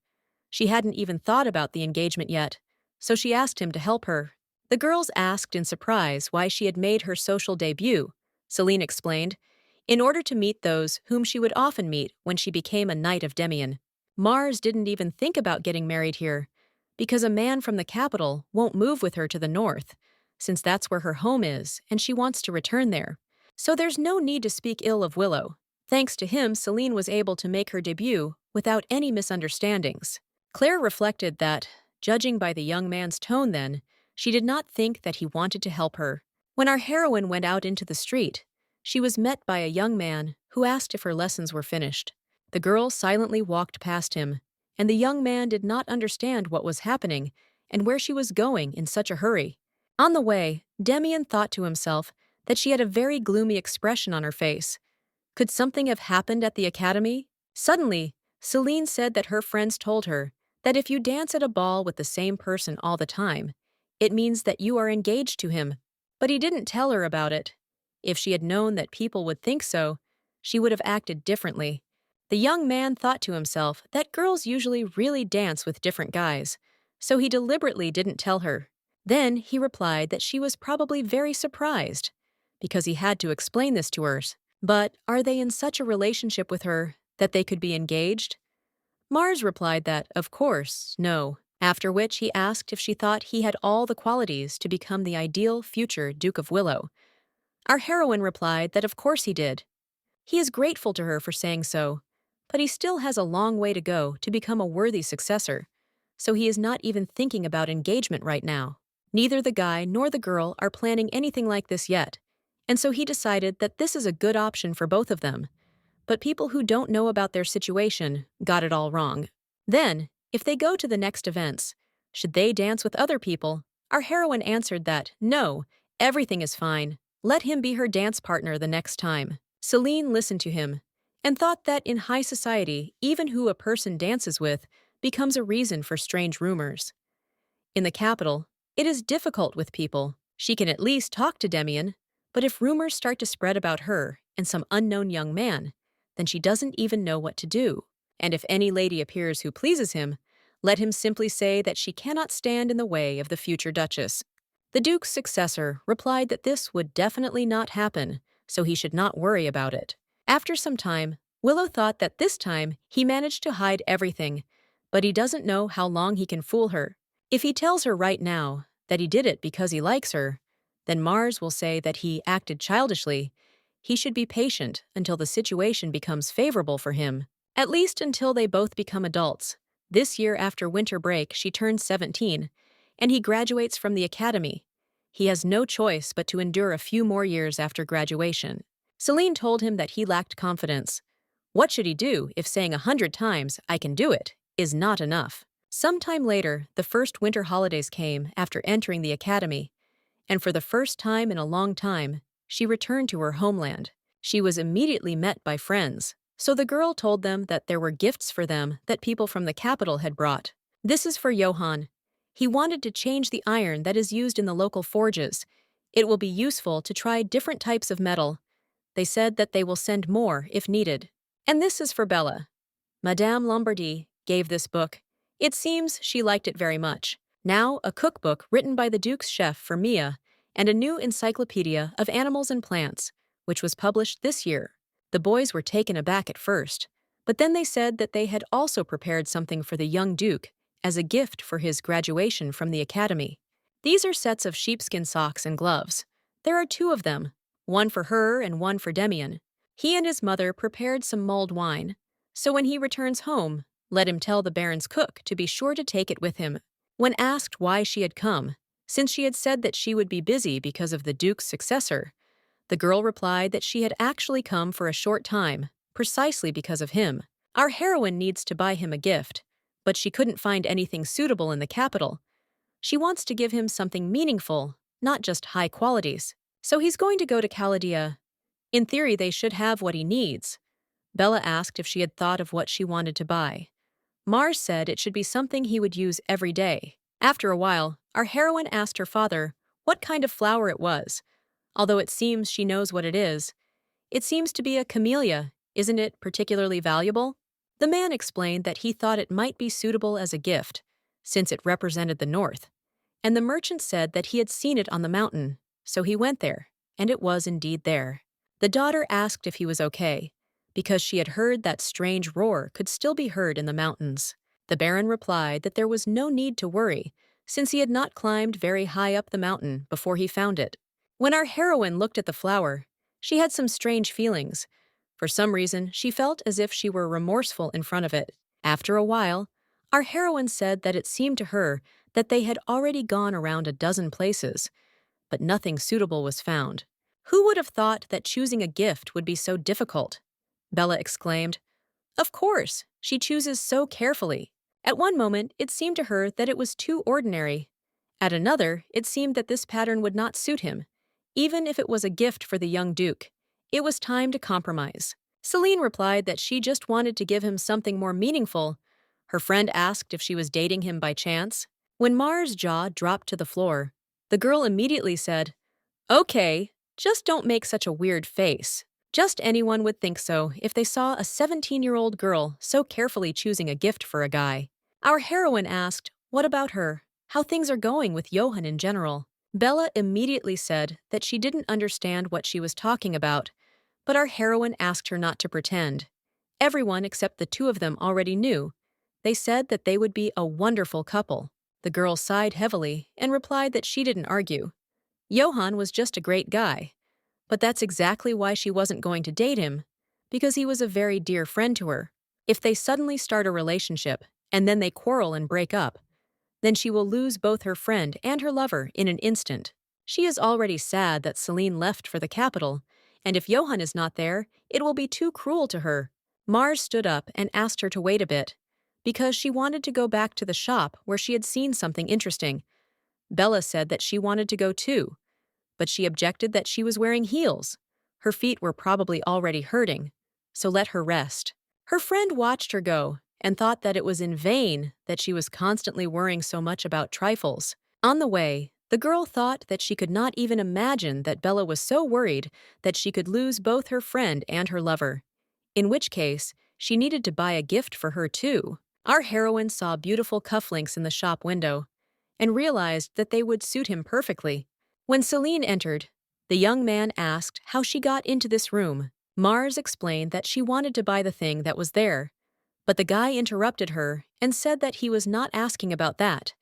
She hadn't even thought about the engagement yet, so she asked him to help her. The girls asked in surprise why she had made her social debut. Celine explained, in order to meet those whom she would often meet when she became a knight of Demian. Mars didn't even think about getting married here, because a man from the capital won't move with her to the north, since that's where her home is and she wants to return there. So there's no need to speak ill of Willow. Thanks to him, Celine was able to make her debut without any misunderstandings. Claire reflected that, judging by the young man's tone then, she did not think that he wanted to help her. When our heroine went out into the street, she was met by a young man who asked if her lessons were finished. The girl silently walked past him, and the young man did not understand what was happening and where she was going in such a hurry. On the way, Demian thought to himself that she had a very gloomy expression on her face. Could something have happened at the academy? Suddenly, Celine said that her friends told her that if you dance at a ball with the same person all the time, it means that you are engaged to him. But he didn't tell her about it. If she had known that people would think so, she would have acted differently. The young man thought to himself that girls usually really dance with different guys, so he deliberately didn't tell her. Then he replied that she was probably very surprised, because he had to explain this to her. But are they in such a relationship with her that they could be engaged? Mars replied that, of course, no, after which he asked if she thought he had all the qualities to become the ideal future Duke of Willow. Our heroine replied that of course he did. He is grateful to her for saying so, but he still has a long way to go to become a worthy successor, so he is not even thinking about engagement right now. Neither the guy nor the girl are planning anything like this yet, and so he decided that this is a good option for both of them. But people who don't know about their situation got it all wrong. Then, if they go to the next events, should they dance with other people? Our heroine answered that, no, everything is fine. Let him be her dance partner the next time. Celine listened to him and thought that in high society, even who a person dances with becomes a reason for strange rumors. In the capital, it is difficult with people. She can at least talk to Demian, but if rumors start to spread about her and some unknown young man, then she doesn't even know what to do. And if any lady appears who pleases him, let him simply say that she cannot stand in the way of the future Duchess. The Duke's successor replied that this would definitely not happen, so he should not worry about it. After some time, Willow thought that this time he managed to hide everything, but he doesn't know how long he can fool her. If he tells her right now that he did it because he likes her, then Mars will say that he acted childishly. He should be patient until the situation becomes favorable for him, at least until they both become adults. This year after winter break, she turned 17, and he graduates from the academy. He has no choice but to endure a few more years after graduation. Celine told him that he lacked confidence. What should he do if saying 100 times, "I can do it," is not enough? Sometime later, the first winter holidays came after entering the academy, and for the first time in a long time, she returned to her homeland. She was immediately met by friends, so the girl told them that there were gifts for them that people from the capital had brought. This is for Johann. He wanted to change the iron that is used in the local forges. It will be useful to try different types of metal. They said that they will send more if needed. And this is for Bella. Madame Lombardy gave this book. It seems she liked it very much. Now, a cookbook written by the Duke's chef for Mia, and a new encyclopedia of animals and plants, which was published this year. The boys were taken aback at first, but then they said that they had also prepared something for the young Duke as a gift for his graduation from the academy. These are sets of sheepskin socks and gloves. There are 2 of them, one for her and one for Demian. He and his mother prepared some mulled wine, so when he returns home, let him tell the Baron's cook to be sure to take it with him. When asked why she had come, since she had said that she would be busy because of the Duke's successor, the girl replied that she had actually come for a short time, precisely because of him. Our heroine needs to buy him a gift, but she couldn't find anything suitable in the capital. She wants to give him something meaningful, not just high qualities. So he's going to go to Caladia. In theory, they should have what he needs. Bella asked if she had thought of what she wanted to buy. Mars said it should be something he would use every day. After a while, our heroine asked her father what kind of flower it was. Although it seems she knows what it is, it seems to be a camellia. Isn't it particularly valuable? The man explained that he thought it might be suitable as a gift, since it represented the north. And the merchant said that he had seen it on the mountain, so he went there, and it was indeed there. The daughter asked if he was okay, because she had heard that strange roar could still be heard in the mountains. The Baron replied that there was no need to worry, since he had not climbed very high up the mountain before he found it. When our heroine looked at the flower, she had some strange feelings. For some reason, she felt as if she were remorseful in front of it. After a while, our heroine said that it seemed to her that they had already gone around a dozen places, but nothing suitable was found. Who would have thought that choosing a gift would be so difficult? Bella exclaimed. Of course, she chooses so carefully. At one moment, it seemed to her that it was too ordinary. At another, it seemed that this pattern would not suit him, even if it was a gift for the young Duke. It was time to compromise. Celine replied that she just wanted to give him something more meaningful. Her friend asked if she was dating him by chance. When Mars' jaw dropped to the floor, the girl immediately said, "Okay, just don't make such a weird face." Just anyone would think so if they saw a 17-year-old girl so carefully choosing a gift for a guy. Our heroine asked, what about her? How things are going with Johann in general? Bella immediately said that she didn't understand what she was talking about, but our heroine asked her not to pretend. Everyone except the 2 of them already knew. They said that they would be a wonderful couple. The girl sighed heavily and replied that she didn't argue. Johann was just a great guy. But that's exactly why she wasn't going to date him, because he was a very dear friend to her. If they suddenly start a relationship, and then they quarrel and break up, then she will lose both her friend and her lover in an instant. She is already sad that Celine left for the capital, and if Johann is not there, it will be too cruel to her. Mars stood up and asked her to wait a bit, because she wanted to go back to the shop where she had seen something interesting. Bella said that she wanted to go too, but she objected that she was wearing heels. Her feet were probably already hurting, so let her rest. Her friend watched her go and thought that it was in vain that she was constantly worrying so much about trifles. On the way, the girl thought that she could not even imagine that Bella was so worried that she could lose both her friend and her lover, in which case she needed to buy a gift for her too. Our heroine saw beautiful cufflinks in the shop window and realized that they would suit him perfectly. When Celine entered, the young man asked how she got into this room. Mars explained that she wanted to buy the thing that was there, but the guy interrupted her and said that he was not asking about that,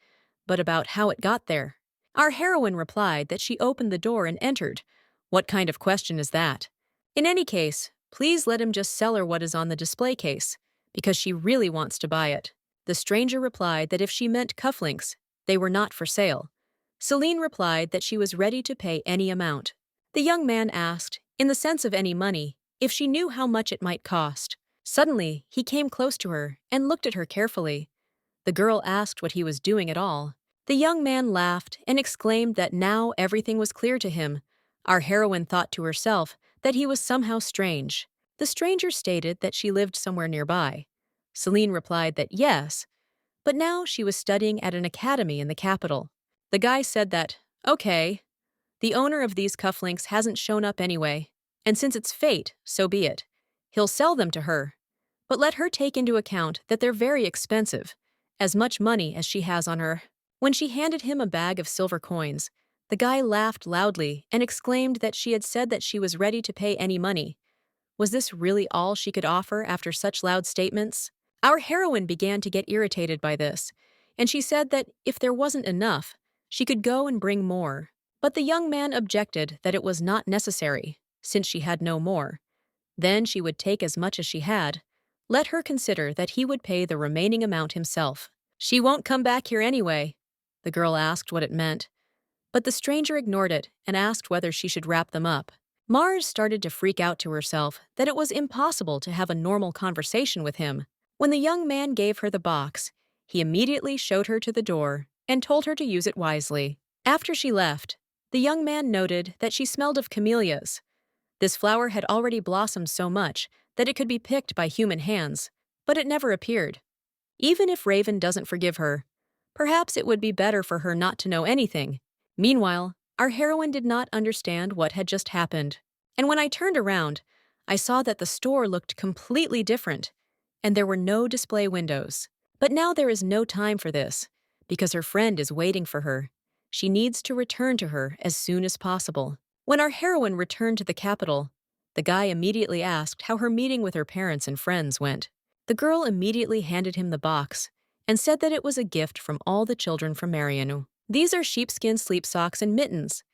but about how it got there. Our heroine replied that she opened the door and entered. What kind of question is that? In any case, please let him just sell her what is on the display case, because she really wants to buy it. The stranger replied that if she meant cufflinks, they were not for sale. Celine replied that she was ready to pay any amount. The young man asked, in the sense of any money, if she knew how much it might cost. Suddenly, he came close to her and looked at her carefully. The girl asked what he was doing at all. The young man laughed and exclaimed that now everything was clear to him. Our heroine thought to herself that he was somehow strange. The stranger stated that she lived somewhere nearby. Celine replied that yes, but now she was studying at an academy in the capital. The guy said that, okay, the owner of these cufflinks hasn't shown up anyway, and since it's fate, so be it. He'll sell them to her. But let her take into account that they're very expensive, as much money as she has on her. When she handed him a bag of silver coins, the guy laughed loudly and exclaimed that she had said that she was ready to pay any money. Was this really all she could offer after such loud statements? Our heroine began to get irritated by this, and she said that if there wasn't enough, she could go and bring more. But the young man objected that it was not necessary, since she had no more. Then she would take as much as she had. Let her consider that he would pay the remaining amount himself. She won't come back here anyway. The girl asked what it meant, but the stranger ignored it and asked whether she should wrap them up. Mars started to freak out to herself that it was impossible to have a normal conversation with him. When the young man gave her the box, he immediately showed her to the door and told her to use it wisely. After she left, the young man noted that she smelled of camellias. This flower had already blossomed so much that it could be picked by human hands, but it never appeared. Even if Raven doesn't forgive her, perhaps it would be better for her not to know anything. Meanwhile, our heroine did not understand what had just happened. And when I turned around, I saw that the store looked completely different, and there were no display windows. But now there is no time for this, because her friend is waiting for her. She needs to return to her as soon as possible. When our heroine returned to the capital, the guy immediately asked how her meeting with her parents and friends went. The girl immediately handed him the box and said that it was a gift from all the children from Marianu. These are sheepskin sleep socks and mittens.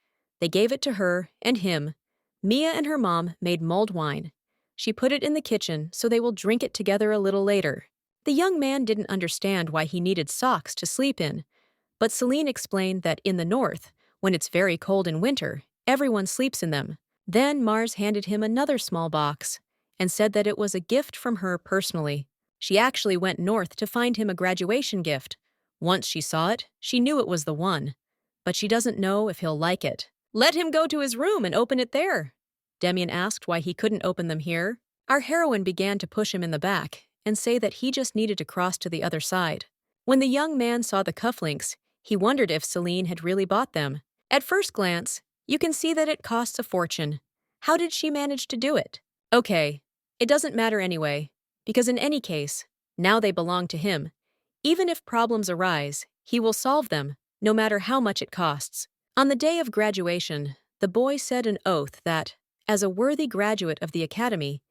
They gave it to her and him. Mia and her mom made mulled wine. She put it in the kitchen so they will drink it together a little later. The young man didn't understand why he needed socks to sleep in, but Celine explained that in the north, when it's very cold in winter, everyone sleeps in them. Then Mars handed him another small box and said that it was a gift from her personally. She actually went north to find him a graduation gift. Once she saw it, she knew it was the one, but she doesn't know if he'll like it. Let him go to his room and open it there. Demian asked why he couldn't open them here. Our heroine began to push him in the back and say that he just needed to cross to the other side. When the young man saw the cufflinks, he wondered if Celine had really bought them. At first glance, you can see that it costs a fortune. How did she manage to do it? Okay, it doesn't matter anyway, because in any case, now they belong to him. Even if problems arise, he will solve them, no matter how much it costs. On the day of graduation, the boy said an oath that, as a worthy graduate of the academy,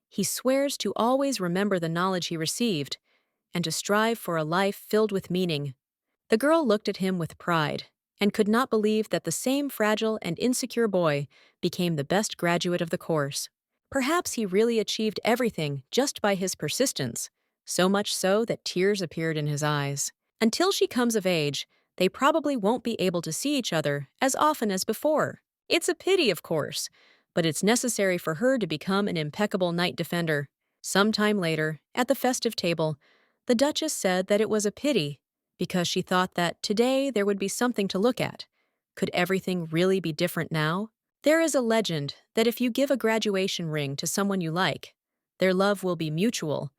he swears to always remember the knowledge he received and to strive for a life filled with meaning. The girl looked at him with pride and could not believe that the same fragile and insecure boy became the best graduate of the course. Perhaps he really achieved everything just by his persistence, so much so that tears appeared in his eyes. Until she comes of age, they probably won't be able to see each other as often as before. It's a pity, of course, but it's necessary for her to become an impeccable knight defender. Sometime later, at the festive table, the Duchess said that it was a pity because she thought that today there would be something to look at. Could everything really be different now? There is a legend that if you give a graduation ring to someone you like, their love will be mutual.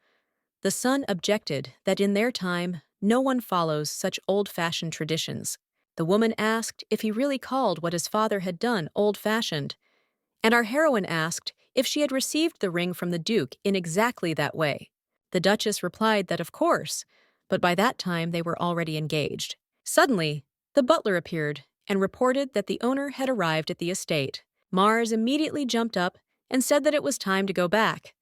The son objected that in their time, no one follows such old-fashioned traditions. The woman asked if he really called what his father had done old-fashioned, and our heroine asked if she had received the ring from the Duke in exactly that way. The Duchess replied that of course, but by that time they were already engaged. Suddenly, the butler appeared and reported that the owner had arrived at the estate. Mars immediately jumped up and said that it was time to go back.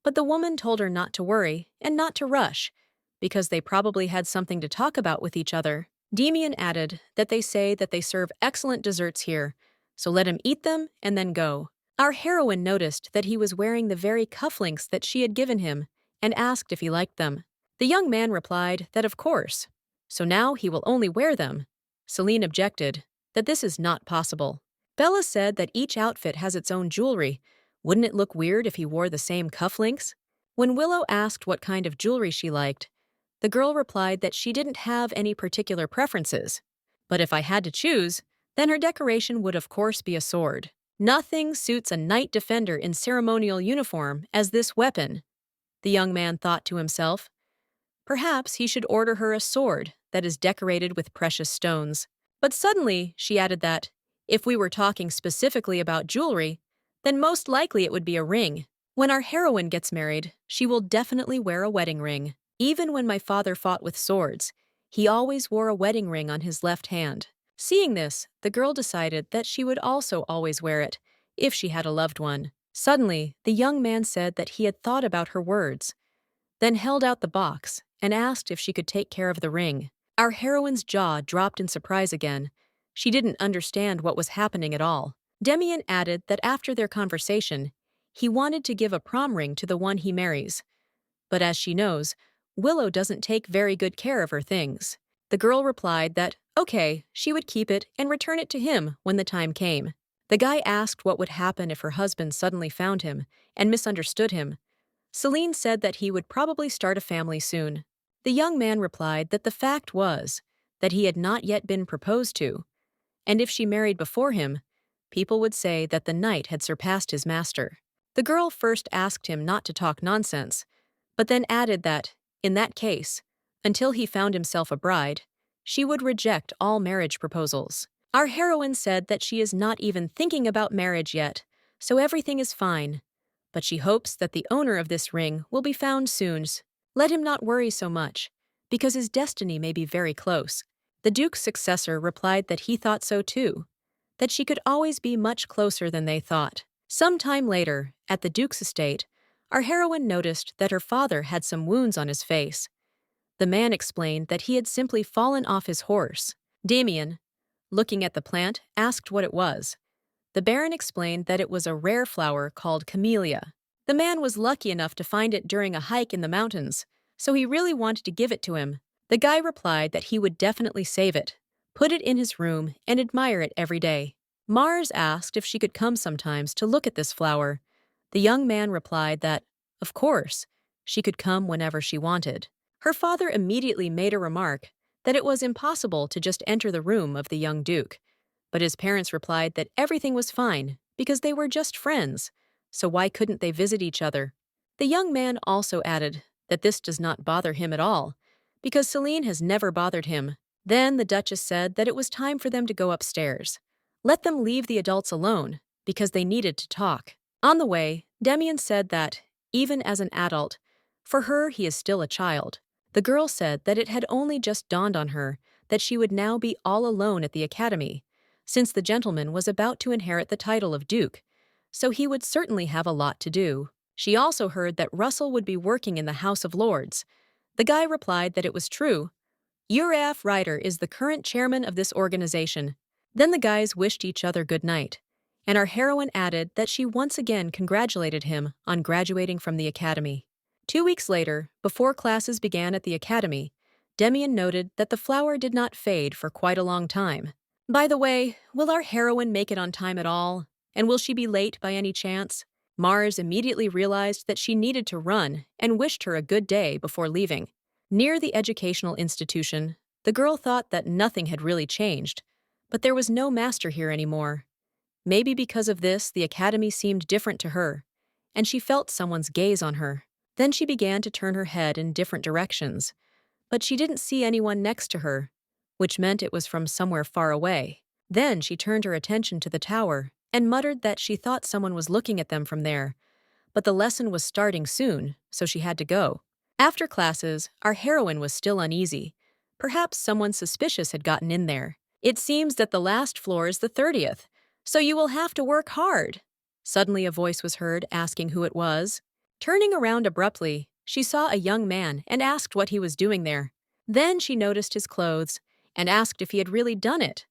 But the woman told her not to worry and not to rush, because they probably had something to talk about with each other. Demian added that they say that they serve excellent desserts here, so let him eat them and then go. Our heroine noticed that he was wearing the very cufflinks that she had given him and asked if he liked them. The young man replied that of course, so now he will only wear them. Celine objected that this is not possible. Bella said that each outfit has its own jewelry. Wouldn't it look weird if he wore the same cufflinks? When Willow asked what kind of jewelry she liked, the girl replied that she didn't have any particular preferences. But if I had to choose, then her decoration would of course be a sword. Nothing suits a knight defender in ceremonial uniform as this weapon, the young man thought to himself. Perhaps he should order her a sword that is decorated with precious stones. But suddenly, she added that, if we were talking specifically about jewelry, then most likely it would be a ring. When our heroine gets married, she will definitely wear a wedding ring. Even when my father fought with swords, he always wore a wedding ring on his left hand. Seeing this, the girl decided that she would also always wear it, if she had a loved one. Suddenly, the young man said that he had thought about her words, then held out the box and asked if she could take care of the ring. Our heroine's jaw dropped in surprise again. She didn't understand what was happening at all. Demian added that after their conversation, he wanted to give a prom ring to the one he marries. But as she knows, Willow doesn't take very good care of her things. The girl replied that, okay, she would keep it and return it to him when the time came. The guy asked what would happen if her husband suddenly found him and misunderstood him. Celine said that he would probably start a family soon. The young man replied that the fact was that he had not yet been proposed to, and if she married before him, people would say that the knight had surpassed his master. The girl first asked him not to talk nonsense, but then added that, in that case, until he found himself a bride, she would reject all marriage proposals. Our heroine said that she is not even thinking about marriage yet, so everything is fine. But she hopes that the owner of this ring will be found soon. Let him not worry so much, because his destiny may be very close. The Duke's successor replied that he thought so too, that she could always be much closer than they thought. Some time later, at the Duke's estate, our heroine noticed that her father had some wounds on his face. The man explained that he had simply fallen off his horse. Damien, looking at the plant, asked what it was. The Baron explained that it was a rare flower called camellia. The man was lucky enough to find it during a hike in the mountains, so he really wanted to give it to him. The guy replied that he would definitely save it, put it in his room, and admire it every day. Mars asked if she could come sometimes to look at this flower. The young man replied that, of course, she could come whenever she wanted. Her father immediately made a remark that it was impossible to just enter the room of the young duke, but his parents replied that everything was fine because they were just friends, so why couldn't they visit each other? The young man also added that this does not bother him at all, because Celine has never bothered him. Then the Duchess said that it was time for them to go upstairs. Let them leave the adults alone, because they needed to talk. On the way, Demian said that, even as an adult, for her he is still a child. The girl said that it had only just dawned on her that she would now be all alone at the academy, since the gentleman was about to inherit the title of Duke, so he would certainly have a lot to do. She also heard that Russell would be working in the House of Lords. The guy replied that it was true. Uriaf Ryder is the current chairman of this organization. Then the guys wished each other good night, and our heroine added that she once again congratulated him on graduating from the academy. 2 weeks later, before classes began at the academy, Demian noted that the flower did not fade for quite a long time. By the way, will our heroine make it on time at all? And will she be late by any chance? Mars immediately realized that she needed to run and wished her a good day before leaving. Near the educational institution, the girl thought that nothing had really changed, but there was no master here anymore. Maybe because of this, the academy seemed different to her, and she felt someone's gaze on her. Then she began to turn her head in different directions, but she didn't see anyone next to her, which meant it was from somewhere far away. Then she turned her attention to the tower and muttered that she thought someone was looking at them from there, but the lesson was starting soon, so she had to go. After classes, our heroine was still uneasy. Perhaps someone suspicious had gotten in there. It seems that the last floor is the 30th, so you will have to work hard. Suddenly a voice was heard asking who it was. Turning around abruptly, she saw a young man and asked what he was doing there. Then she noticed his clothes and asked if he had really done it.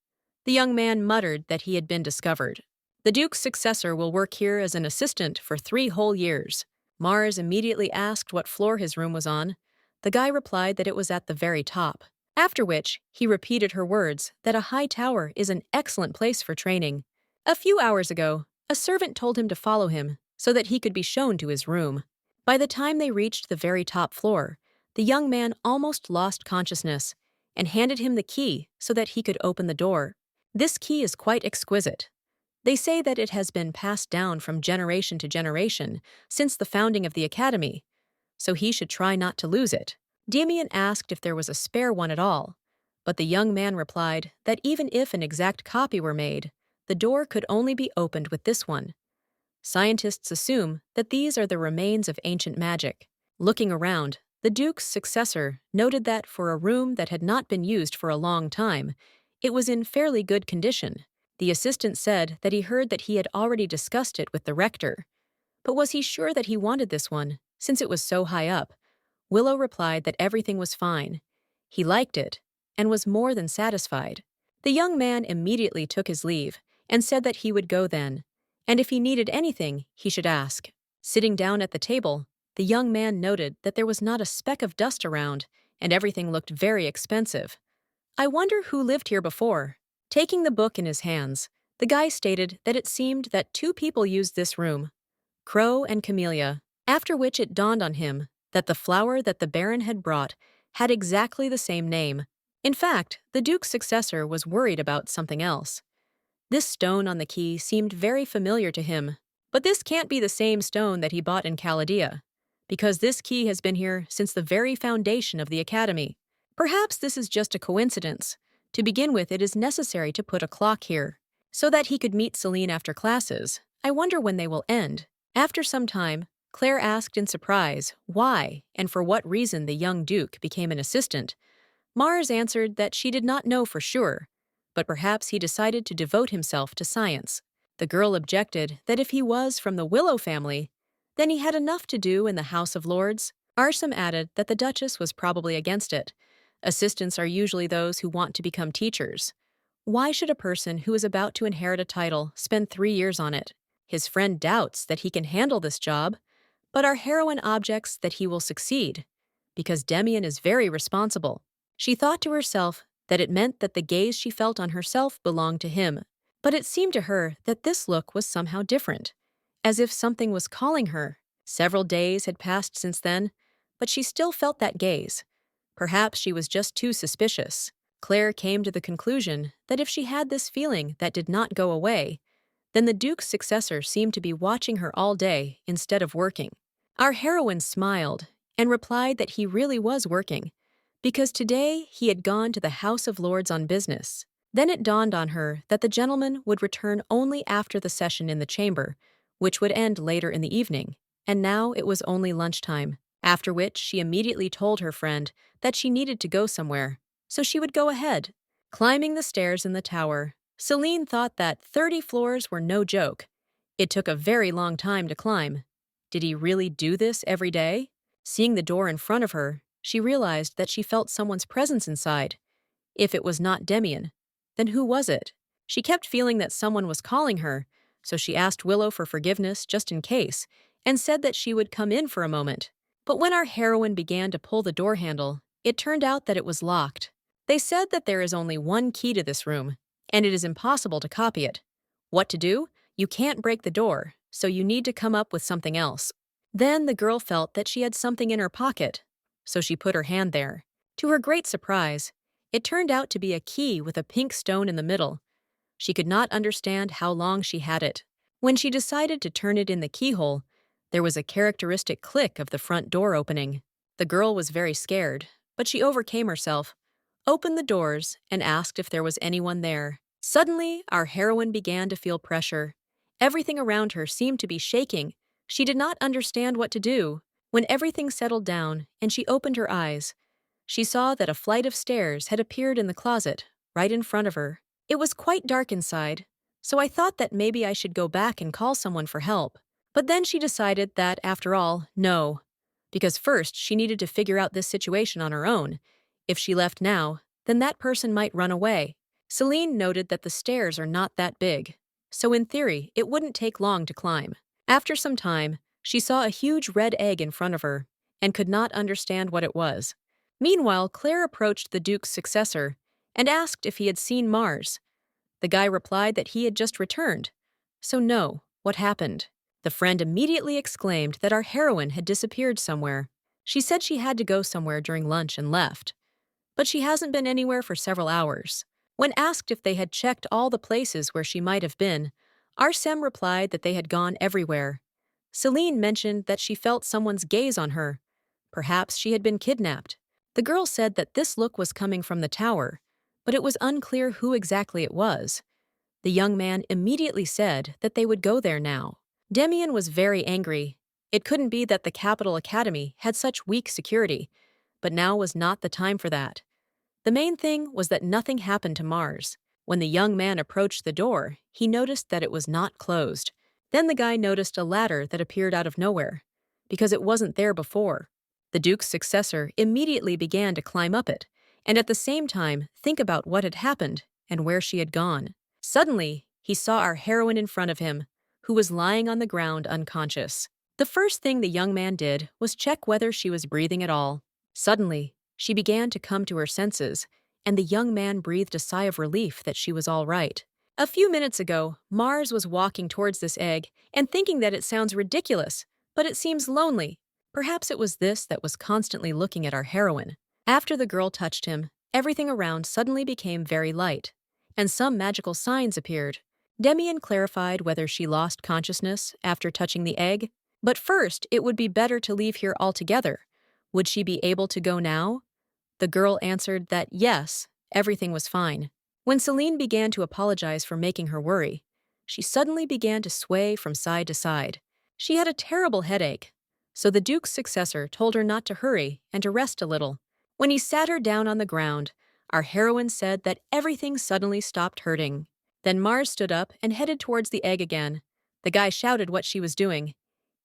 The young man muttered that he had been discovered. The Duke's successor will work here as an assistant for 3 whole years. Mars immediately asked what floor his room was on. The guy replied that it was at the very top. After which, he repeated her words that a high tower is an excellent place for training. A few hours ago, a servant told him to follow him so that he could be shown to his room. By the time they reached the very top floor, the young man almost lost consciousness and handed him the key so that he could open the door. This key is quite exquisite. They say that it has been passed down from generation to generation since the founding of the academy, so he should try not to lose it. Damien asked if there was a spare one at all, but the young man replied that even if an exact copy were made, the door could only be opened with this one. Scientists assume that these are the remains of ancient magic. Looking around, the Duke's successor noted that for a room that had not been used for a long time, it was in fairly good condition. The assistant said that he heard that he had already discussed it with the rector. But was he sure that he wanted this one, since it was so high up? Willow replied that everything was fine. He liked it, and was more than satisfied. The young man immediately took his leave and said that he would go then, and if he needed anything, he should ask. Sitting down at the table, the young man noted that there was not a speck of dust around, and everything looked very expensive. I wonder who lived here before. Taking the book in his hands, the guy stated that it seemed that two people used this room, Crow and Camellia, after which it dawned on him that the flower that the Baron had brought had exactly the same name. In fact, the Duke's successor was worried about something else. This stone on the key seemed very familiar to him, but this can't be the same stone that he bought in Chaldea, because this key has been here since the very foundation of the academy. Perhaps this is just a coincidence. To begin with, it is necessary to put a clock here, so that he could meet Celine after classes. I wonder when they will end. After some time, Claire asked in surprise why and for what reason the young Duke became an assistant. Mars answered that she did not know for sure, but perhaps he decided to devote himself to science. The girl objected that if he was from the Willow family, then he had enough to do in the House of Lords. Arsum added that the Duchess was probably against it. Assistants are usually those who want to become teachers. Why should a person who is about to inherit a title spend 3 years on it? His friend doubts that he can handle this job, but our heroine objects that he will succeed, because Demian is very responsible. She thought to herself that it meant that the gaze she felt on herself belonged to him, but it seemed to her that this look was somehow different, as if something was calling her. Several days had passed since then, but she still felt that gaze. Perhaps she was just too suspicious. Claire came to the conclusion that if she had this feeling that did not go away, then the Duke's successor seemed to be watching her all day instead of working. Our heroine smiled and replied that he really was working, because today he had gone to the House of Lords on business. Then it dawned on her that the gentleman would return only after the session in the chamber, which would end later in the evening, and now it was only lunchtime, after which she immediately told her friend that she needed to go somewhere, so she would go ahead. Climbing the stairs in the tower, Celine thought that 30 floors were no joke. It took a very long time to climb. Did he really do this every day? Seeing the door in front of her, she realized that she felt someone's presence inside. If it was not Demian, then who was it? She kept feeling that someone was calling her, so she asked Willow for forgiveness just in case, and said that she would come in for a moment. But when our heroine began to pull the door handle, it turned out that it was locked. They said that there is only one key to this room, and it is impossible to copy it. What to do? You can't break the door, so you need to come up with something else. Then the girl felt that she had something in her pocket, so she put her hand there. To her great surprise, it turned out to be a key with a pink stone in the middle. She could not understand how long she had it. When she decided to turn it in the keyhole, there was a characteristic click of the front door opening. The girl was very scared, but she overcame herself, opened the doors, and asked if there was anyone there. Suddenly, our heroine began to feel pressure. Everything around her seemed to be shaking. She did not understand what to do. When everything settled down and she opened her eyes, she saw that a flight of stairs had appeared in the closet, right in front of her. It was quite dark inside, so I thought that maybe I should go back and call someone for help. But then she decided that, after all, no. Because first she needed to figure out this situation on her own. If she left now, then that person might run away. Celine noted that the stairs are not that big, so in theory, it wouldn't take long to climb. After some time, she saw a huge red egg in front of her and could not understand what it was. Meanwhile, Claire approached the Duke's successor and asked if he had seen Mars. The guy replied that he had just returned. So no, what happened? The friend immediately exclaimed that our heroine had disappeared somewhere. She said she had to go somewhere during lunch and left, but she hasn't been anywhere for several hours. When asked if they had checked all the places where she might have been, Arsem replied that they had gone everywhere. Celine mentioned that she felt someone's gaze on her. Perhaps she had been kidnapped. The girl said that this look was coming from the tower, but it was unclear who exactly it was. The young man immediately said that they would go there now. Demian was very angry. It couldn't be that the Capital Academy had such weak security, but now was not the time for that. The main thing was that nothing happened to Mars. When the young man approached the door, he noticed that it was not closed. Then the guy noticed a ladder that appeared out of nowhere, because it wasn't there before. The Duke's successor immediately began to climb up it, and at the same time think about what had happened and where she had gone. Suddenly, he saw our heroine in front of him, who was lying on the ground unconscious. The first thing the young man did was check whether she was breathing at all. Suddenly, she began to come to her senses, and the young man breathed a sigh of relief that she was all right. A few minutes ago, Mars was walking towards this egg and thinking that it sounds ridiculous, but it seems lonely. Perhaps it was this that was constantly looking at our heroine. After the girl touched him, everything around suddenly became very light, and some magical signs appeared. Demian clarified whether she lost consciousness after touching the egg, but first it would be better to leave here altogether. Would she be able to go now? The girl answered that yes, everything was fine. When Celine began to apologize for making her worry, she suddenly began to sway from side to side. She had a terrible headache, so the Duke's successor told her not to hurry and to rest a little. When he sat her down on the ground, our heroine said that everything suddenly stopped hurting. Then Mars stood up and headed towards the egg again. The guy shouted what she was doing.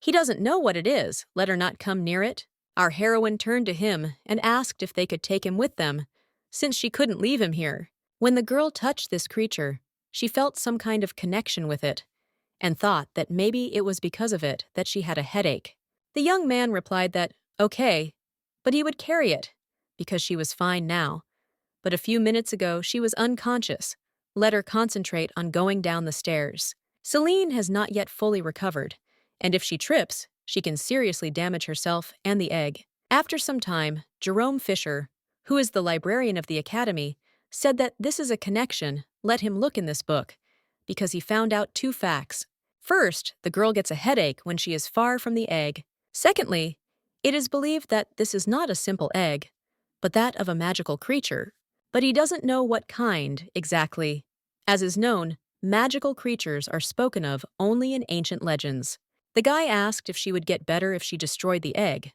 He doesn't know what it is, let her not come near it. Our heroine turned to him and asked if they could take him with them, since she couldn't leave him here. When the girl touched this creature, she felt some kind of connection with it, and thought that maybe it was because of it that she had a headache. The young man replied that, okay, but he would carry it, because she was fine now. But a few minutes ago she was unconscious. Let her concentrate on going down the stairs. Celine has not yet fully recovered, and if she trips, she can seriously damage herself and the egg. After some time, Jerome Fisher, who is the librarian of the academy, said that this is a connection, let him look in this book, because he found out two facts. First, the girl gets a headache when she is far from the egg. Secondly, it is believed that this is not a simple egg, but that of a magical creature. But he doesn't know what kind, exactly. As is known, magical creatures are spoken of only in ancient legends. The guy asked if she would get better if she destroyed the egg.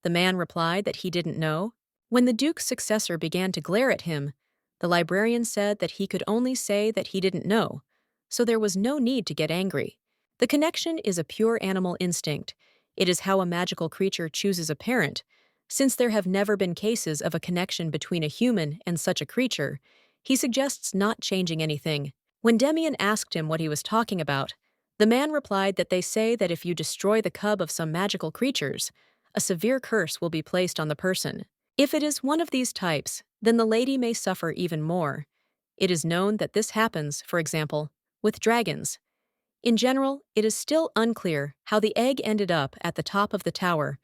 The man replied that he didn't know. When the Duke's successor began to glare at him, the librarian said that he could only say that he didn't know, so there was no need to get angry. The connection is a pure animal instinct. It is how a magical creature chooses a parent. Since there have never been cases of a connection between a human and such a creature, he suggests not changing anything. When Demian asked him what he was talking about, the man replied that they say that if you destroy the cub of some magical creatures, a severe curse will be placed on the person. If it is one of these types, then the lady may suffer even more. It is known that this happens, for example, with dragons. In general, it is still unclear how the egg ended up at the top of the tower,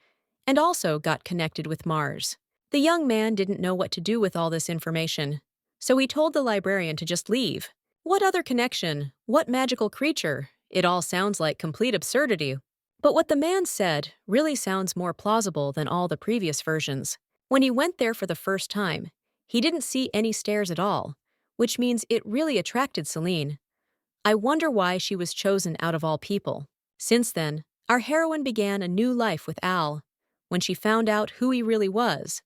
and also got connected with Mars. The young man didn't know what to do with all this information, so he told the librarian to just leave. What other connection? What magical creature? It all sounds like complete absurdity. But what the man said really sounds more plausible than all the previous versions. When he went there for the first time, he didn't see any stairs at all, which means it really attracted Celine. I wonder why she was chosen out of all people. Since then, our heroine began a new life with Al. When she found out who he really was,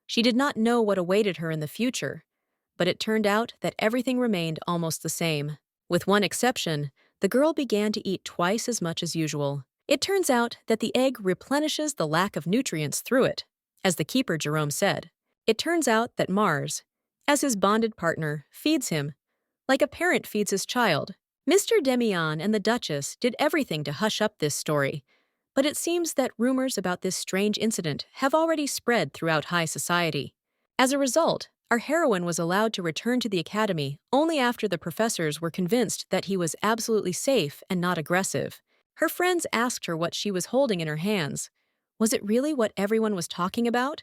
she did not know what awaited her in the future, but it turned out that everything remained almost the same. With one exception, the girl began to eat twice as much as usual. It turns out that the egg replenishes the lack of nutrients through it, as the keeper Jerome said. It turns out that Mars, as his bonded partner, feeds him, like a parent feeds his child. Mr. Demian and the Duchess did everything to hush up this story, But it seems that rumors about this strange incident have already spread throughout high society. As a result, our heroine was allowed to return to the academy only after the professors were convinced that he was absolutely safe and not aggressive. Her friends asked her what she was holding in her hands. Was it really what everyone was talking about?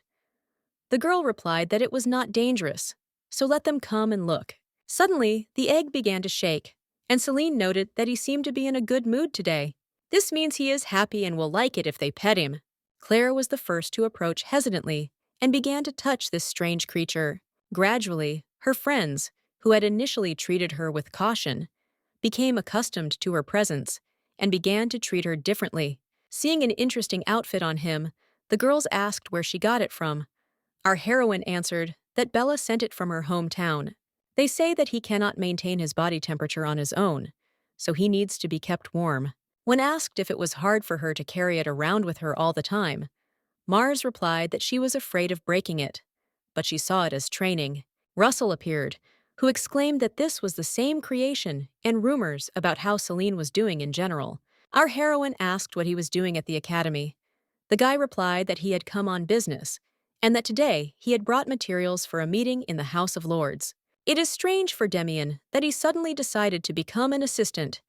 The girl replied that it was not dangerous, so let them come and look. Suddenly, the egg began to shake, and Celine noted that he seemed to be in a good mood today. This means he is happy and will like it if they pet him. Claire was the first to approach hesitantly and began to touch this strange creature. Gradually, her friends, who had initially treated her with caution, became accustomed to her presence and began to treat her differently. Seeing an interesting outfit on him, the girls asked where she got it from. Our heroine answered that Bella sent it from her hometown. They say that he cannot maintain his body temperature on his own, so he needs to be kept warm. When asked if it was hard for her to carry it around with her all the time, Mars replied that she was afraid of breaking it, but she saw it as training. Russell appeared, who exclaimed that this was the same creation and rumors about how Celine was doing in general. Our heroine asked what he was doing at the academy. The guy replied that he had come on business, and that today he had brought materials for a meeting in the House of Lords. It is strange for Demian that he suddenly decided to become an assistant,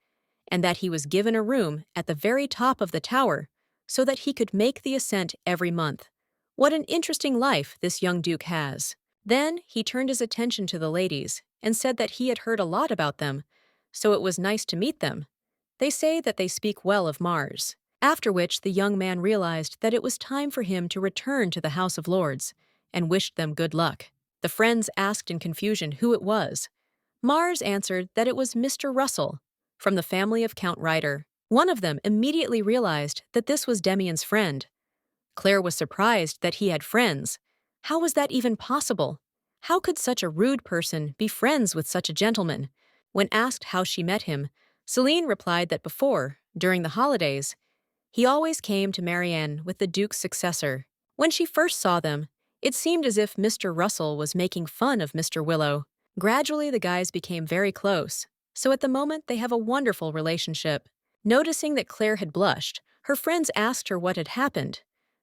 and that he was given a room at the very top of the tower so that he could make the ascent every month. What an interesting life this young duke has. Then he turned his attention to the ladies and said that he had heard a lot about them, so it was nice to meet them. They say that they speak well of Mars. After which the young man realized that it was time for him to return to the House of Lords and wished them good luck. The friends asked in confusion who it was. Mars answered that it was Mr. Russell, from the family of Count Ryder. One of them immediately realized that this was Demian's friend. Claire was surprised that he had friends. How was that even possible? How could such a rude person be friends with such a gentleman? When asked how she met him, Celine replied that before, during the holidays, he always came to Marianne with the Duke's successor. When she first saw them, it seemed as if Mr. Russell was making fun of Mr. Willow. Gradually, the guys became very close, so at the moment they have a wonderful relationship. Noticing that Claire had blushed, her friends asked her what had happened,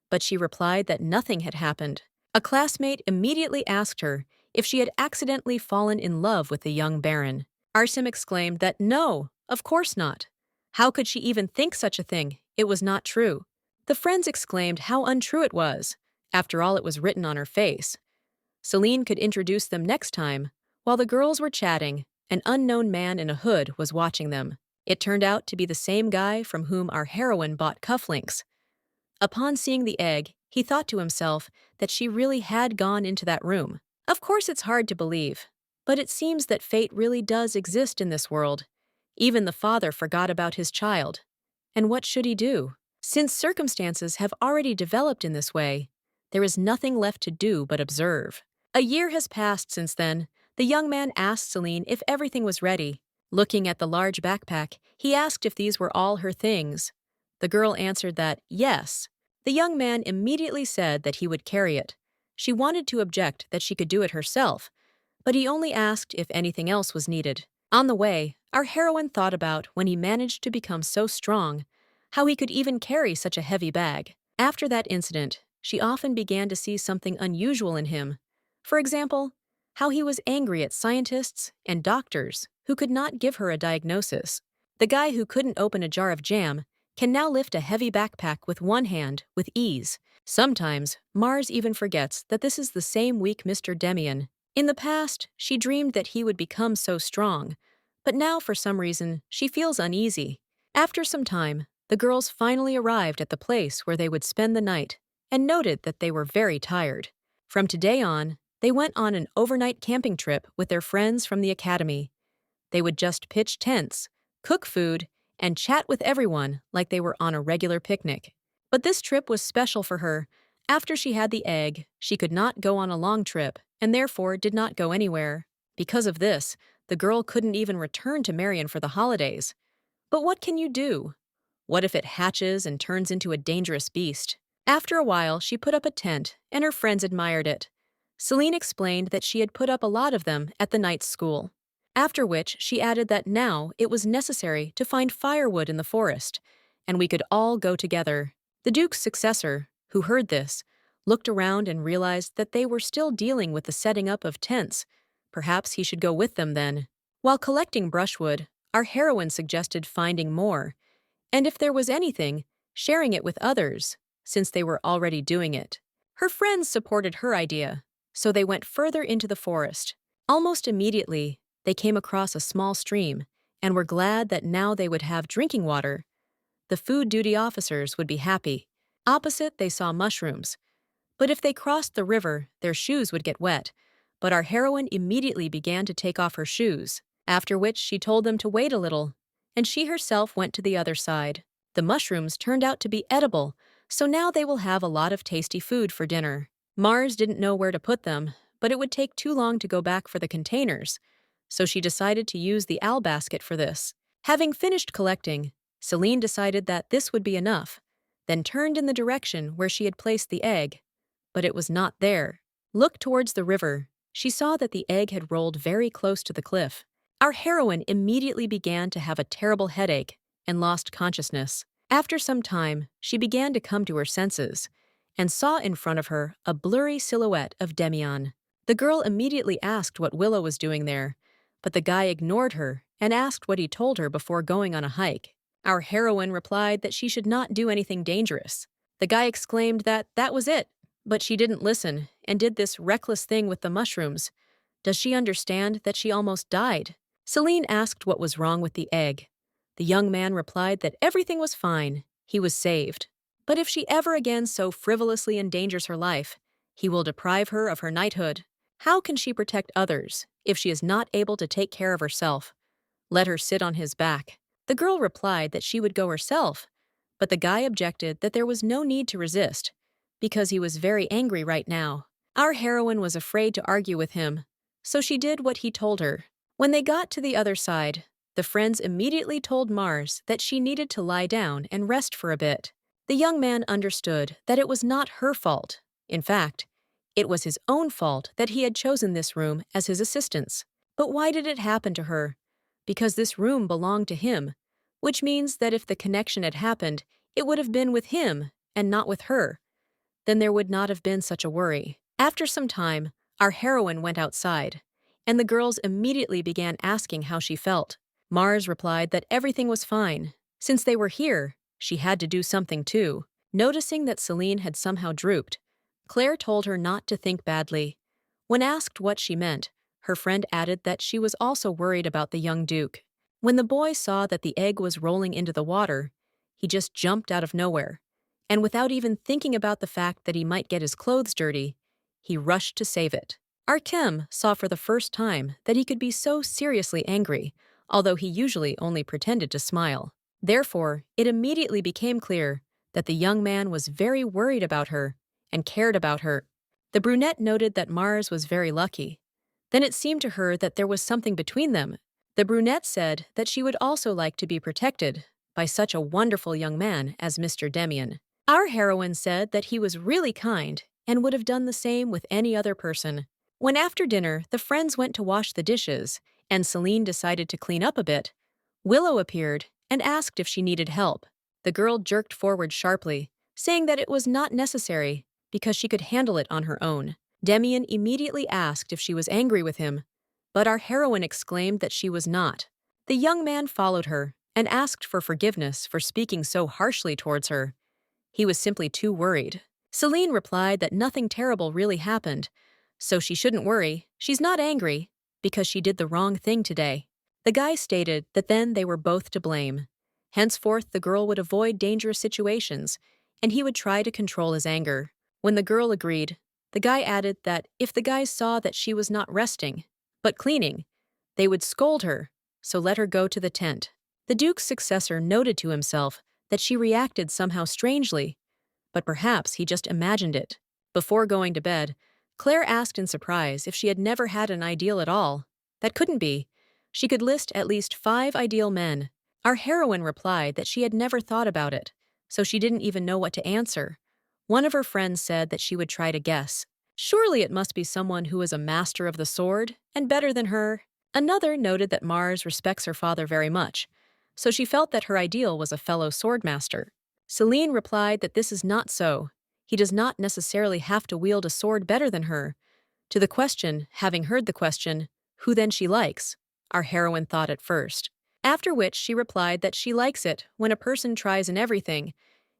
but she replied that nothing had happened. A classmate immediately asked her if she had accidentally fallen in love with the young baron. Arsim exclaimed that no, of course not. How could she even think such a thing? It was not true. The friends exclaimed how untrue it was. After all, it was written on her face. Celine could introduce them next time. While the girls were chatting, an unknown man in a hood was watching them. It turned out to be the same guy from whom our heroine bought cufflinks. Upon seeing the egg, he thought to himself that she really had gone into that room. Of course, it's hard to believe, but it seems that fate really does exist in this world. Even the father forgot about his child. And what should he do? Since circumstances have already developed in this way, there is nothing left to do but observe. A year has passed since then. The young man asked Celine if everything was ready. Looking at the large backpack, he asked if these were all her things. The girl answered that, yes. The young man immediately said that he would carry it. She wanted to object that she could do it herself, but he only asked if anything else was needed. On the way, our heroine thought about when he managed to become so strong, how he could even carry such a heavy bag. After that incident, she often began to see something unusual in him. For example, how he was angry at scientists and doctors who could not give her a diagnosis. The guy who couldn't open a jar of jam can now lift a heavy backpack with one hand with ease. Sometimes, Mars even forgets that this is the same weak Mr. Demian. In the past, she dreamed that he would become so strong, but now for some reason, she feels uneasy. After some time, the girls finally arrived at the place where they would spend the night and noted that they were very tired. From today on, they went on an overnight camping trip with their friends from the academy. They would just pitch tents, cook food, and chat with everyone like they were on a regular picnic. But this trip was special for her. After she had the egg, she could not go on a long trip and therefore did not go anywhere. Because of this, the girl couldn't even return to Marion for the holidays. But what can you do? What if it hatches and turns into a dangerous beast? After a while, she put up a tent, and her friends admired it. Celine explained that she had put up a lot of them at the night school. After which, she added that now it was necessary to find firewood in the forest, and we could all go together. The Duke's successor, who heard this, looked around and realized that they were still dealing with the setting up of tents. Perhaps he should go with them then. While collecting brushwood, our heroine suggested finding more, and if there was anything, sharing it with others, since they were already doing it. Her friends supported her idea, so they went further into the forest. Almost immediately, they came across a small stream and were glad that now they would have drinking water. The food duty officers would be happy. Opposite, they saw mushrooms. But if they crossed the river, their shoes would get wet. But our heroine immediately began to take off her shoes, after which she told them to wait a little, and she herself went to the other side. The mushrooms turned out to be edible, so now they will have a lot of tasty food for dinner. Mars didn't know where to put them, but it would take too long to go back for the containers, so she decided to use the owl basket for this. Having finished collecting, Celine decided that this would be enough, then turned in the direction where she had placed the egg, but it was not there. Looked towards the river. She saw that the egg had rolled very close to the cliff. Our heroine immediately began to have a terrible headache and lost consciousness. After some time, she began to come to her senses and saw in front of her a blurry silhouette of Demian. The girl immediately asked what Willow was doing there, but the guy ignored her and asked what he told her before going on a hike. Our heroine replied that she should not do anything dangerous. The guy exclaimed that that was it, but she didn't listen and did this reckless thing with the mushrooms. Does she understand that she almost died? Celine asked what was wrong with the egg. The young man replied that everything was fine, he was saved. But if she ever again so frivolously endangers her life, he will deprive her of her knighthood. How can she protect others if she is not able to take care of herself? Let her sit on his back. The girl replied that she would go herself, but the guy objected that there was no need to resist, because he was very angry right now. Our heroine was afraid to argue with him, so she did what he told her. When they got to the other side, the friends immediately told Mars that she needed to lie down and rest for a bit. The young man understood that it was not her fault. In fact, it was his own fault that he had chosen this room as his assistance. But why did it happen to her? Because this room belonged to him, which means that if the connection had happened, it would have been with him and not with her. Then there would not have been such a worry. After some time, our heroine went outside, and the girls immediately began asking how she felt. Mars replied that everything was fine. Since they were here, she had to do something too. Noticing that Celine had somehow drooped, Claire told her not to think badly. When asked what she meant, her friend added that she was also worried about the young Duke. When the boy saw that the egg was rolling into the water, he just jumped out of nowhere, and without even thinking about the fact that he might get his clothes dirty, he rushed to save it. Artem saw for the first time that he could be so seriously angry, although he usually only pretended to smile. Therefore, it immediately became clear that the young man was very worried about her and cared about her. The brunette noted that Mars was very lucky. Then it seemed to her that there was something between them. The brunette said that she would also like to be protected by such a wonderful young man as Mr. Demian. Our heroine said that he was really kind and would have done the same with any other person. When after dinner the friends went to wash the dishes and Celine decided to clean up a bit, Willow appeared and asked if she needed help. The girl jerked forward sharply, saying that it was not necessary because she could handle it on her own. Demian immediately asked if she was angry with him, but our heroine exclaimed that she was not. The young man followed her and asked for forgiveness for speaking so harshly towards her. He was simply too worried. Celine replied that nothing terrible really happened, so she shouldn't worry. She's not angry because she did the wrong thing today. The guy stated that then they were both to blame. Henceforth, the girl would avoid dangerous situations, and he would try to control his anger. When the girl agreed, the guy added that if the guys saw that she was not resting, but cleaning, they would scold her, so let her go to the tent. The Duke's successor noted to himself that she reacted somehow strangely, but perhaps he just imagined it. Before going to bed, Claire asked in surprise if she had never had an ideal at all. That couldn't be. She could list at least 5 ideal men. Our heroine replied that she had never thought about it, so she didn't even know what to answer. One of her friends said that she would try to guess. Surely it must be someone who is a master of the sword and better than her. Another noted that Mars respects her father very much, so she felt that her ideal was a fellow swordmaster. Celine replied that this is not so. He does not necessarily have to wield a sword better than her. To the question, having heard the question, who then she likes, our heroine thought at first. After which she replied that she likes it when a person tries in everything.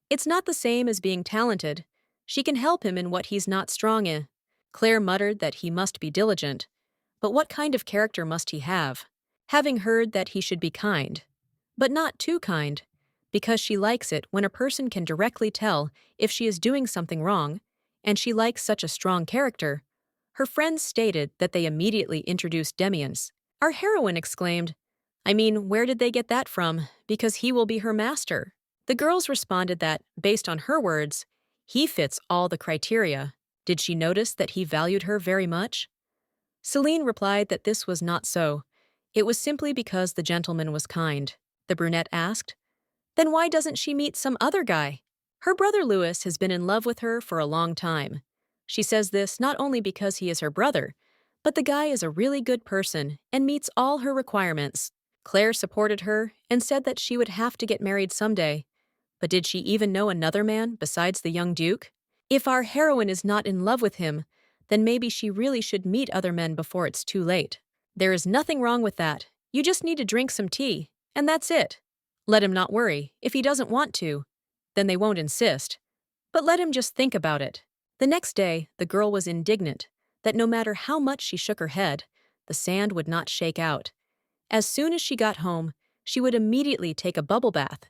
It's not the same as being talented. She can help him in what he's not strong in. Claire muttered that he must be diligent. But what kind of character must he have? Having heard that he should be kind. But not too kind, because she likes it when a person can directly tell if she is doing something wrong, and she likes such a strong character. Her friends stated that they immediately introduced Demians. Our heroine exclaimed, I mean, where did they get that from? Because he will be her master. The girls responded that, based on her words, he fits all the criteria. Did she notice that he valued her very much? Celine replied that this was not so. It was simply because the gentleman was kind. The brunette asked, then why doesn't she meet some other guy? Her brother Louis has been in love with her for a long time. She says this not only because he is her brother, but the guy is a really good person and meets all her requirements. Claire supported her and said that she would have to get married someday. But did she even know another man besides the young duke? If our heroine is not in love with him, then maybe she really should meet other men before it's too late. There is nothing wrong with that. You just need to drink some tea, and that's it. Let him not worry. If he doesn't want to, then they won't insist. But let him just think about it. The next day, the girl was indignant that no matter how much she shook her head, the sand would not shake out. As soon as she got home, she would immediately take a bubble bath,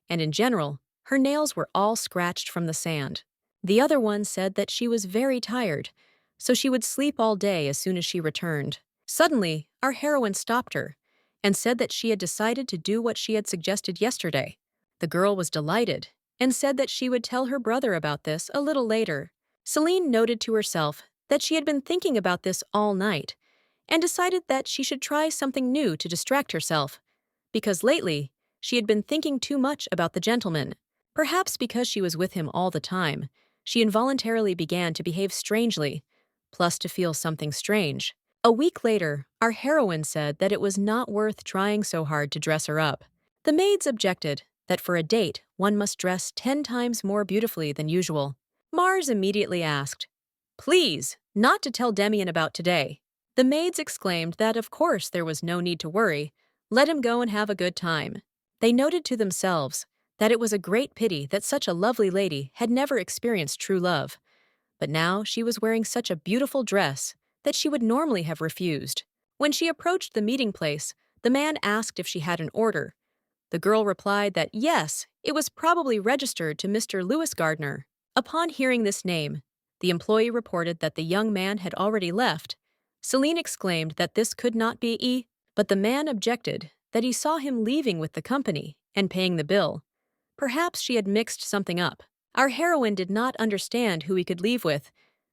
and in general, her nails were all scratched from the sand. The other one said that she was very tired, so she would sleep all day as soon as she returned. Suddenly, our heroine stopped her and said that she had decided to do what she had suggested yesterday. The girl was delighted and said that she would tell her brother about this a little later. Celine noted to herself that she had been thinking about this all night and decided that she should try something new to distract herself, because lately she had been thinking too much about the gentleman. Perhaps because she was with him all the time, she involuntarily began to behave strangely, plus to feel something strange. A week later, our heroine said that it was not worth trying so hard to dress her up. The maids objected that for a date, one must dress 10 times more beautifully than usual. Mars immediately asked, please, not to tell Demian about today. The maids exclaimed that of course there was no need to worry, let him go and have a good time. They noted to themselves that it was a great pity that such a lovely lady had never experienced true love, but now she was wearing such a beautiful dress that she would normally have refused. When she approached the meeting place, the man asked if she had an order. The girl replied that yes, it was probably registered to Mr. Louis Gardner. Upon hearing this name, the employee reported that the young man had already left. Celine exclaimed that this could not be but the man objected that he saw him leaving with the company and paying the bill. Perhaps she had mixed something up. Our heroine did not understand who he could leave with,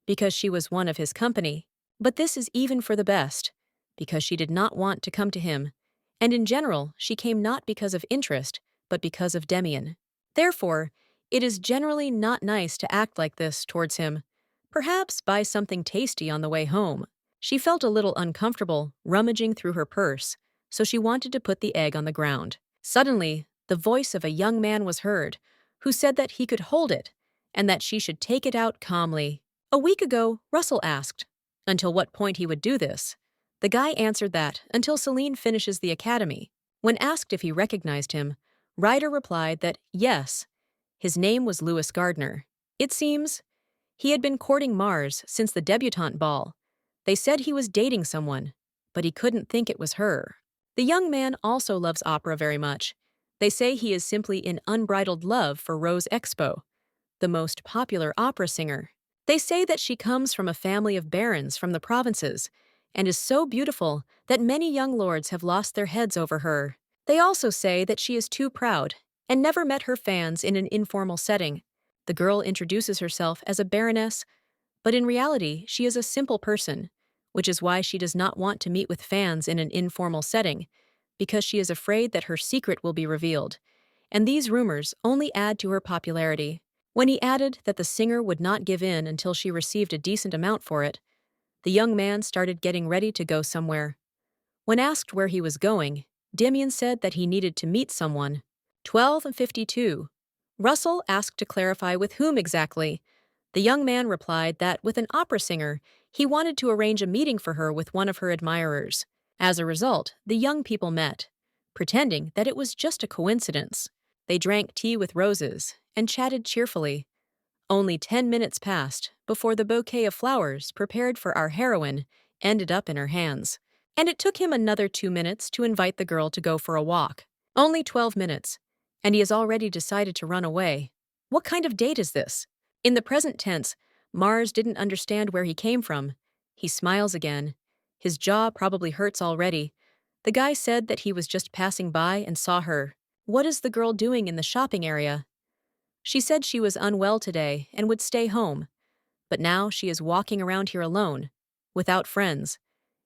because she was one of his company. But this is even for the best, because she did not want to come to him, and in general she came not because of interest, but because of Demian. Therefore, it is generally not nice to act like this towards him. Perhaps buy something tasty on the way home. She felt a little uncomfortable rummaging through her purse, so she wanted to put the egg on the ground. Suddenly, the voice of a young man was heard, who said that he could hold it, and that she should take it out calmly. A week ago, Russell asked until what point he would do this. The guy answered that until Celine finishes the academy. When asked if he recognized him, Ryder replied that yes, his name was Louis Gardner. It seems he had been courting Mars since the debutante ball. They said he was dating someone, but he couldn't think it was her. The young man also loves opera very much. They say he is simply in unbridled love for Rose Expo, the most popular opera singer. They say that she comes from a family of barons from the provinces and is so beautiful that many young lords have lost their heads over her. They also say that she is too proud and never met her fans in an informal setting. The girl introduces herself as a baroness, but in reality she is a simple person, which is why she does not want to meet with fans in an informal setting, because she is afraid that her secret will be revealed, and these rumors only add to her popularity. When he added that the singer would not give in until she received a decent amount for it, the young man started getting ready to go somewhere. When asked where he was going, Damien said that he needed to meet someone. 12:52. Russell asked to clarify with whom exactly. The young man replied that with an opera singer, he wanted to arrange a meeting for her with one of her admirers. As a result, the young people met, pretending that it was just a coincidence. They drank tea with roses and chatted cheerfully. Only 10 minutes passed before the bouquet of flowers prepared for our heroine ended up in her hands. And it took him another 2 minutes to invite the girl to go for a walk. Only 12 minutes, and he has already decided to run away. What kind of date is this? In the present tense, Mars didn't understand where he came from. He smiles again. His jaw probably hurts already. The guy said that he was just passing by and saw her. What is the girl doing in the shopping area? She said she was unwell today and would stay home. But now she is walking around here alone, without friends,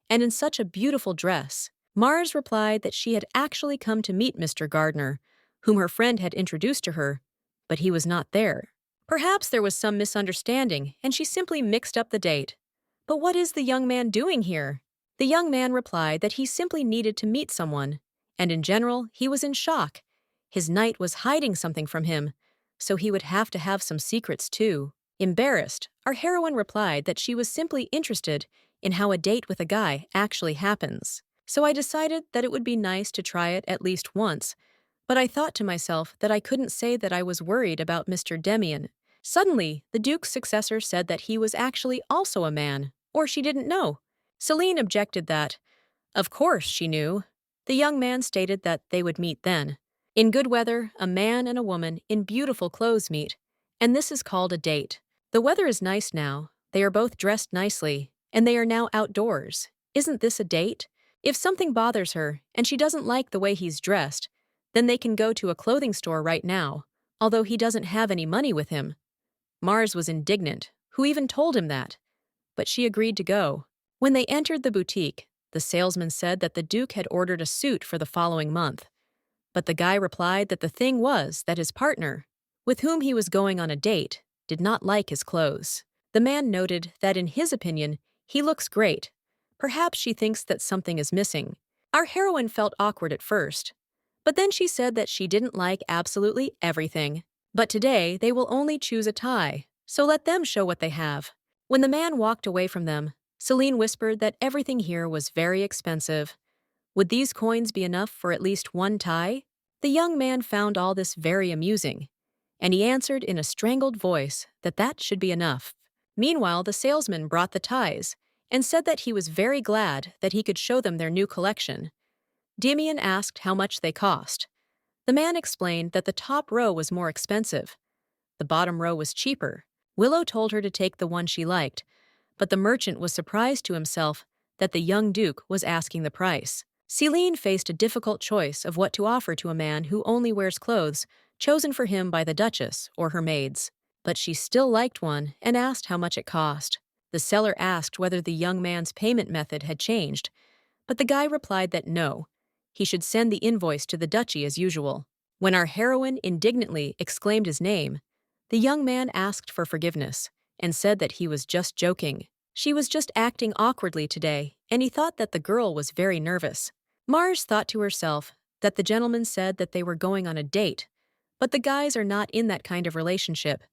and in such a beautiful dress. Mars replied that she had actually come to meet Mr. Gardner, whom her friend had introduced to her, but he was not there. Perhaps there was some misunderstanding and she simply mixed up the date. But what is the young man doing here? The young man replied that he simply needed to meet someone, and in general, he was in shock. His knight was hiding something from him, so he would have to have some secrets too. Embarrassed, our heroine replied that she was simply interested in how a date with a guy actually happens. So I decided that it would be nice to try it at least once, but I thought to myself that I couldn't say that I was worried about Mr. Damien. Suddenly, the Duke's successor said that he was actually also a man, or she didn't know. Celine objected that, of course, she knew. The young man stated that they would meet then. In good weather, a man and a woman in beautiful clothes meet, and this is called a date. The weather is nice now, they are both dressed nicely, and they are now outdoors. Isn't this a date? If something bothers her and she doesn't like the way he's dressed, then they can go to a clothing store right now, although he doesn't have any money with him. Mars was indignant, who even told him that, but she agreed to go. When they entered the boutique, the salesman said that the Duke had ordered a suit for the following month. But the guy replied that the thing was that his partner, with whom he was going on a date, did not like his clothes. The man noted that in his opinion, he looks great. Perhaps she thinks that something is missing. Our heroine felt awkward at first, but then she said that she didn't like absolutely everything. But today they will only choose a tie, so let them show what they have. When the man walked away from them, Celine whispered that everything here was very expensive. Would these coins be enough for at least one tie? The young man found all this very amusing, and he answered in a strangled voice that that should be enough. Meanwhile, the salesman brought the ties and said that he was very glad that he could show them their new collection. Damien asked how much they cost. The man explained that the top row was more expensive. The bottom row was cheaper. Willow told her to take the one she liked, but the merchant was surprised to himself that the young Duke was asking the price. Celine faced a difficult choice of what to offer to a man who only wears clothes chosen for him by the Duchess or her maids. But she still liked one and asked how much it cost. The seller asked whether the young man's payment method had changed, but the guy replied that no, he should send the invoice to the duchy as usual. When our heroine indignantly exclaimed his name, the young man asked for forgiveness and said that he was just joking. She was just acting awkwardly today, and he thought that the girl was very nervous. Mars thought to herself that the gentleman said that they were going on a date, but the guys are not in that kind of relationship.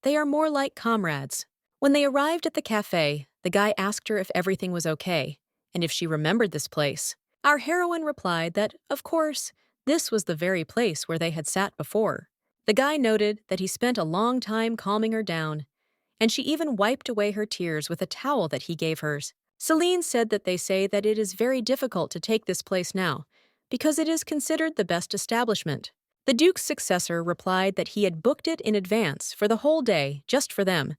They are more like comrades. When they arrived at the cafe, the guy asked her if everything was okay, and if she remembered this place. Our heroine replied that, of course, this was the very place where they had sat before. The guy noted that he spent a long time calming her down, and she even wiped away her tears with a towel that he gave her. Celine said that they say that it is very difficult to take this place now, because it is considered the best establishment. The Duke's successor replied that he had booked it in advance for the whole day, just for them.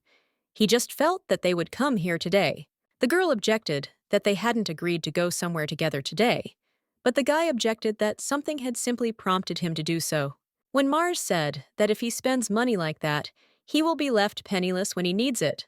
He just felt that they would come here today. The girl objected that they hadn't agreed to go somewhere together today, but the guy objected that something had simply prompted him to do so. When Mars said that if he spends money like that, he will be left penniless when he needs it,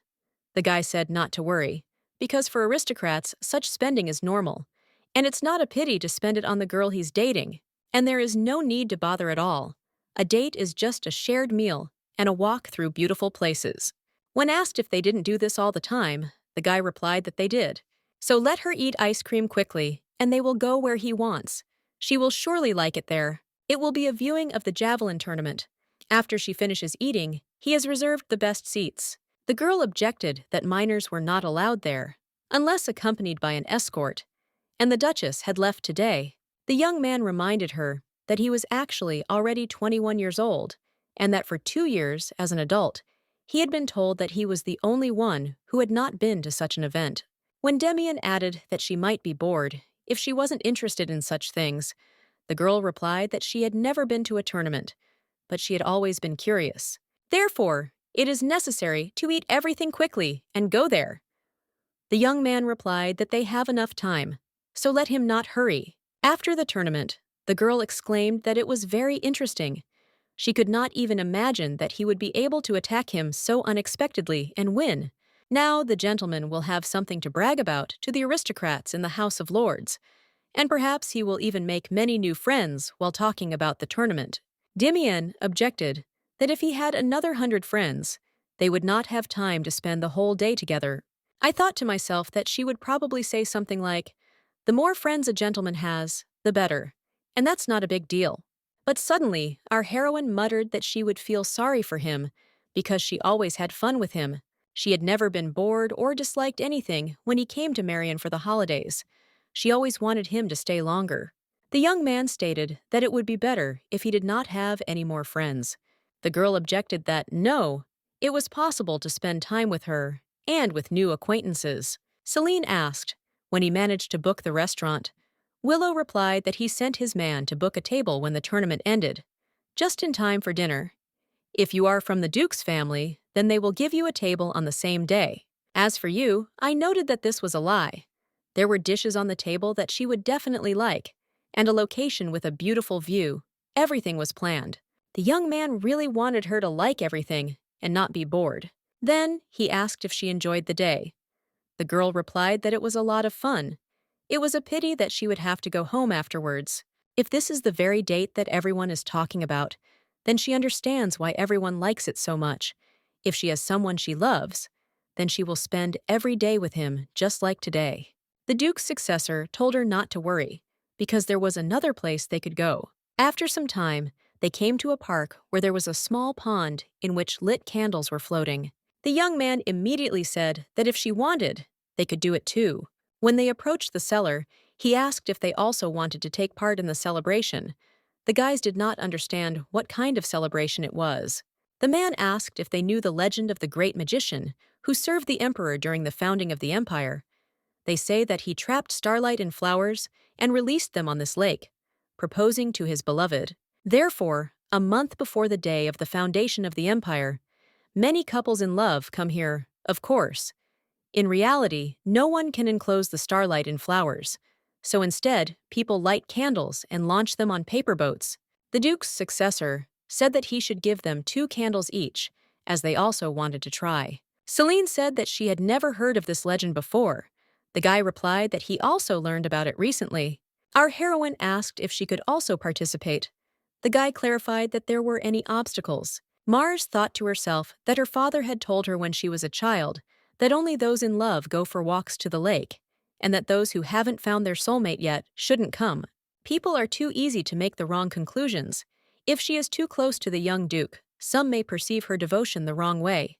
the guy said not to worry, because for aristocrats, such spending is normal, and it's not a pity to spend it on the girl he's dating, and there is no need to bother at all. A date is just a shared meal and a walk through beautiful places. When asked if they didn't do this all the time, the guy replied that they did. So let her eat ice cream quickly, and they will go where he wants. She will surely like it there. It will be a viewing of the javelin tournament. After she finishes eating, he has reserved the best seats. The girl objected that minors were not allowed there, unless accompanied by an escort, and the Duchess had left today. The young man reminded her that he was actually already 21 years old, and that for 2 years, as an adult, he had been told that he was the only one who had not been to such an event. When Demian added that she might be bored if she wasn't interested in such things, the girl replied that she had never been to a tournament, but she had always been curious. Therefore, it is necessary to eat everything quickly and go there. The young man replied that they have enough time, so let him not hurry. After the tournament, the girl exclaimed that it was very interesting. She could not even imagine that he would be able to attack him so unexpectedly and win. Now the gentleman will have something to brag about to the aristocrats in the House of Lords, and perhaps he will even make many new friends while talking about the tournament. Demian objected that if he had another 100 friends, they would not have time to spend the whole day together. I thought to myself that she would probably say something like, "The more friends a gentleman has, the better, and that's not a big deal." But suddenly, our heroine muttered that she would feel sorry for him because she always had fun with him. She had never been bored or disliked anything when he came to Marion for the holidays. She always wanted him to stay longer. The young man stated that it would be better if he did not have any more friends. The girl objected that, no, it was possible to spend time with her and with new acquaintances. Celine asked, when he managed to book the restaurant. Willow replied that he sent his man to book a table when the tournament ended, just in time for dinner. If you are from the Duke's family, then they will give you a table on the same day. As for you, I noted that this was a lie. There were dishes on the table that she would definitely like, and a location with a beautiful view. Everything was planned. The young man really wanted her to like everything and not be bored. Then he asked if she enjoyed the day. The girl replied that it was a lot of fun. It was a pity that she would have to go home afterwards. If this is the very date that everyone is talking about, then she understands why everyone likes it so much. If she has someone she loves, then she will spend every day with him just like today. The Duke's successor told her not to worry, because there was another place they could go. After some time, they came to a park where there was a small pond in which lit candles were floating. The young man immediately said that if she wanted, they could do it too. When they approached the cellar, he asked if they also wanted to take part in the celebration. The guys did not understand what kind of celebration it was. The man asked if they knew the legend of the great magician who served the emperor during the founding of the empire. They say that he trapped starlight in flowers and released them on this lake, proposing to his beloved. Therefore, a month before the day of the foundation of the empire, many couples in love come here, of course. In reality, no one can enclose the starlight in flowers, so instead, people light candles and launch them on paper boats. The Duke's successor said that he should give them 2 candles each, as they also wanted to try. Celine said that she had never heard of this legend before. The guy replied that he also learned about it recently. Our heroine asked if she could also participate. The guy clarified that there were any obstacles. Mars thought to herself that her father had told her when she was a child that only those in love go for walks to the lake, and that those who haven't found their soulmate yet shouldn't come. People are too easy to make the wrong conclusions. If she is too close to the young Duke, some may perceive her devotion the wrong way.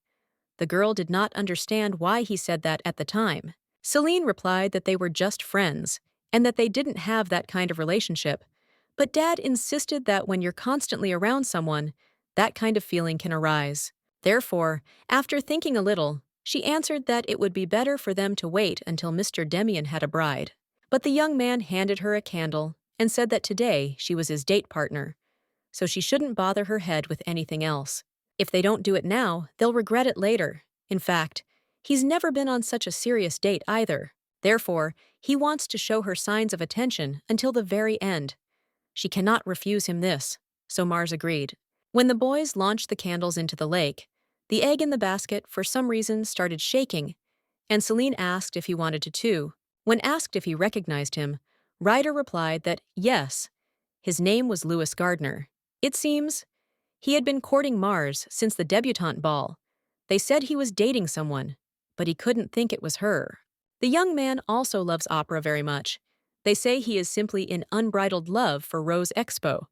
The girl did not understand why he said that at the time. Celine replied that they were just friends, and that they didn't have that kind of relationship. But Dad insisted that when you're constantly around someone, that kind of feeling can arise. Therefore, after thinking a little, she answered that it would be better for them to wait until Mr. Demian had a bride. But the young man handed her a candle and said that today she was his date partner, so she shouldn't bother her head with anything else. If they don't do it now, they'll regret it later. In fact, he's never been on such a serious date either. Therefore, he wants to show her signs of attention until the very end. She cannot refuse him this, so Mars agreed. When the boys launched the candles into the lake, the egg in the basket for some reason started shaking, and Celine asked if he wanted to too. When asked if he recognized him, Ryder replied that yes, his name was Louis Gardner. It seems he had been courting Mars since the debutante ball. They said he was dating someone, but he couldn't think it was her. The young man also loves opera very much. They say he is simply in unbridled love for Rose Expo,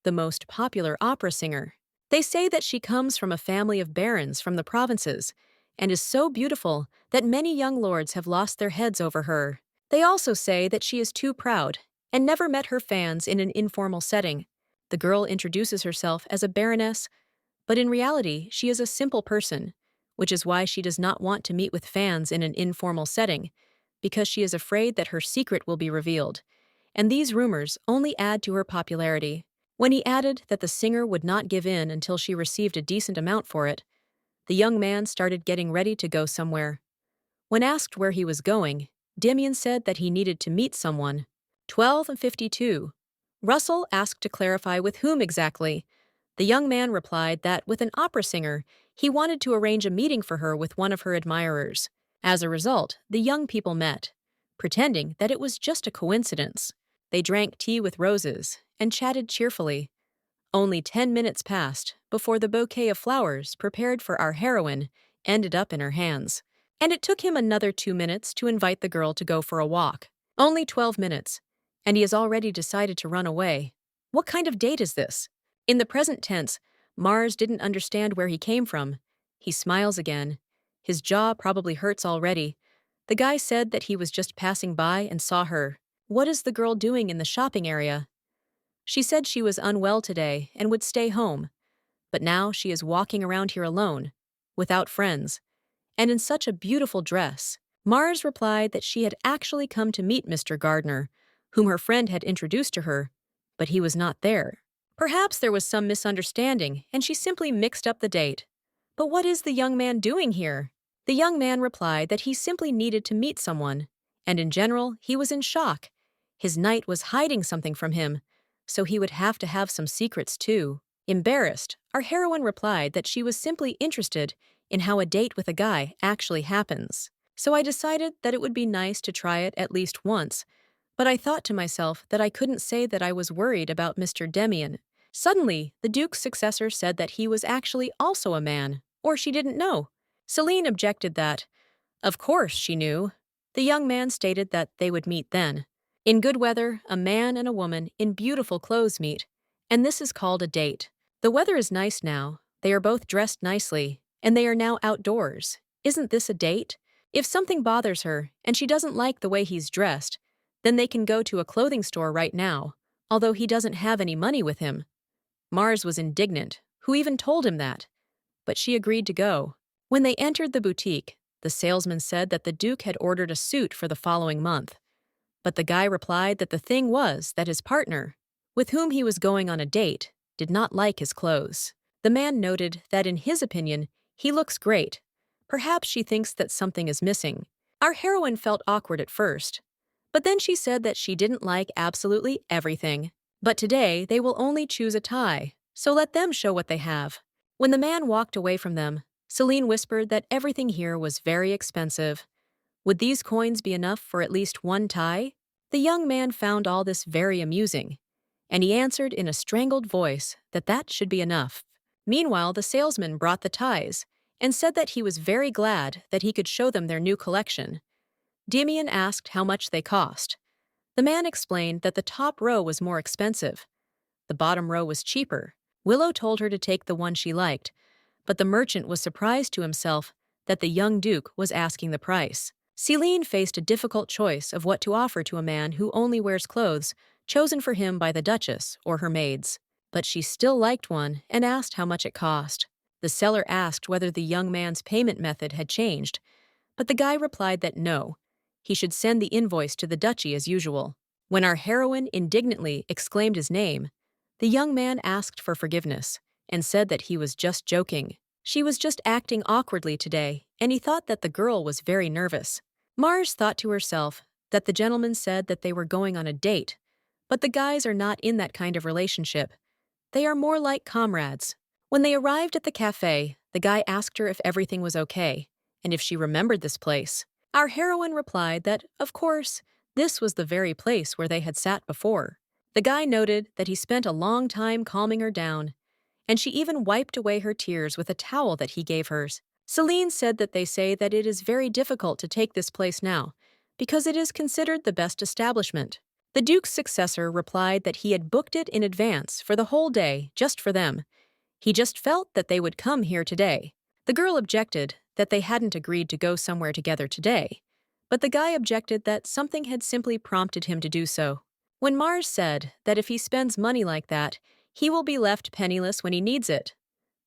the most popular opera singer. They say that she comes from a family of barons from the provinces and is so beautiful that many young lords have lost their heads over her. They also say that she is too proud and never met her fans in an informal setting. The girl introduces herself as a baroness, but in reality, she is a simple person, which is why she does not want to meet with fans in an informal setting, because she is afraid that her secret will be revealed. And these rumors only add to her popularity. When he added that the singer would not give in until she received a decent amount for it, the young man started getting ready to go somewhere. When asked where he was going, Damien said that he needed to meet someone. 12:52. Russell asked to clarify with whom exactly. The young man replied that with an opera singer, he wanted to arrange a meeting for her with one of her admirers. As a result, the young people met, pretending that it was just a coincidence. They drank tea with roses and chatted cheerfully. Only 10 minutes passed before the bouquet of flowers prepared for our heroine ended up in her hands. And it took him another 2 minutes to invite the girl to go for a walk. Only 12 minutes, and he has already decided to run away. What kind of date is this? In the present tense, Mars didn't understand where he came from. He smiles again. His jaw probably hurts already. The guy said that he was just passing by and saw her. What is the girl doing in the shopping area? She said she was unwell today and would stay home. But now she is walking around here alone, without friends, and in such a beautiful dress. Mars replied that she had actually come to meet Mr. Gardner, whom her friend had introduced to her, but he was not there. Perhaps there was some misunderstanding and she simply mixed up the date. But what is the young man doing here? The young man replied that he simply needed to meet someone, and in general, he was in shock. His knight was hiding something from him, so he would have to have some secrets too. Embarrassed, our heroine replied that she was simply interested in how a date with a guy actually happens. So I decided that it would be nice to try it at least once, but I thought to myself that I couldn't say that I was worried about Mr. Demian. Suddenly, the Duke's successor said that he was actually also a man, or she didn't know. Celine objected that, of course, she knew. The young man stated that they would meet then. In good weather, a man and a woman in beautiful clothes meet, and this is called a date. The weather is nice now, they are both dressed nicely, and they are now outdoors. Isn't this a date? If something bothers her and she doesn't like the way he's dressed, then they can go to a clothing store right now, although he doesn't have any money with him. Mars was indignant, who even told him that, but she agreed to go. When they entered the boutique, the salesman said that the Duke had ordered a suit for the following month. But the guy replied that the thing was that his partner, with whom he was going on a date, did not like his clothes. The man noted that in his opinion, he looks great. Perhaps she thinks that something is missing. Our heroine felt awkward at first, but then she said that she didn't like absolutely everything. But today they will only choose a tie, so let them show what they have. When the man walked away from them, Celine whispered that everything here was very expensive. Would these coins be enough for at least one tie? The young man found all this very amusing, and he answered in a strangled voice that that should be enough. Meanwhile, the salesman brought the ties and said that he was very glad that he could show them their new collection. Damien asked how much they cost. The man explained that the top row was more expensive. The bottom row was cheaper. Willow told her to take the one she liked, but the merchant was surprised to himself that the young Duke was asking the price. Celine faced a difficult choice of what to offer to a man who only wears clothes chosen for him by the Duchess or her maids. But she still liked one and asked how much it cost. The seller asked whether the young man's payment method had changed, but the guy replied that no, he should send the invoice to the duchy as usual. When our heroine indignantly exclaimed his name, the young man asked for forgiveness and said that he was just joking. She was just acting awkwardly today, and he thought that the girl was very nervous. Mars thought to herself that the gentleman said that they were going on a date, but the guys are not in that kind of relationship. They are more like comrades. When they arrived at the cafe, the guy asked her if everything was okay, and if she remembered this place. Our heroine replied that, of course, this was the very place where they had sat before. The guy noted that he spent a long time calming her down, and she even wiped away her tears with a towel that he gave her. Celine said that they say that it is very difficult to take this place now, because it is considered the best establishment. The Duke's successor replied that he had booked it in advance for the whole day just for them. He just felt that they would come here today. The girl objected that they hadn't agreed to go somewhere together today, but the guy objected that something had simply prompted him to do so. When Mars said that if he spends money like that, he will be left penniless when he needs it,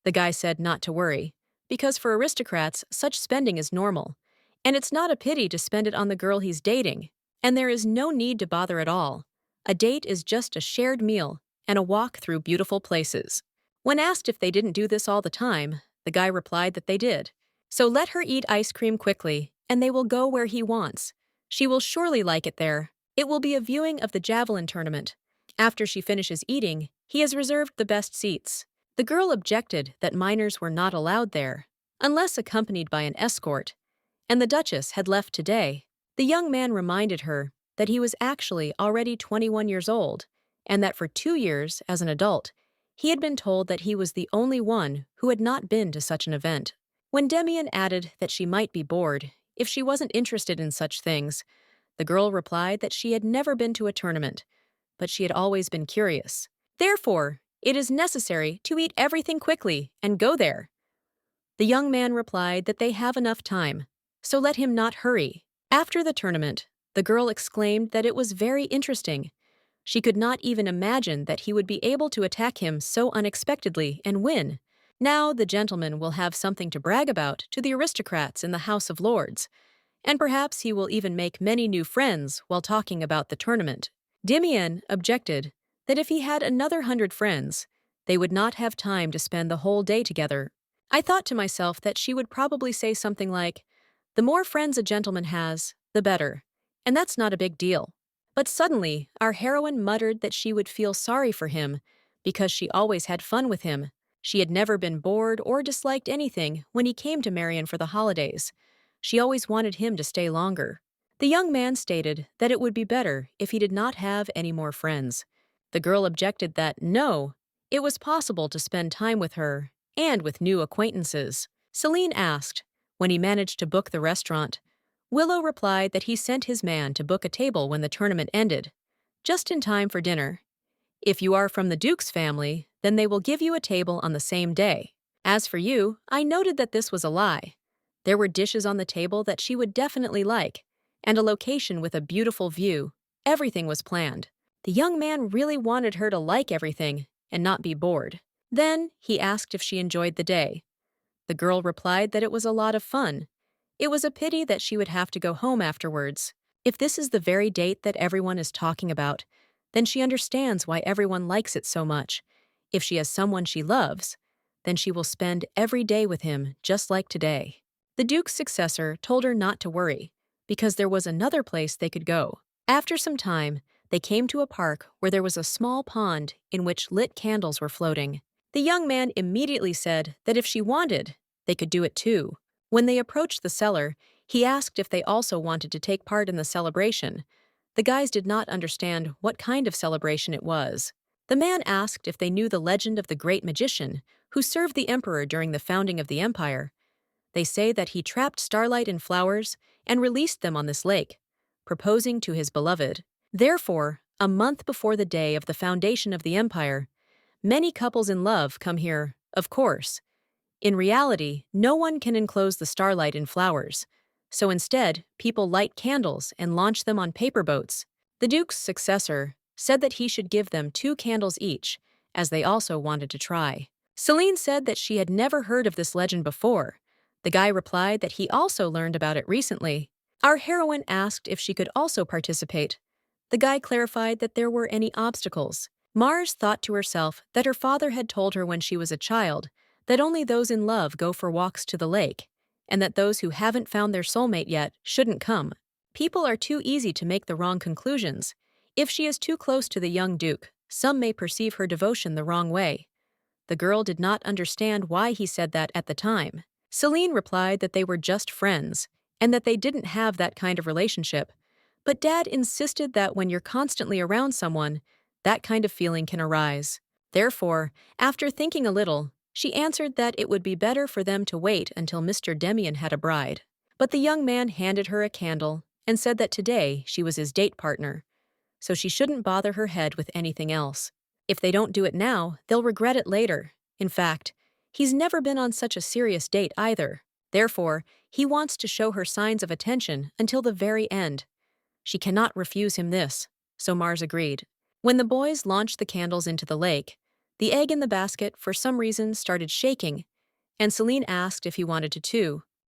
the guy said not to worry, because for aristocrats, such spending is normal, and it's not a pity to spend it on the girl he's dating, and there is no need to bother at all. A date is just a shared meal and a walk through beautiful places. When asked if they didn't do this all the time, the guy replied that they did. So let her eat ice cream quickly, and they will go where he wants. She will surely like it there. It will be a viewing of the javelin tournament. After she finishes eating, he has reserved the best seats. The girl objected that minors were not allowed there, unless accompanied by an escort, and the Duchess had left today. The young man reminded her that he was actually already 21 years old, and that for 2 years, as an adult, he had been told that he was the only one who had not been to such an event. When Demian added that she might be bored if she wasn't interested in such things, the girl replied that she had never been to a tournament, but she had always been curious. Therefore, it is necessary to eat everything quickly and go there. The young man replied that they have enough time, so let him not hurry. After the tournament, the girl exclaimed that it was very interesting. She could not even imagine that he would be able to attack him so unexpectedly and win. Now the gentleman will have something to brag about to the aristocrats in the House of Lords, and perhaps he will even make many new friends while talking about the tournament. Demian objected that if he had another 100 friends, they would not have time to spend the whole day together. I thought to myself that she would probably say something like, "The more friends a gentleman has, the better, and that's not a big deal." But suddenly, our heroine muttered that she would feel sorry for him because she always had fun with him. She had never been bored or disliked anything when he came to Marion for the holidays. She always wanted him to stay longer. The young man stated that it would be better if he did not have any more friends. The girl objected that, no, it was possible to spend time with her and with new acquaintances. Celine asked, when he managed to book the restaurant. Willow replied that he sent his man to book a table when the tournament ended, just in time for dinner. If you are from the Duke's family, then they will give you a table on the same day. As for you, I noted that this was a lie. There were dishes on the table that she would definitely like, and a location with a beautiful view. Everything was planned. The young man really wanted her to like everything and not be bored. Then he asked if she enjoyed the day. The girl replied that it was a lot of fun. It was a pity that she would have to go home afterwards. If this is the very date that everyone is talking about, then she understands why everyone likes it so much. If she has someone she loves, then she will spend every day with him just like today. The Duke's successor told her not to worry, because there was another place they could go. After some time, they came to a park where there was a small pond in which lit candles were floating. The young man immediately said that if she wanted, they could do it too. When they approached the cellar, he asked if they also wanted to take part in the celebration. The guys did not understand what kind of celebration it was. The man asked if they knew the legend of the great magician who served the emperor during the founding of the empire. They say that he trapped starlight in flowers and released them on this lake, proposing to his beloved. Therefore, a month before the day of the foundation of the empire, many couples in love come here, of course. In reality, no one can enclose the starlight in flowers, so instead, people light candles and launch them on paper boats. The Duke's successor said that he should give them 2 candles each, as they also wanted to try. Celine said that she had never heard of this legend before. The guy replied that he also learned about it recently. Our heroine asked if she could also participate. The guy clarified that there were any obstacles. Mars thought to herself that her father had told her when she was a child that only those in love go for walks to the lake, and that those who haven't found their soulmate yet shouldn't come. People are too easy to make the wrong conclusions. If she is too close to the young Duke, some may perceive her devotion the wrong way. The girl did not understand why he said that at the time. Celine replied that they were just friends, and that they didn't have that kind of relationship. But Dad insisted that when you're constantly around someone, that kind of feeling can arise. Therefore, after thinking a little, she answered that it would be better for them to wait until Mr. Demian had a bride. But the young man handed her a candle and said that today she was his date partner. so she shouldn't bother her head with anything else. If they don't do it now, they'll regret it later. In fact, he's never been on such a serious date either. Therefore, he wants to show her signs of attention until the very end. She cannot refuse him this, so Mars agreed. When the boys launched the candles into the lake, the egg in the basket for some reason started shaking, and Celine asked if he wanted to too,